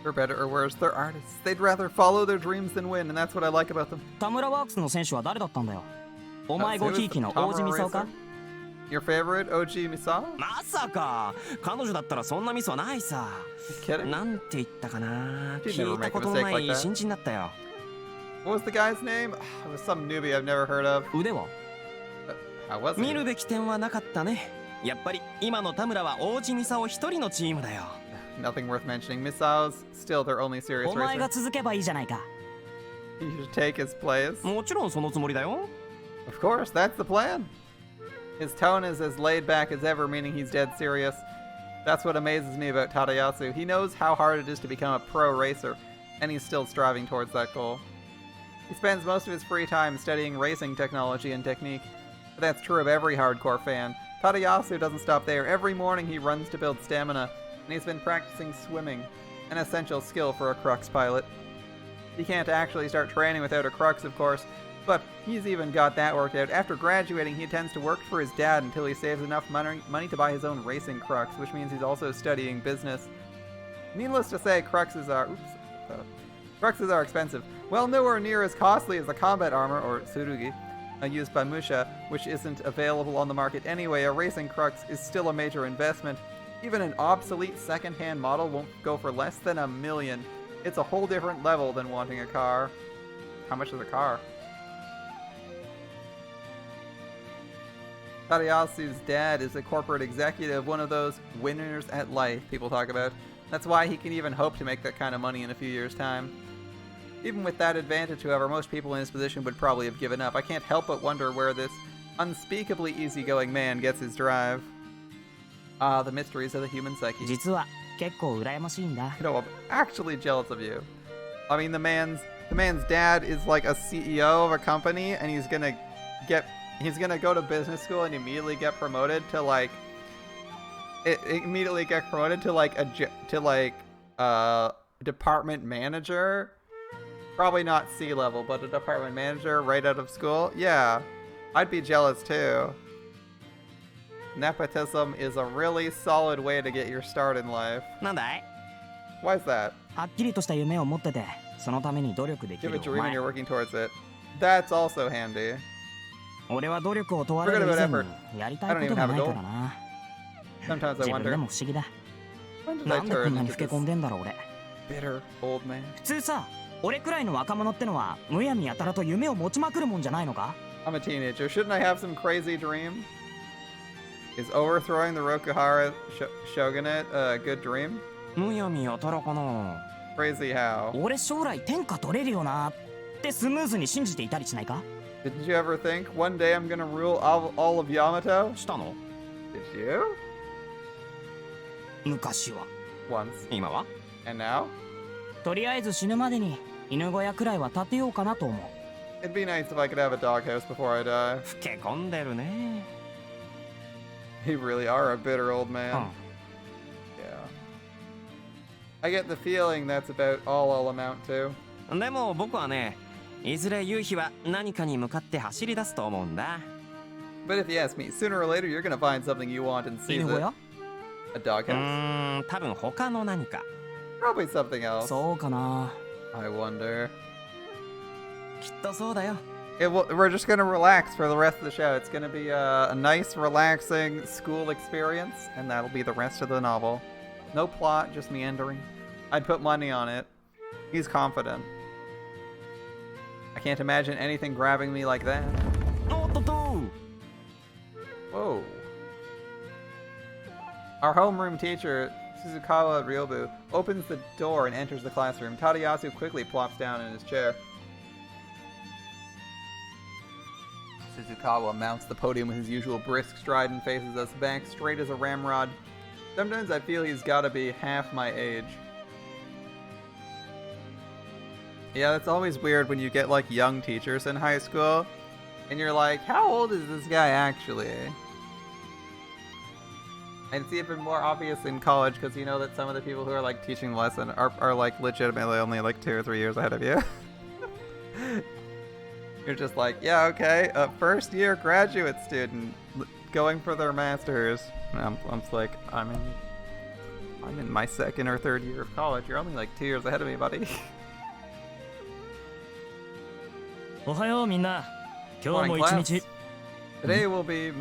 For better or worse, they're artists. They'd rather follow their dreams than win, and that's what I like about them. 田村ワークスの選手は誰だったんだよ。お前ごひいきの Tamura 王子ミサオか Your favorite OG Misao? まさか彼女だったらそんなミスはないさ。 Kidding? なんて言ったかな。 She'd 聞 never いた make a ことの mistake な like い that. 新人だったよ。 What was the guy's name? It was some newbie I've never heard of. 腕は How was 見る it? べき点はなかったね。やっぱり今の田村は王子ミサオ一人のチームだよ。 Nothing worth mentioning. Misao's still their only serious お前 racer. が続けばいいじゃないか。 You should take his place. もちろんそのつもりだよ。 Of course, that's the plan. His tone is as laid back as ever, meaning he's dead serious. That's what amazes me about Tadayasu. He knows how hard it is to become a pro racer, and he's still striving towards that goal. He spends most of his free time studying racing technology and technique. But that's true of every hardcore fan. Tadayasu doesn't stop there. Every morning he runs to build stamina, and he's been practicing swimming, an essential skill for a Crux pilot. He can't actually start training without a Crux, of course, but he's even got that worked out. After graduating, he intends to work for his dad until he saves enough money to buy his own racing Crux, which means he's also studying business. Needless to say, Cruxes are expensive. Well, nowhere near as costly as the combat armor, or Tsurugi, used by Musha, which isn't available on the market anyway. A racing Crux is still a major investment. Even an obsolete second-hand model won't go for less than $1 million. It's a whole different level than wanting a car. How much is a car? Tadayasu's dad is a corporate executive, one of those winners at life people talk about. That's why he can even hope to make that kind of money in a few years' time. Even with that advantage, however, most people in his position would probably have given up. I can't help but wonder where this unspeakably easygoing man gets his drive. Ah, the mysteries of the human psyche. 実は結構羨ましいんだ。 You know, I'm actually jealous of you. I mean, the man's The man's dad is like a CEO of a company, and he's gonna go to business school and immediately get promoted to like department manager. Probably not C-level, but a department manager right out of school. Yeah, I'd be jealous too. Nepotism is a really solid way to get your start in life. なんだい Why is that? はっきりとした夢を持ってて、そのために努力でき You る have a お dream 前 and you're working towards it. That's also handy. 俺は努力を問われる以前にやりたいことがないからな。 Sometimes I 自分で wonder, も不思議だ。 when did な I んでこ turn んなに into 老け this 込んでんだろう俺。 bitter old man? 普通さ、俺くらいの若者ってのはむやみやたらと夢を持ちまくるもんじゃないのか？ I'm a teenager. Shouldn't I have some crazy dream? Is overthrowing the Rokuhara shogunate a good dream? むやみやたらかな。 Crazy how? 俺将来天下取れるよなってスムーズに信じていたりしないか？ Didn't you ever think one day I'm gonna rule all of Yamato? したの？ Did you? 昔は。 Once. 今は？ And now? とりあえず死ぬまでに犬小屋くらいは建てようかなと思う。 It'd be nice if I could have a doghouse before I die. 老け込んでるね。 You really are a bitter old man. うん。 Yeah. I get the feeling that's about all I'll amount to. でも僕はね、いずれ夕日は何かに向かって走り出すと思うんだ。 But if you ask me, sooner or later you're gonna find something you want and seize 犬小 it. 屋？ A doghouse? 多分他の何か。 Probably something else. そうかな。 I wonder. きっとそうだよ。 We're just gonna relax for the rest of the show. It's gonna be a nice, relaxing school experience, and that'll be the rest of the novel. No plot, just meandering. I'd put money on it. He's confident. I can't imagine anything grabbing me like that. おっとっと。 Whoa. Our homeroom teacher, Suzukawa Ryobu, opens the door and enters the classroom. Tadayasu quickly plops down in his chair. Suzukawa mounts the podium with his usual brisk stride and faces us back straight as a ramrod. Sometimes I feel he's gotta be half my age. Yeah, that's always weird when you get like young teachers in high school and you're like, how old is this guy actually? And it's even more obvious in college because you know that some of the people who are like teaching the lesson are like legitimately only like 2 or 3 years ahead of you. You're just like, yeah, okay, first year graduate student going for their masters. I'm just like, I'm in my 2nd or 3rd year of college. You're only like 2 years ahead of me, buddy. おはようみんな。今日も一日。 Today will be.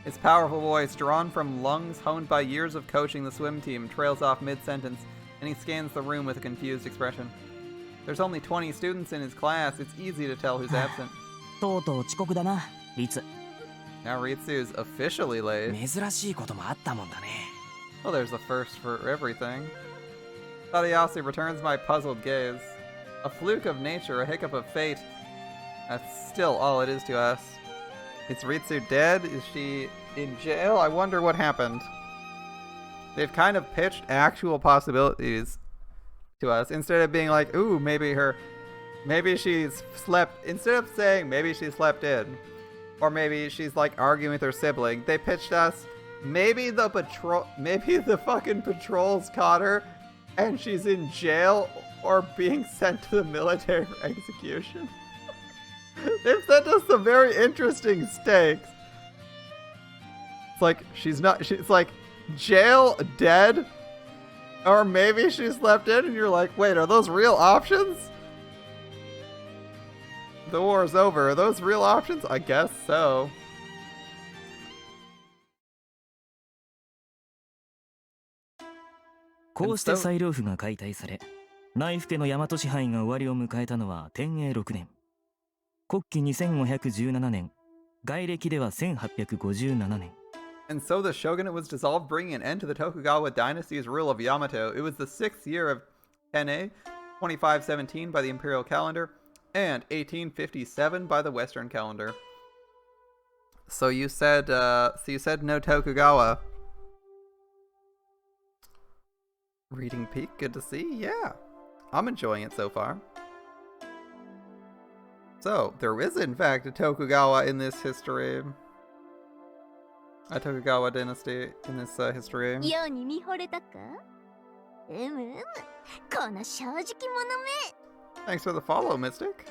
His powerful voice, drawn from lungs honed by years of coaching the swim team, trails off mid-sentence, and he scans the room with a confused expression. There's only 20 students in his class. It's easy to tell who's absent. とうとう遅刻だな、リツ。 Now Ritsu's officially late. 珍しいこともあったもんだね。 Well, there's a first for everything. Tadayasu returns my puzzled gaze. A fluke of nature, a hiccup of fate. That's still all it is to us. Is Ritsu dead? Is she in jail? I wonder what happened. They've kind of pitched actual possibilities to us instead of being like, ooh, maybe she's slept. Instead of saying maybe she slept in, or maybe she's like arguing with her sibling, they pitched us maybe the fucking patrols caught her and she's in jail or being sent to the military for execution. They've sent us some very interesting stakes. It's like she's like jail, dead, or maybe she slept in and you're like, wait, are those real options? The war's over. Are those real options? I guess so. こうしてサイローフが解体され、内府家の大和支配が終わりを迎えたのは天永6年。国記2517年、外暦では1857年。And so the shogunate was dissolved, bringing an end to the Tokugawa dynasty's rule of Yamato. It was the 6th year of Tenne, 2517 by the imperial calendar, and 1857 by the Western calendar. So you said no Tokugawa. Reading Peak, good to see. Yeah, I'm enjoying it so far. So, there is in fact a Tokugawa in this history. A Tokugawa dynasty in this history. ように見惚れたか？うむうむ、この正直者め。 Thanks for the follow, Mystic.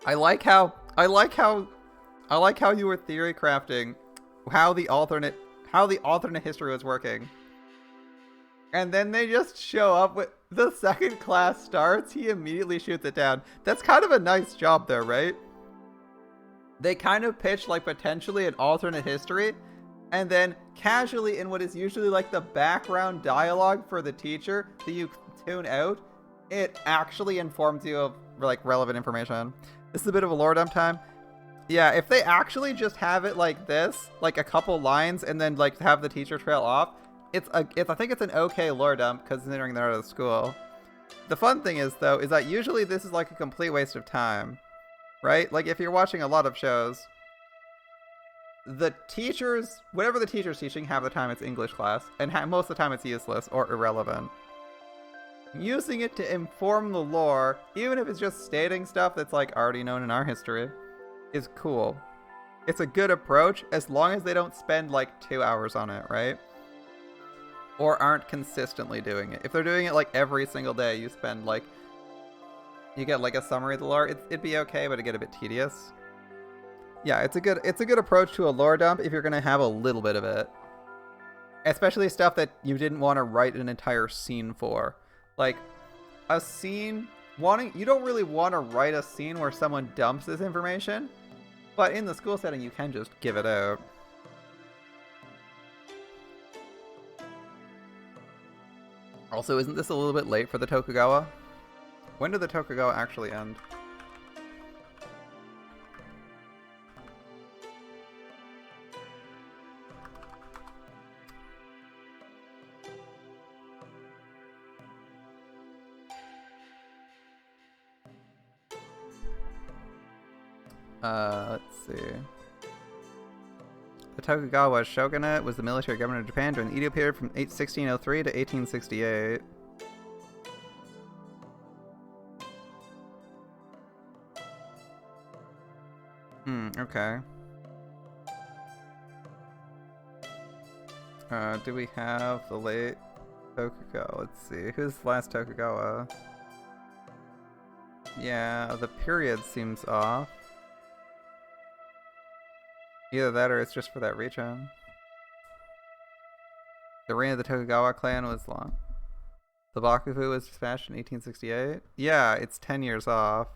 I like how you were theory crafting how the alternate history was working. And then they just show up with the second class starts, he immediately shoots it down. That's kind of a nice job there, right? They kind of pitch like potentially an alternate history, and then casually in what is usually like the background dialogue for the teacher that you tune out, it actually informs you of like relevant information. This is a bit of a lore dump time. Yeah, if they actually just have it like this, like a couple lines, and then like have the teacher trail off, I think it's an okay lore dump considering they're out of school. The fun thing is though, is that usually this is like a complete waste of time, right? Like if you're watching a lot of shows, the teachers, whatever the teacher's teaching, half the time it's English class, and most of the time it's useless or irrelevant. Using it to inform the lore, even if it's just stating stuff that's like already known in our history, is cool. It's a good approach as long as they don't spend like 2 hours on it, right? Or aren't consistently doing it. If they're doing it like every single day, you get like a summary of the lore, it'd be okay, but it'd get a bit tedious. Yeah, it's a good approach to a lore dump if you're gonna have a little bit of it. Especially stuff that you didn't want to write an entire scene for. Like, a scene, you don't really want to write a scene where someone dumps this information, but in the school setting you can just give it out. Also, isn't this a little bit late for the Tokugawa? When did the Tokugawa actually end? Let's see. The Tokugawa shogunate was the military government of Japan during the Edo period from 1603 to 1868. Okay. Do we have the late Tokugawa? Let's see. Who's the last Tokugawa? Yeah, the period seems off. Either that or it's just for that region. The reign of the Tokugawa clan was long. The Bakufu was dispatched in 1868. Yeah, it's 10 years off.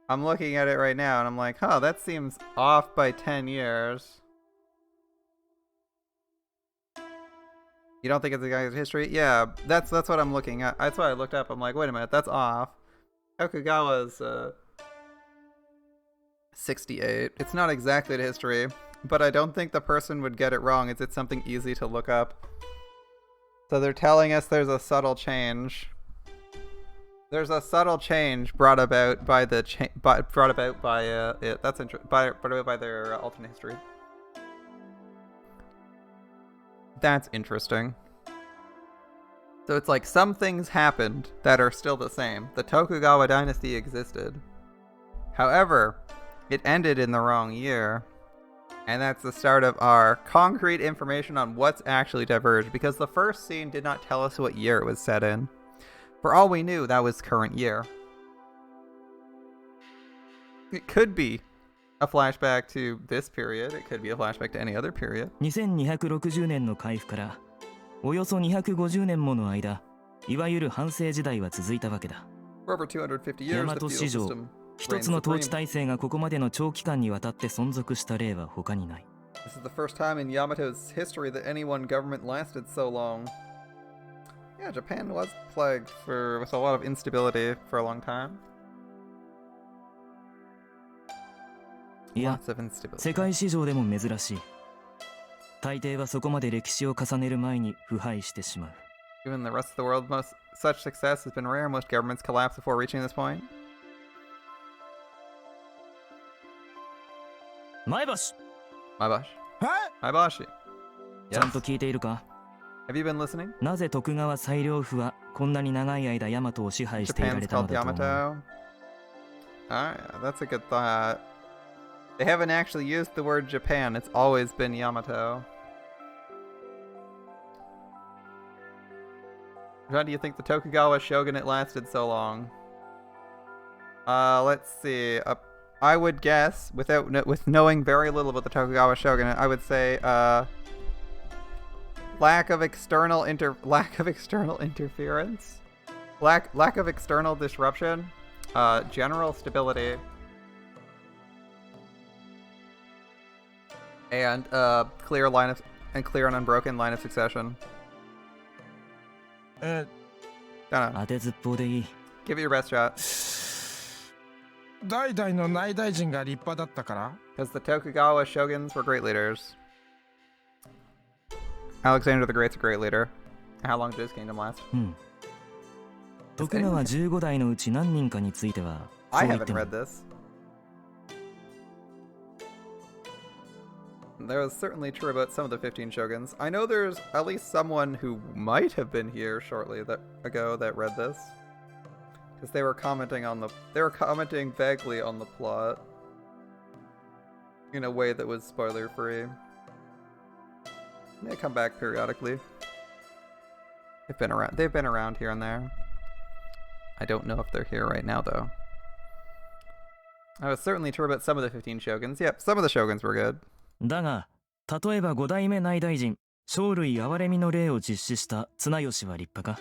I'm looking at it right now and I'm like, huh, that seems off by 10 years. You don't think it's a guy's history? Yeah, that's what I'm looking at. That's what I looked up. I'm like, wait a minute, that's off. Tokugawa's 68. It's not exactly the history, but I don't think the person would get it wrong. It's something easy to look up. So they're telling us there's a subtle change. There's a subtle change brought about by the brought about by their alternate history. That's interesting. So it's like some things happened that are still the same. The Tokugawa dynasty existed. However, it ended in the wrong year. And that's the start of our concrete information on what's actually diverged, because the first scene did not tell us what year it was set in. For all we knew, that was current year. It could be a flashback to this period. It could be a flashback to any other period. 2260年の開府からおよそ250年もの間、いわゆる半世時代は続いたわけだ。 For over 250 大 years, 和 the 史 feudal 上 system 一 reigned つの統治 supreme. 体制がここまでの長期間にわたって存続した例は他にない。 This is the first time in Yamato's history that any one government lasted so long. Yeah, Japan was plagued with a lot of instability for a long time. いや、 Lots of instability. 世界史上でも珍しい。大抵はそこまで歴史を重ねる前に腐敗してしまう。 Given the rest of the world, such success has been rare. Most governments collapse before reaching this point. 前橋、 Mabashi. え Mabashi. ちゃんと聞いているか？ Have you been listening? なぜ徳川裁量府はこんなに長い間大和を支配していら Japan's れたの called だと思う。 Yamato. Alright, that's a good thought. They haven't actually used the word Japan, it's always been Yamato. How do you think the Tokugawa shogunate lasted so long? Let's see. I would guess, with knowing very little about the Tokugawa shogunate, I would say, lack of external interference, lack of external disruption, general stability, and clear and unbroken line of succession. え Donna, 当てずっぽうでいい。 give it your best shot. 代々の内大臣が立派だったから Because the Tokugawa shoguns were great leaders. Alexander the Great's a great leader. How long did his kingdom last? 徳川15代のうち何人かについては、 I そう言っ haven't ても read this. That was certainly true about some of the 15 shoguns. I know there's at least someone who might have been here shortly ago that read this. Because they were commenting vaguely on the plot. In a way that was spoiler free. They come back periodically. They've been around here and there. I don't know if they're here right now though. I was certainly true about some of the 15 shoguns. Yep, some of the shoguns were good. だが、例えば5代目内大臣、生類憐れみの令を実施した綱吉は立派か？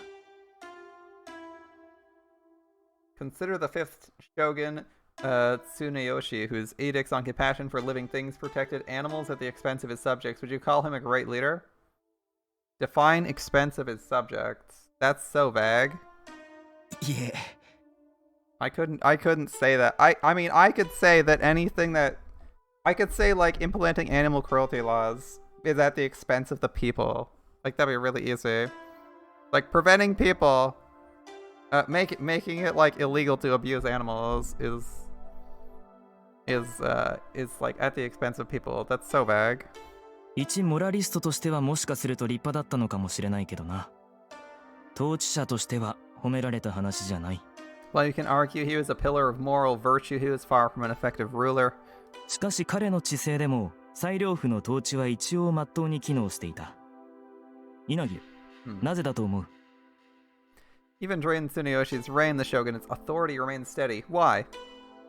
Consider the 5th shogun, Tsuneyoshi, whose edicts on compassion for living things protected animals at the expense of his subjects. Would you call him a great leader? Define expense of his subjects. That's so vague. いえ。 I couldn't say that. I mean, I could say that anything that... I could say, like, implementing animal cruelty laws is at the expense of the people. Like, that'd be really easy. Like, preventing people... making it, like, illegal to abuse animals is like, at the expense of people. That's so vague. 一モラリストとしてはもしかすると立派だったのかもしれないけどな。統治者としては褒められた話じゃない。 Well, you can argue he was a pillar of moral virtue. He was far from an effective ruler. しかし彼の治世でも裁量府の統治は一応真っ当に機能していた。稲木、なぜだと思う？ Even during Tsuneyoshi's reign, the shogunate's authority remained steady. Why?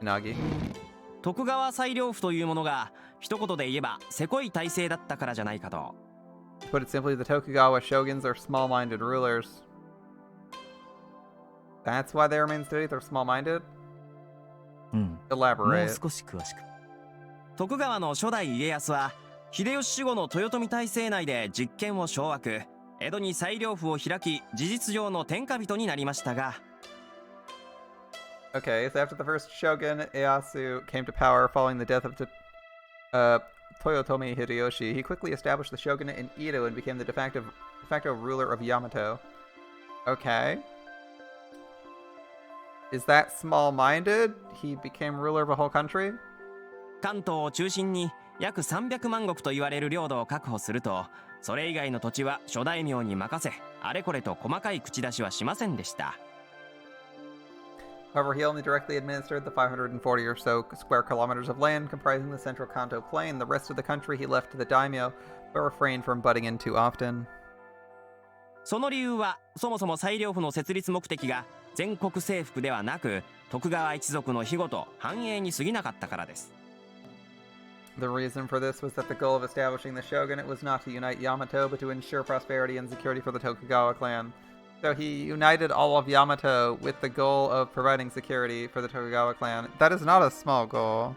Inagi. 徳川裁量府というものが一言で言えばせこい体制だったからじゃないかと。 To put it simply, the Tokugawa shoguns are small-minded rulers. That's why they remain steady? They're small-minded? もう Elaborate. 少し詳しく。徳川の初代家康は秀吉死後の豊臣体制内で実権を掌握、江戸に裁量府を開き事実上の天下人になりましたが、 Okay, so after the first shogun, Ieyasu, came to power following the death of Toyotomi Hideyoshi, he quickly established the shogunate in Edo and became the de facto ruler of Yamato. Okay. Is that small-minded? He became ruler of a whole country? 関東を中心に約300万石と言われる領土を確保すると、それ以外の土地は諸大名に任せ、あれこれと細かい口出しはしませんでした。 However, he only directly administered the 540 or so square kilometers of land comprising the central Kanto plain. The rest of the country he left to the daimyo, but refrained from butting in too often. その理由は、そもそも裁量府の設立目的が全国征服ではなく、徳川一族の庇護と繁栄に過ぎなかったからです。 The reason for this was that the goal of establishing the shogunate was not to unite Yamato, but to ensure prosperity and security for the Tokugawa clan. So he united all of Yamato with the goal of providing security for the Tokugawa clan. That is not a small goal.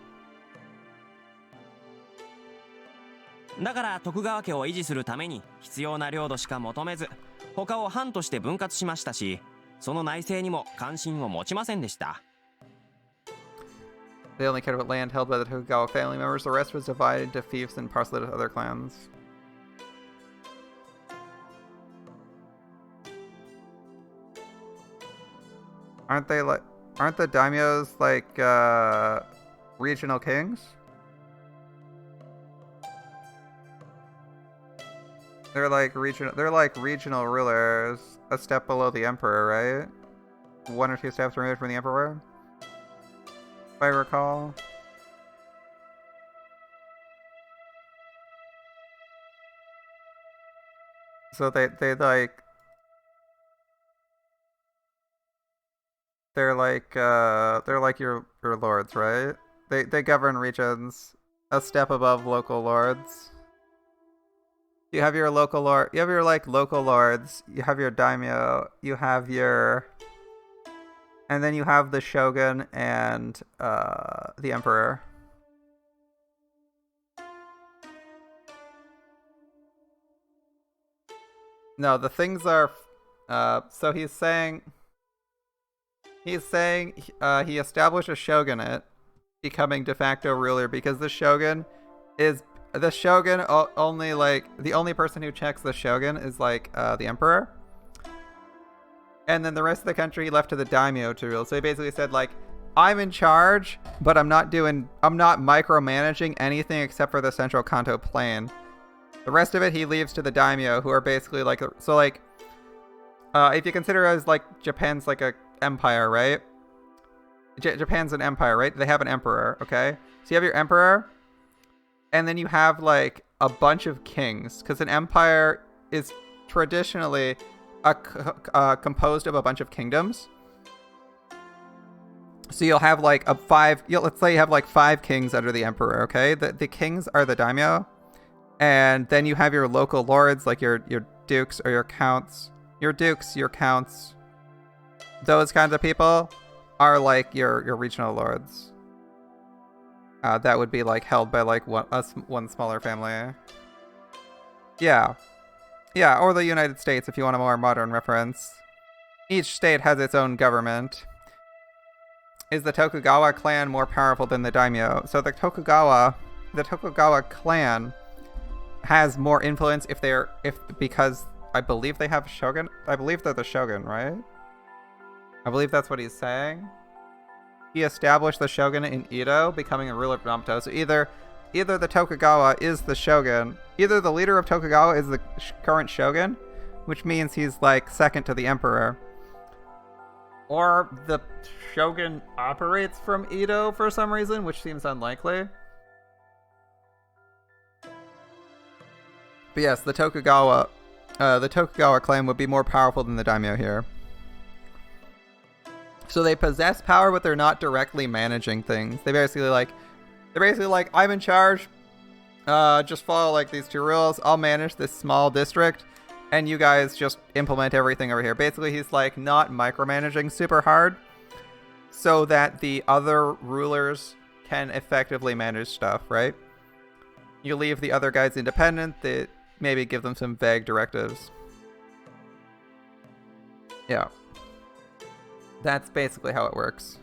だから徳川家を維持するために必要な領土しか求めず、他を藩として分割しましたし、その内政にも関心を持ちませんでした。 They only cared about land held by the Tokugawa family members. The rest was divided to fiefs and parceled to other clans. Aren't the daimyos like regional kings? They're like regional rulers, a step below the emperor, right? 1 or 2 steps removed from the emperor, if I recall. So they're like your lords, right? They govern regions a step above local lords. You have your local lord, you have your like local lords, you have your daimyo, you have your, and then you have the shogun and the emperor. No, the things are so he's saying he established a shogunate, becoming de facto ruler, because the shogun only, like, the only person who checks the shogun is like the emperor, and then the rest of the country he left to the daimyo to rule. So he basically said, like, I'm in charge, but I'm not micromanaging anything except for the central Kanto plain. The rest of it he leaves to the daimyo, who are basically like, so like if you consider as like Japan's like a empire, right? Japan's an empire, right? They have an emperor, okay? So you have your emperor, and then you have like a bunch of kings, because an empire is traditionally composed of a bunch of kingdoms. So you'll have like let's say you have like 5 kings under the emperor, okay? The kings are the daimyo, and then you have your local lords, like your dukes or your counts. Your dukes, your counts, those kinds of people are like your regional lords. That would be like held by like one smaller family. Yeah, or the United States, if you want a more modern reference. Each state has its own government. Is the Tokugawa clan more powerful than the daimyo? So the Tokugawa clan has more influence because I believe they have a shogun. I believe they're the shogun, right? I believe that's what he's saying. He established the shogunate in Edo, becoming a ruler of Yamato. So either the Tokugawa is the shogun, either the leader of Tokugawa is the current shogun, which means he's like second to the emperor, or the shogun operates from Edo for some reason, which seems unlikely. But yes, the Tokugawa clan would be more powerful than the daimyo here. So they possess power, but they're not directly managing things. They're basically like, I'm in charge. Just follow like these 2 rules. I'll manage this small district, and you guys just implement everything over here. Basically, he's like not micromanaging super hard, so that the other rulers can effectively manage stuff, right? You leave the other guys independent. They maybe give them some vague directives. Yeah. That's basically how it works.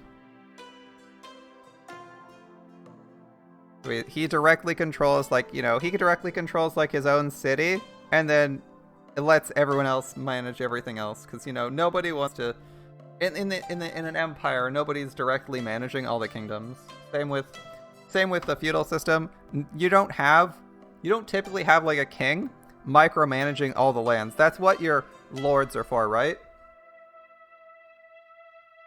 He directly controls, like, he directly controls like his own city, and then it lets everyone else manage everything else, because nobody wants to in an empire, nobody's directly managing all the kingdoms. Same with the feudal system. You don't typically have like a king micromanaging all the lands. That's what your lords are for, right?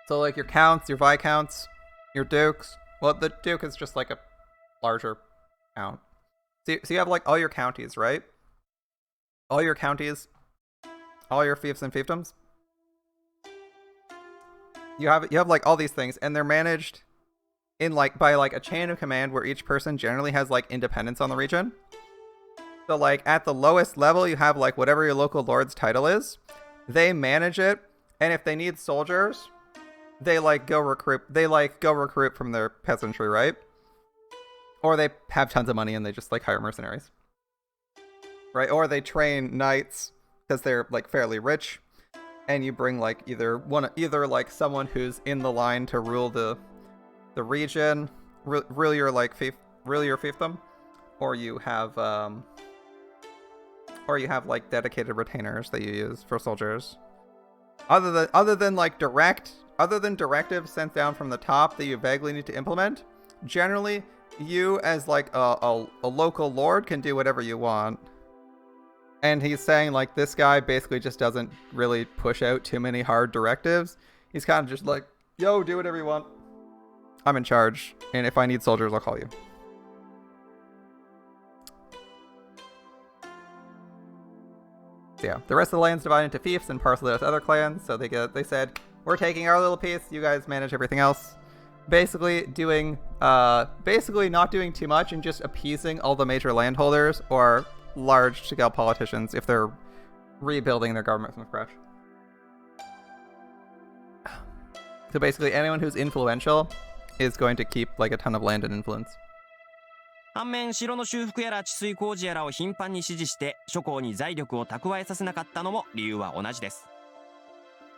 So like your counts, your viscounts, your dukes. Well, the duke is just like a larger count. So you have like all your counties, right? All your counties, all your fiefs and fiefdoms. You have like all these things, and they're managed in like by like a chain of command where each person generally has like independence on the region. So like at the lowest level, you have like whatever your local lord's title is. They manage it, and if they need soldiers, they go recruit from their peasantry, right? Or they have tons of money and they just like hire mercenaries, right? Or they train knights because they're like fairly rich, and you bring like either like someone who's in the line to rule the region, rule your fiefdom, or you have like dedicated retainers that you use for soldiers. Other than directives sent down from the top that you vaguely need to implement, generally you as like a local lord can do whatever you want. And he's saying, like, this guy basically just doesn't really push out too many hard directives. He's kind of just like, yo, do whatever you want. I'm in charge. And if I need soldiers, I'll call you. So yeah, the rest of the land's divided into fiefs and parceled out to other clans. So they said, we're taking our little piece. You guys manage everything else. Basically not doing too much and just appeasing all the major landholders or large-scale politicians if they're rebuilding their government from scratch. So basically, anyone who's influential is going to keep like a ton of land and influence. 反面城の修復やら治水工事やらを頻繁に指示して諸侯に財力を蓄えさせなかったのも理由は同じです。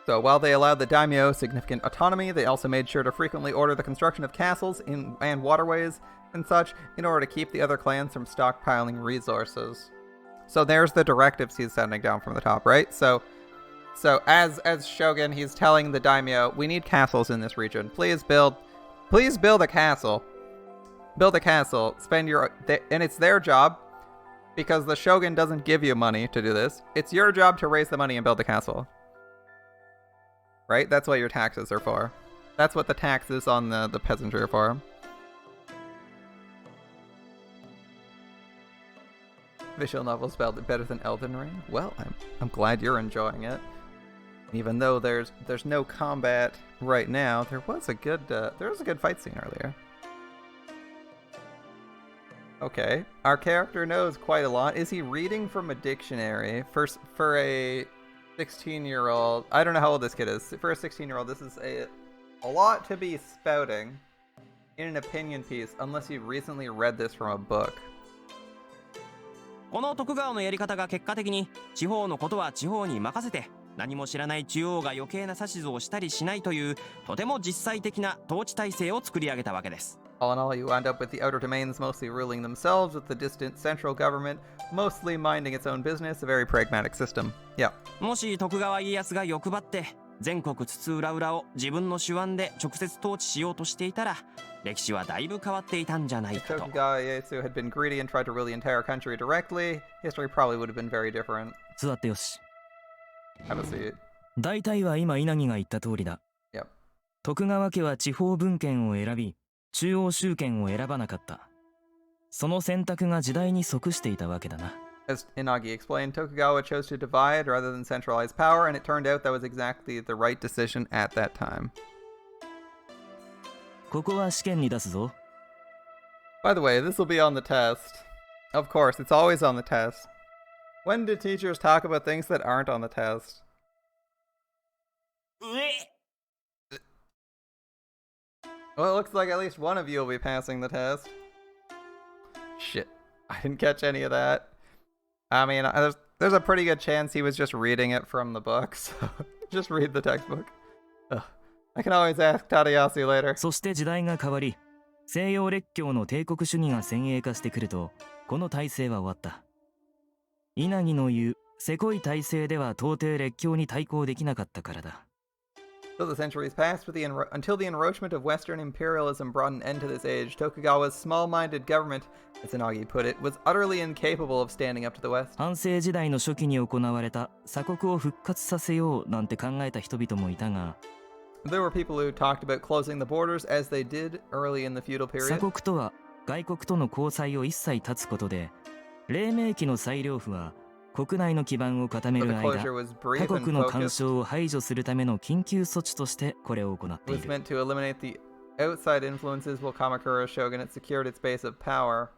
So while they allowed the daimyo significant autonomy, they also made sure to frequently order the construction of castles and waterways and such in order to keep the other clans from stockpiling resources. So there's the directives he's sending down from the top, right? So as shogun, he's telling the daimyo, we need castles in this region. Please build a castle. Build a castle. And it's their job, because the shogun doesn't give you money to do this. It's your job to raise the money and build the castle. Right? That's what your taxes are for. That's what the taxes on the peasantry are for. Visual novels better than Elden Ring? Well, I'm glad you're enjoying it. Even though there's no combat right now, there was a good fight scene earlier. Okay, our character knows quite a lot. Is he reading from a dictionary for a 16-year-old? I don't know how old this kid is. For a 16-year-old, this is a lot to be spouting in an opinion piece, unless you recently read this from a book. この徳川のやり方が結果的に地方のことは地方に任せて何も知らない中央が余計な指図をしたりしないというとても実際的な統治体制を作り上げたわけです。All in all, you end up with the outer domains mostly ruling themselves, with the distant central government mostly minding its own business, a very pragmatic system. Yeah. もし徳川家康が欲張って全国津々浦々を自分の手腕で直接統治しようとしていたら歴史はだいぶ変わっていたんじゃないかと。 If Tokugawa Ieyasu had been greedy and tried to rule the entire country directly, history probably would have been very different. 座ってよし。 Have a seat. 大体は今稲城が言った通りだ。Yep. 徳川家は地方分権を選び、中央集権を選ばなかった。その選択が時代に即していたわけだな。As Inagi explained, Tokugawa chose to divide rather than centralize power, and it turned out that was exactly the right decision at that time. ここは試験に出すぞ。 By the way, this will be on the test. Of course, it's always on the test. When do teachers talk about things that aren't on the test? うえ Well, it looks like at least one of you will be passing the test. Shit, I didn't catch any of that. I mean, there's a pretty good chance he was just reading it from the book, so just read the textbook. Ugh. I can always ask Tadayasu later. そして時代が変わり、西洋列強の帝国主義が先鋭化してくると、この体制は終わった。稲城の言う、せこい体制では到底列強に対抗できなかったからだ。So the centuries passed until the encroachment of Western imperialism brought an end to this age. Tokugawa's small-minded government, as Inagi put it, was utterly incapable of standing up to the West. 藩政時代の初期に行われた鎖国を復活させようなんて考えた人々もいたが、There were people who talked about closing the borders as they did early in the feudal 鎖 period. 国とは外国との交際を一切断つことで、黎明期の裁量府は国内の基盤を固め But る the 間、 closure was 他 brief 国 and の干 focused. 渉を排除するための緊急措置としてこれを行ってい It was る。 meant to eliminate the outside influences while Kamakura's shogunate secured its base of power.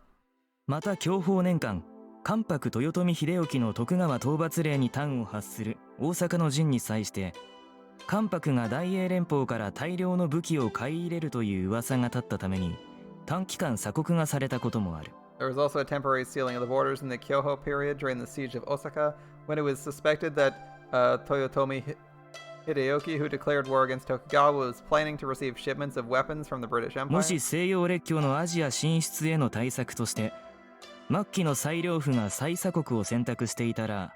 また享保年間、関白豊臣秀吉の徳川討伐令に端を発する大阪の陣に際して、関白が大英連邦から大量の武器を買い入れるという噂が立ったために、短期間鎖国がされたこともある。There was also a temporary sealing of the borders in the Kyoho period during the siege of Osaka, when it was suspected that Toyotomi Hideyoki, who declared war against Tokugawa, was planning to receive shipments of weapons from the British も Empire. し西洋列強のアジア進出への対策として、末期の裁量府が再鎖国を選択していたら、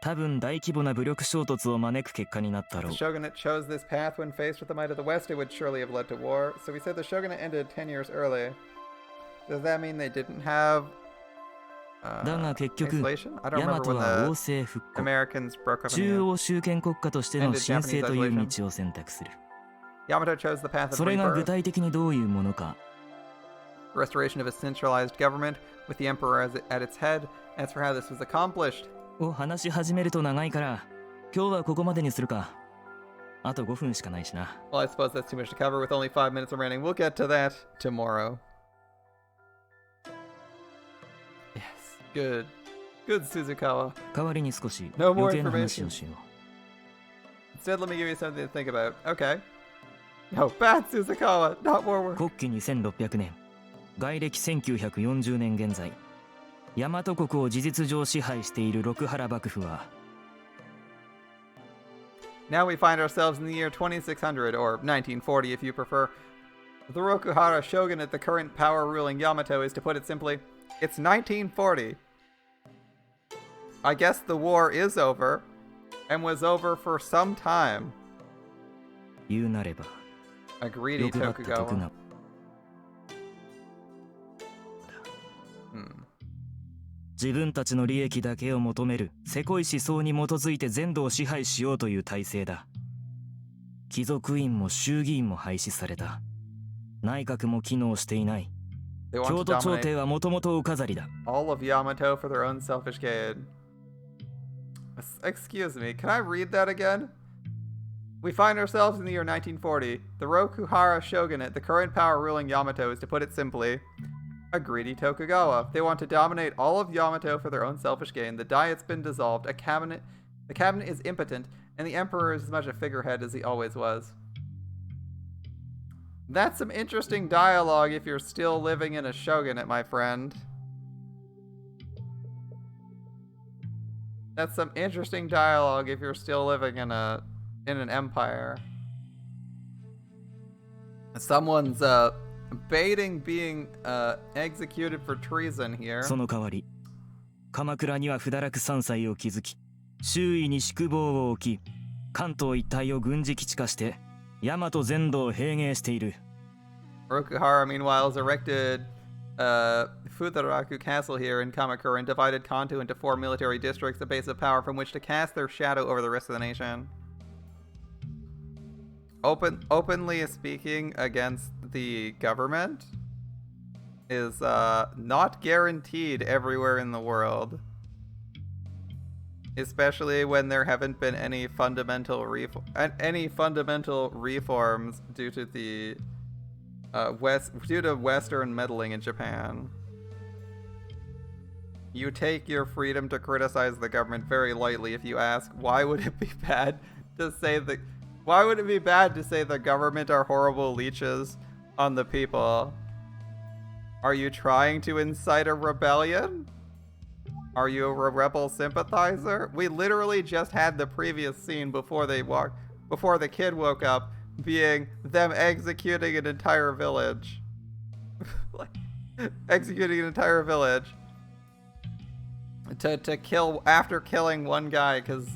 多分大規模な武力衝突を招く結果になったろ The う。 shogunate chose this path when faced with the might of the West, it would surely have led to war. So we said the shogunate ended 10 years early. Does that mean they didn't have だが結局 isolation? I don't ヤマ remember ト when は王 the 政復古 Americans broke up in 中 the 央集権国家としての神聖という道を選択する。 Yamato chose the path of それが具 rebirth, 体的にどういうものか。 restoration of a centralized government with the emperor at its head. As for how this was accomplished, を話し始めると長いから今日はここまでにするか。あと5分しかないしな。 well, I suppose that's too much to cover with only 5 minutes remaining. We'll get to that tomorrow. Yes, good. Good, Suzukawa. 代わりに少し No more 余計な話をしよう。 Instead, let me give you something to think about. Okay. No, bad Suzukawa. Not more work. 国記2600年外暦1940年現在大和国を事実上支配している六原幕府は Now we find ourselves in the year 2600, or 1940 if you prefer. The Rokuhara shogunate, the current power ruling Yamato, is, to put it simply, it's 1940. I guess the war is over, and was over for some time. 言うなれば A greedy 欲張った徳 Tokugawa. 川 自分たちの利益だけを求めるせこい思想に基づいて全土を支配しようという体制だ。貴族院も衆議院も廃止された。内閣も機能していない。 They want 京 to 都朝 dominate 廷はもともとお飾りだ。 all of Yamato for their own selfish gain. Excuse me, can I read that again? We find ourselves in the year 1940. The Rokuhara shogunate, the current power ruling Yamato, is, to put it simply, a greedy Tokugawa. They want to dominate all of Yamato for their own selfish gain. The Diet's been dissolved. The cabinet is impotent, and the emperor is as much a figurehead as he always was. That's some interesting dialogue if you're still living in a shogunate, my friend. That's some interesting dialogue if you're still living in an empire. Someone's baiting being executed for treason here. その代わり鎌倉には不堕落山塞を築き周囲に宿坊を置き関東一帯を軍事基地化して大和全土を平原している。 Rokuhara, meanwhile, has erected Futaraku Castle here in Kamakura and divided Kanto into 4 military districts, a base of power from which to cast their shadow over the rest of the nation. Openly speaking against the government is not guaranteed everywhere in the world. Especially when there haven't been any fundamental reforms due to the due to Western meddling in Japan. You take your freedom to criticize the government very lightly if you ask, why would it be bad to say the government are horrible leeches on the people? Are you trying to incite a rebellion? Are you a rebel sympathizer? We literally just had the previous scene before the kid woke up being them executing an entire village. Like, executing an entire village to kill after killing one guy because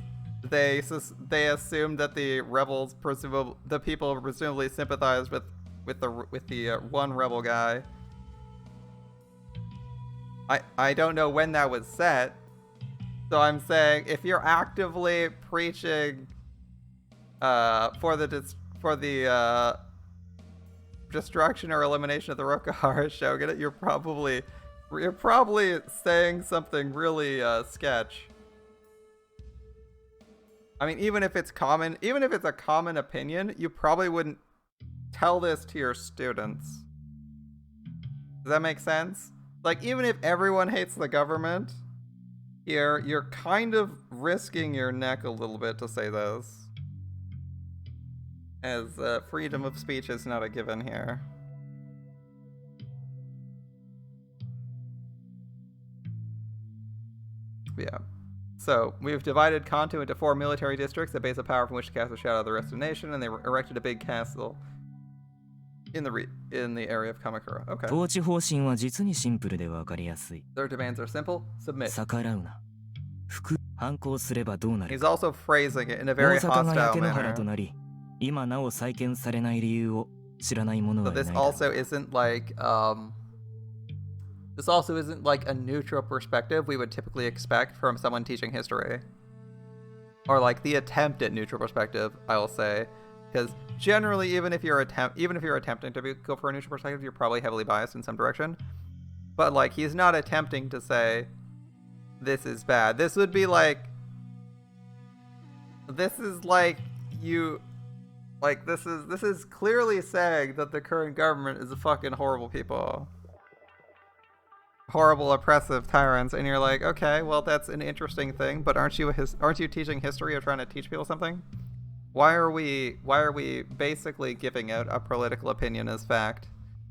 they assumed that the rebels the people presumably sympathized with the one rebel guy. I don't know when that was set, so I'm saying if you're actively preaching for the destruction or elimination of the Rokuhara shogunate, you're probably saying something really sketch. I mean, even if it's a common opinion, you probably wouldn't tell this to your students. Does that make sense? Like, even if everyone hates the government, here, you're kind of risking your neck a little bit to say this. As freedom of speech is not a given here. Yeah. So, we've divided Kanto into 4 military districts, a base of power from which to cast a shadow of the rest of the nation, and they erected a big castle in the area of Kamakura. Okay. 統治方針は実にシンプルで分かりやすい。 Their demands are simple. Submit. 逆らうな。反抗すればどうなる He's か。 also phrasing it in a 大 very 阪が hostile 焼け野原と manner. なり、今なお再建されない理由を知らない者 So はいない this だろう。 also isn't like This also isn't like a neutral perspective we would typically expect from someone teaching history. Or like the attempt at neutral perspective, I will say. Because generally, even if you're attempting to go for a neutral perspective, you're probably heavily biased in some direction. But like, he's not attempting to say, this is bad. This would be like, this is clearly saying that the current government is a fucking horrible people. Horrible, oppressive tyrants, and you're like, okay, well, that's an interesting thing, but aren't you teaching history or trying to teach people something? Why are we basically giving out a political opinion as fact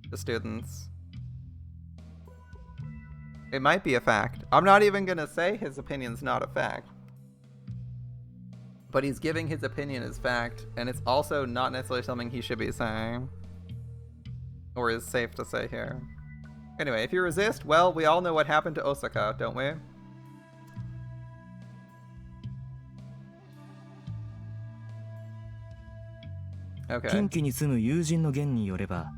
to students? It might be a fact. I'm not even gonna say his opinion's not a fact. But he's giving his opinion as fact, and it's also not necessarily something he should be saying. Or is safe to say here. Anyway, if you resist, well, we all know what happened to Osaka, don't we? Okay. 近畿に住む友人の言によれば、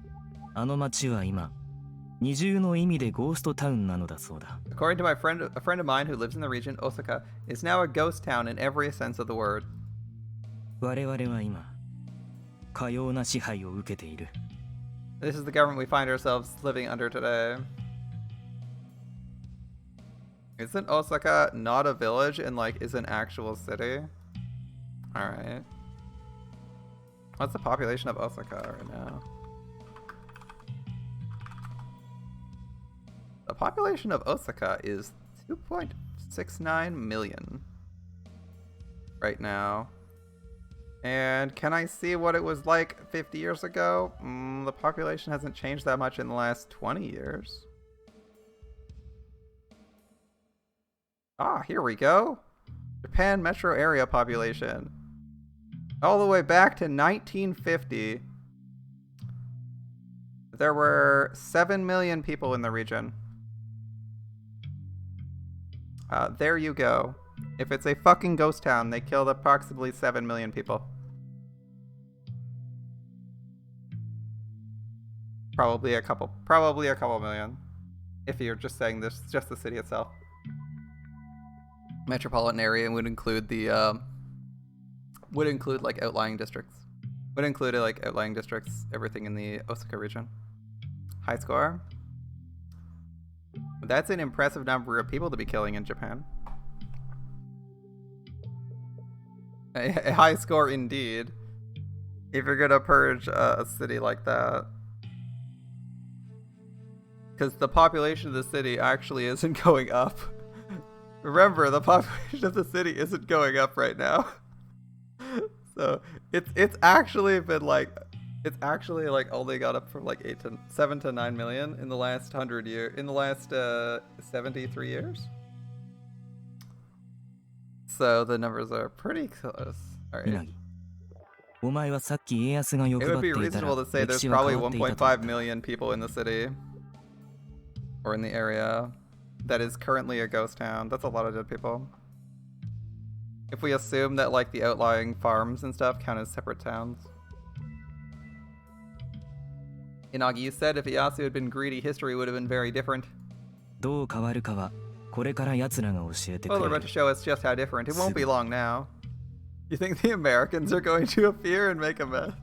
あの町は今、二重の意味でゴーストタウンなのだそうだ。According to a friend of mine who lives in the region, Osaka is now a ghost town in every sense of the word. 我々は今、かような支配を受けている。This is the government we find ourselves living under today. Isn't Osaka not a village and like is an actual city? Alright. What's the population of Osaka right now? The population of Osaka is 2.69 million right now. And can I see what it was like 50 years ago? The population hasn't changed that much in the last 20 years. Ah, here we go. Japan metro area population. All the way back to 1950. There were 7 million people in the region. There you go. If it's a fucking ghost town, they killed approximately 7 million people. Probably a couple million. If you're just saying this, just the city itself. Metropolitan area would include the, like outlying districts. Would include like outlying districts, everything in the Osaka region. High score. That's an impressive number of people to be killing in Japan. A high score indeed. If you're gonna purge a city like that. Because the population of the city actually isn't going up. Remember, the population of the city isn't going up right now. So it's actually been like, it's actually like only got up from like 7 to 9 million in the last 100 years, in the last 73 years. So the numbers are pretty close. Alright. It would be reasonable to say there's probably 1.5 million people in the city. Or in the area that is currently a ghost town. That's a lot of dead people. If we assume that like the outlying farms and stuff count as separate towns. Inagi, you said if Ieyasu had been greedy, history would have been very different. Well, they're about to show us just how different. It won't be long now. You think the Americans are going to appear and make a mess?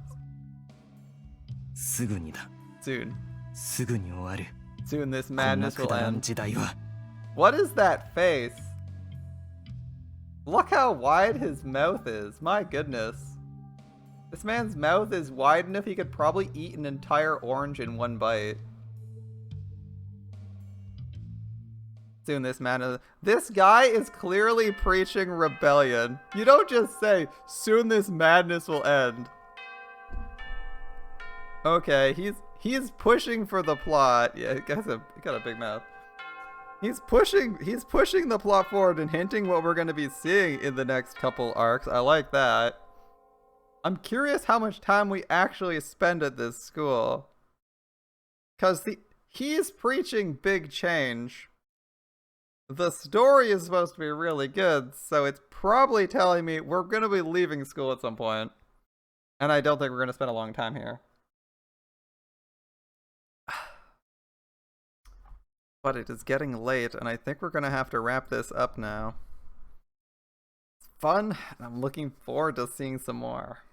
Soon. Soon this madness will end. What is that face? Look how wide his mouth is. My goodness. This man's mouth is wide enough he could probably eat an entire orange in one bite. Soon this man... This guy is clearly preaching rebellion. You don't just say, soon this madness will end. Okay, he's pushing for the plot. Yeah, he got a big mouth. He's pushing the plot forward and hinting what we're going to be seeing in the next couple arcs. I like that. I'm curious how much time we actually spend at this school. Cause he's preaching big change. The story is supposed to be really good, so it's probably telling me we're going to be leaving school at some point. And I don't think we're going to spend a long time here. But it is getting late, and I think we're gonna have to wrap this up now. It's fun, and I'm looking forward to seeing some more.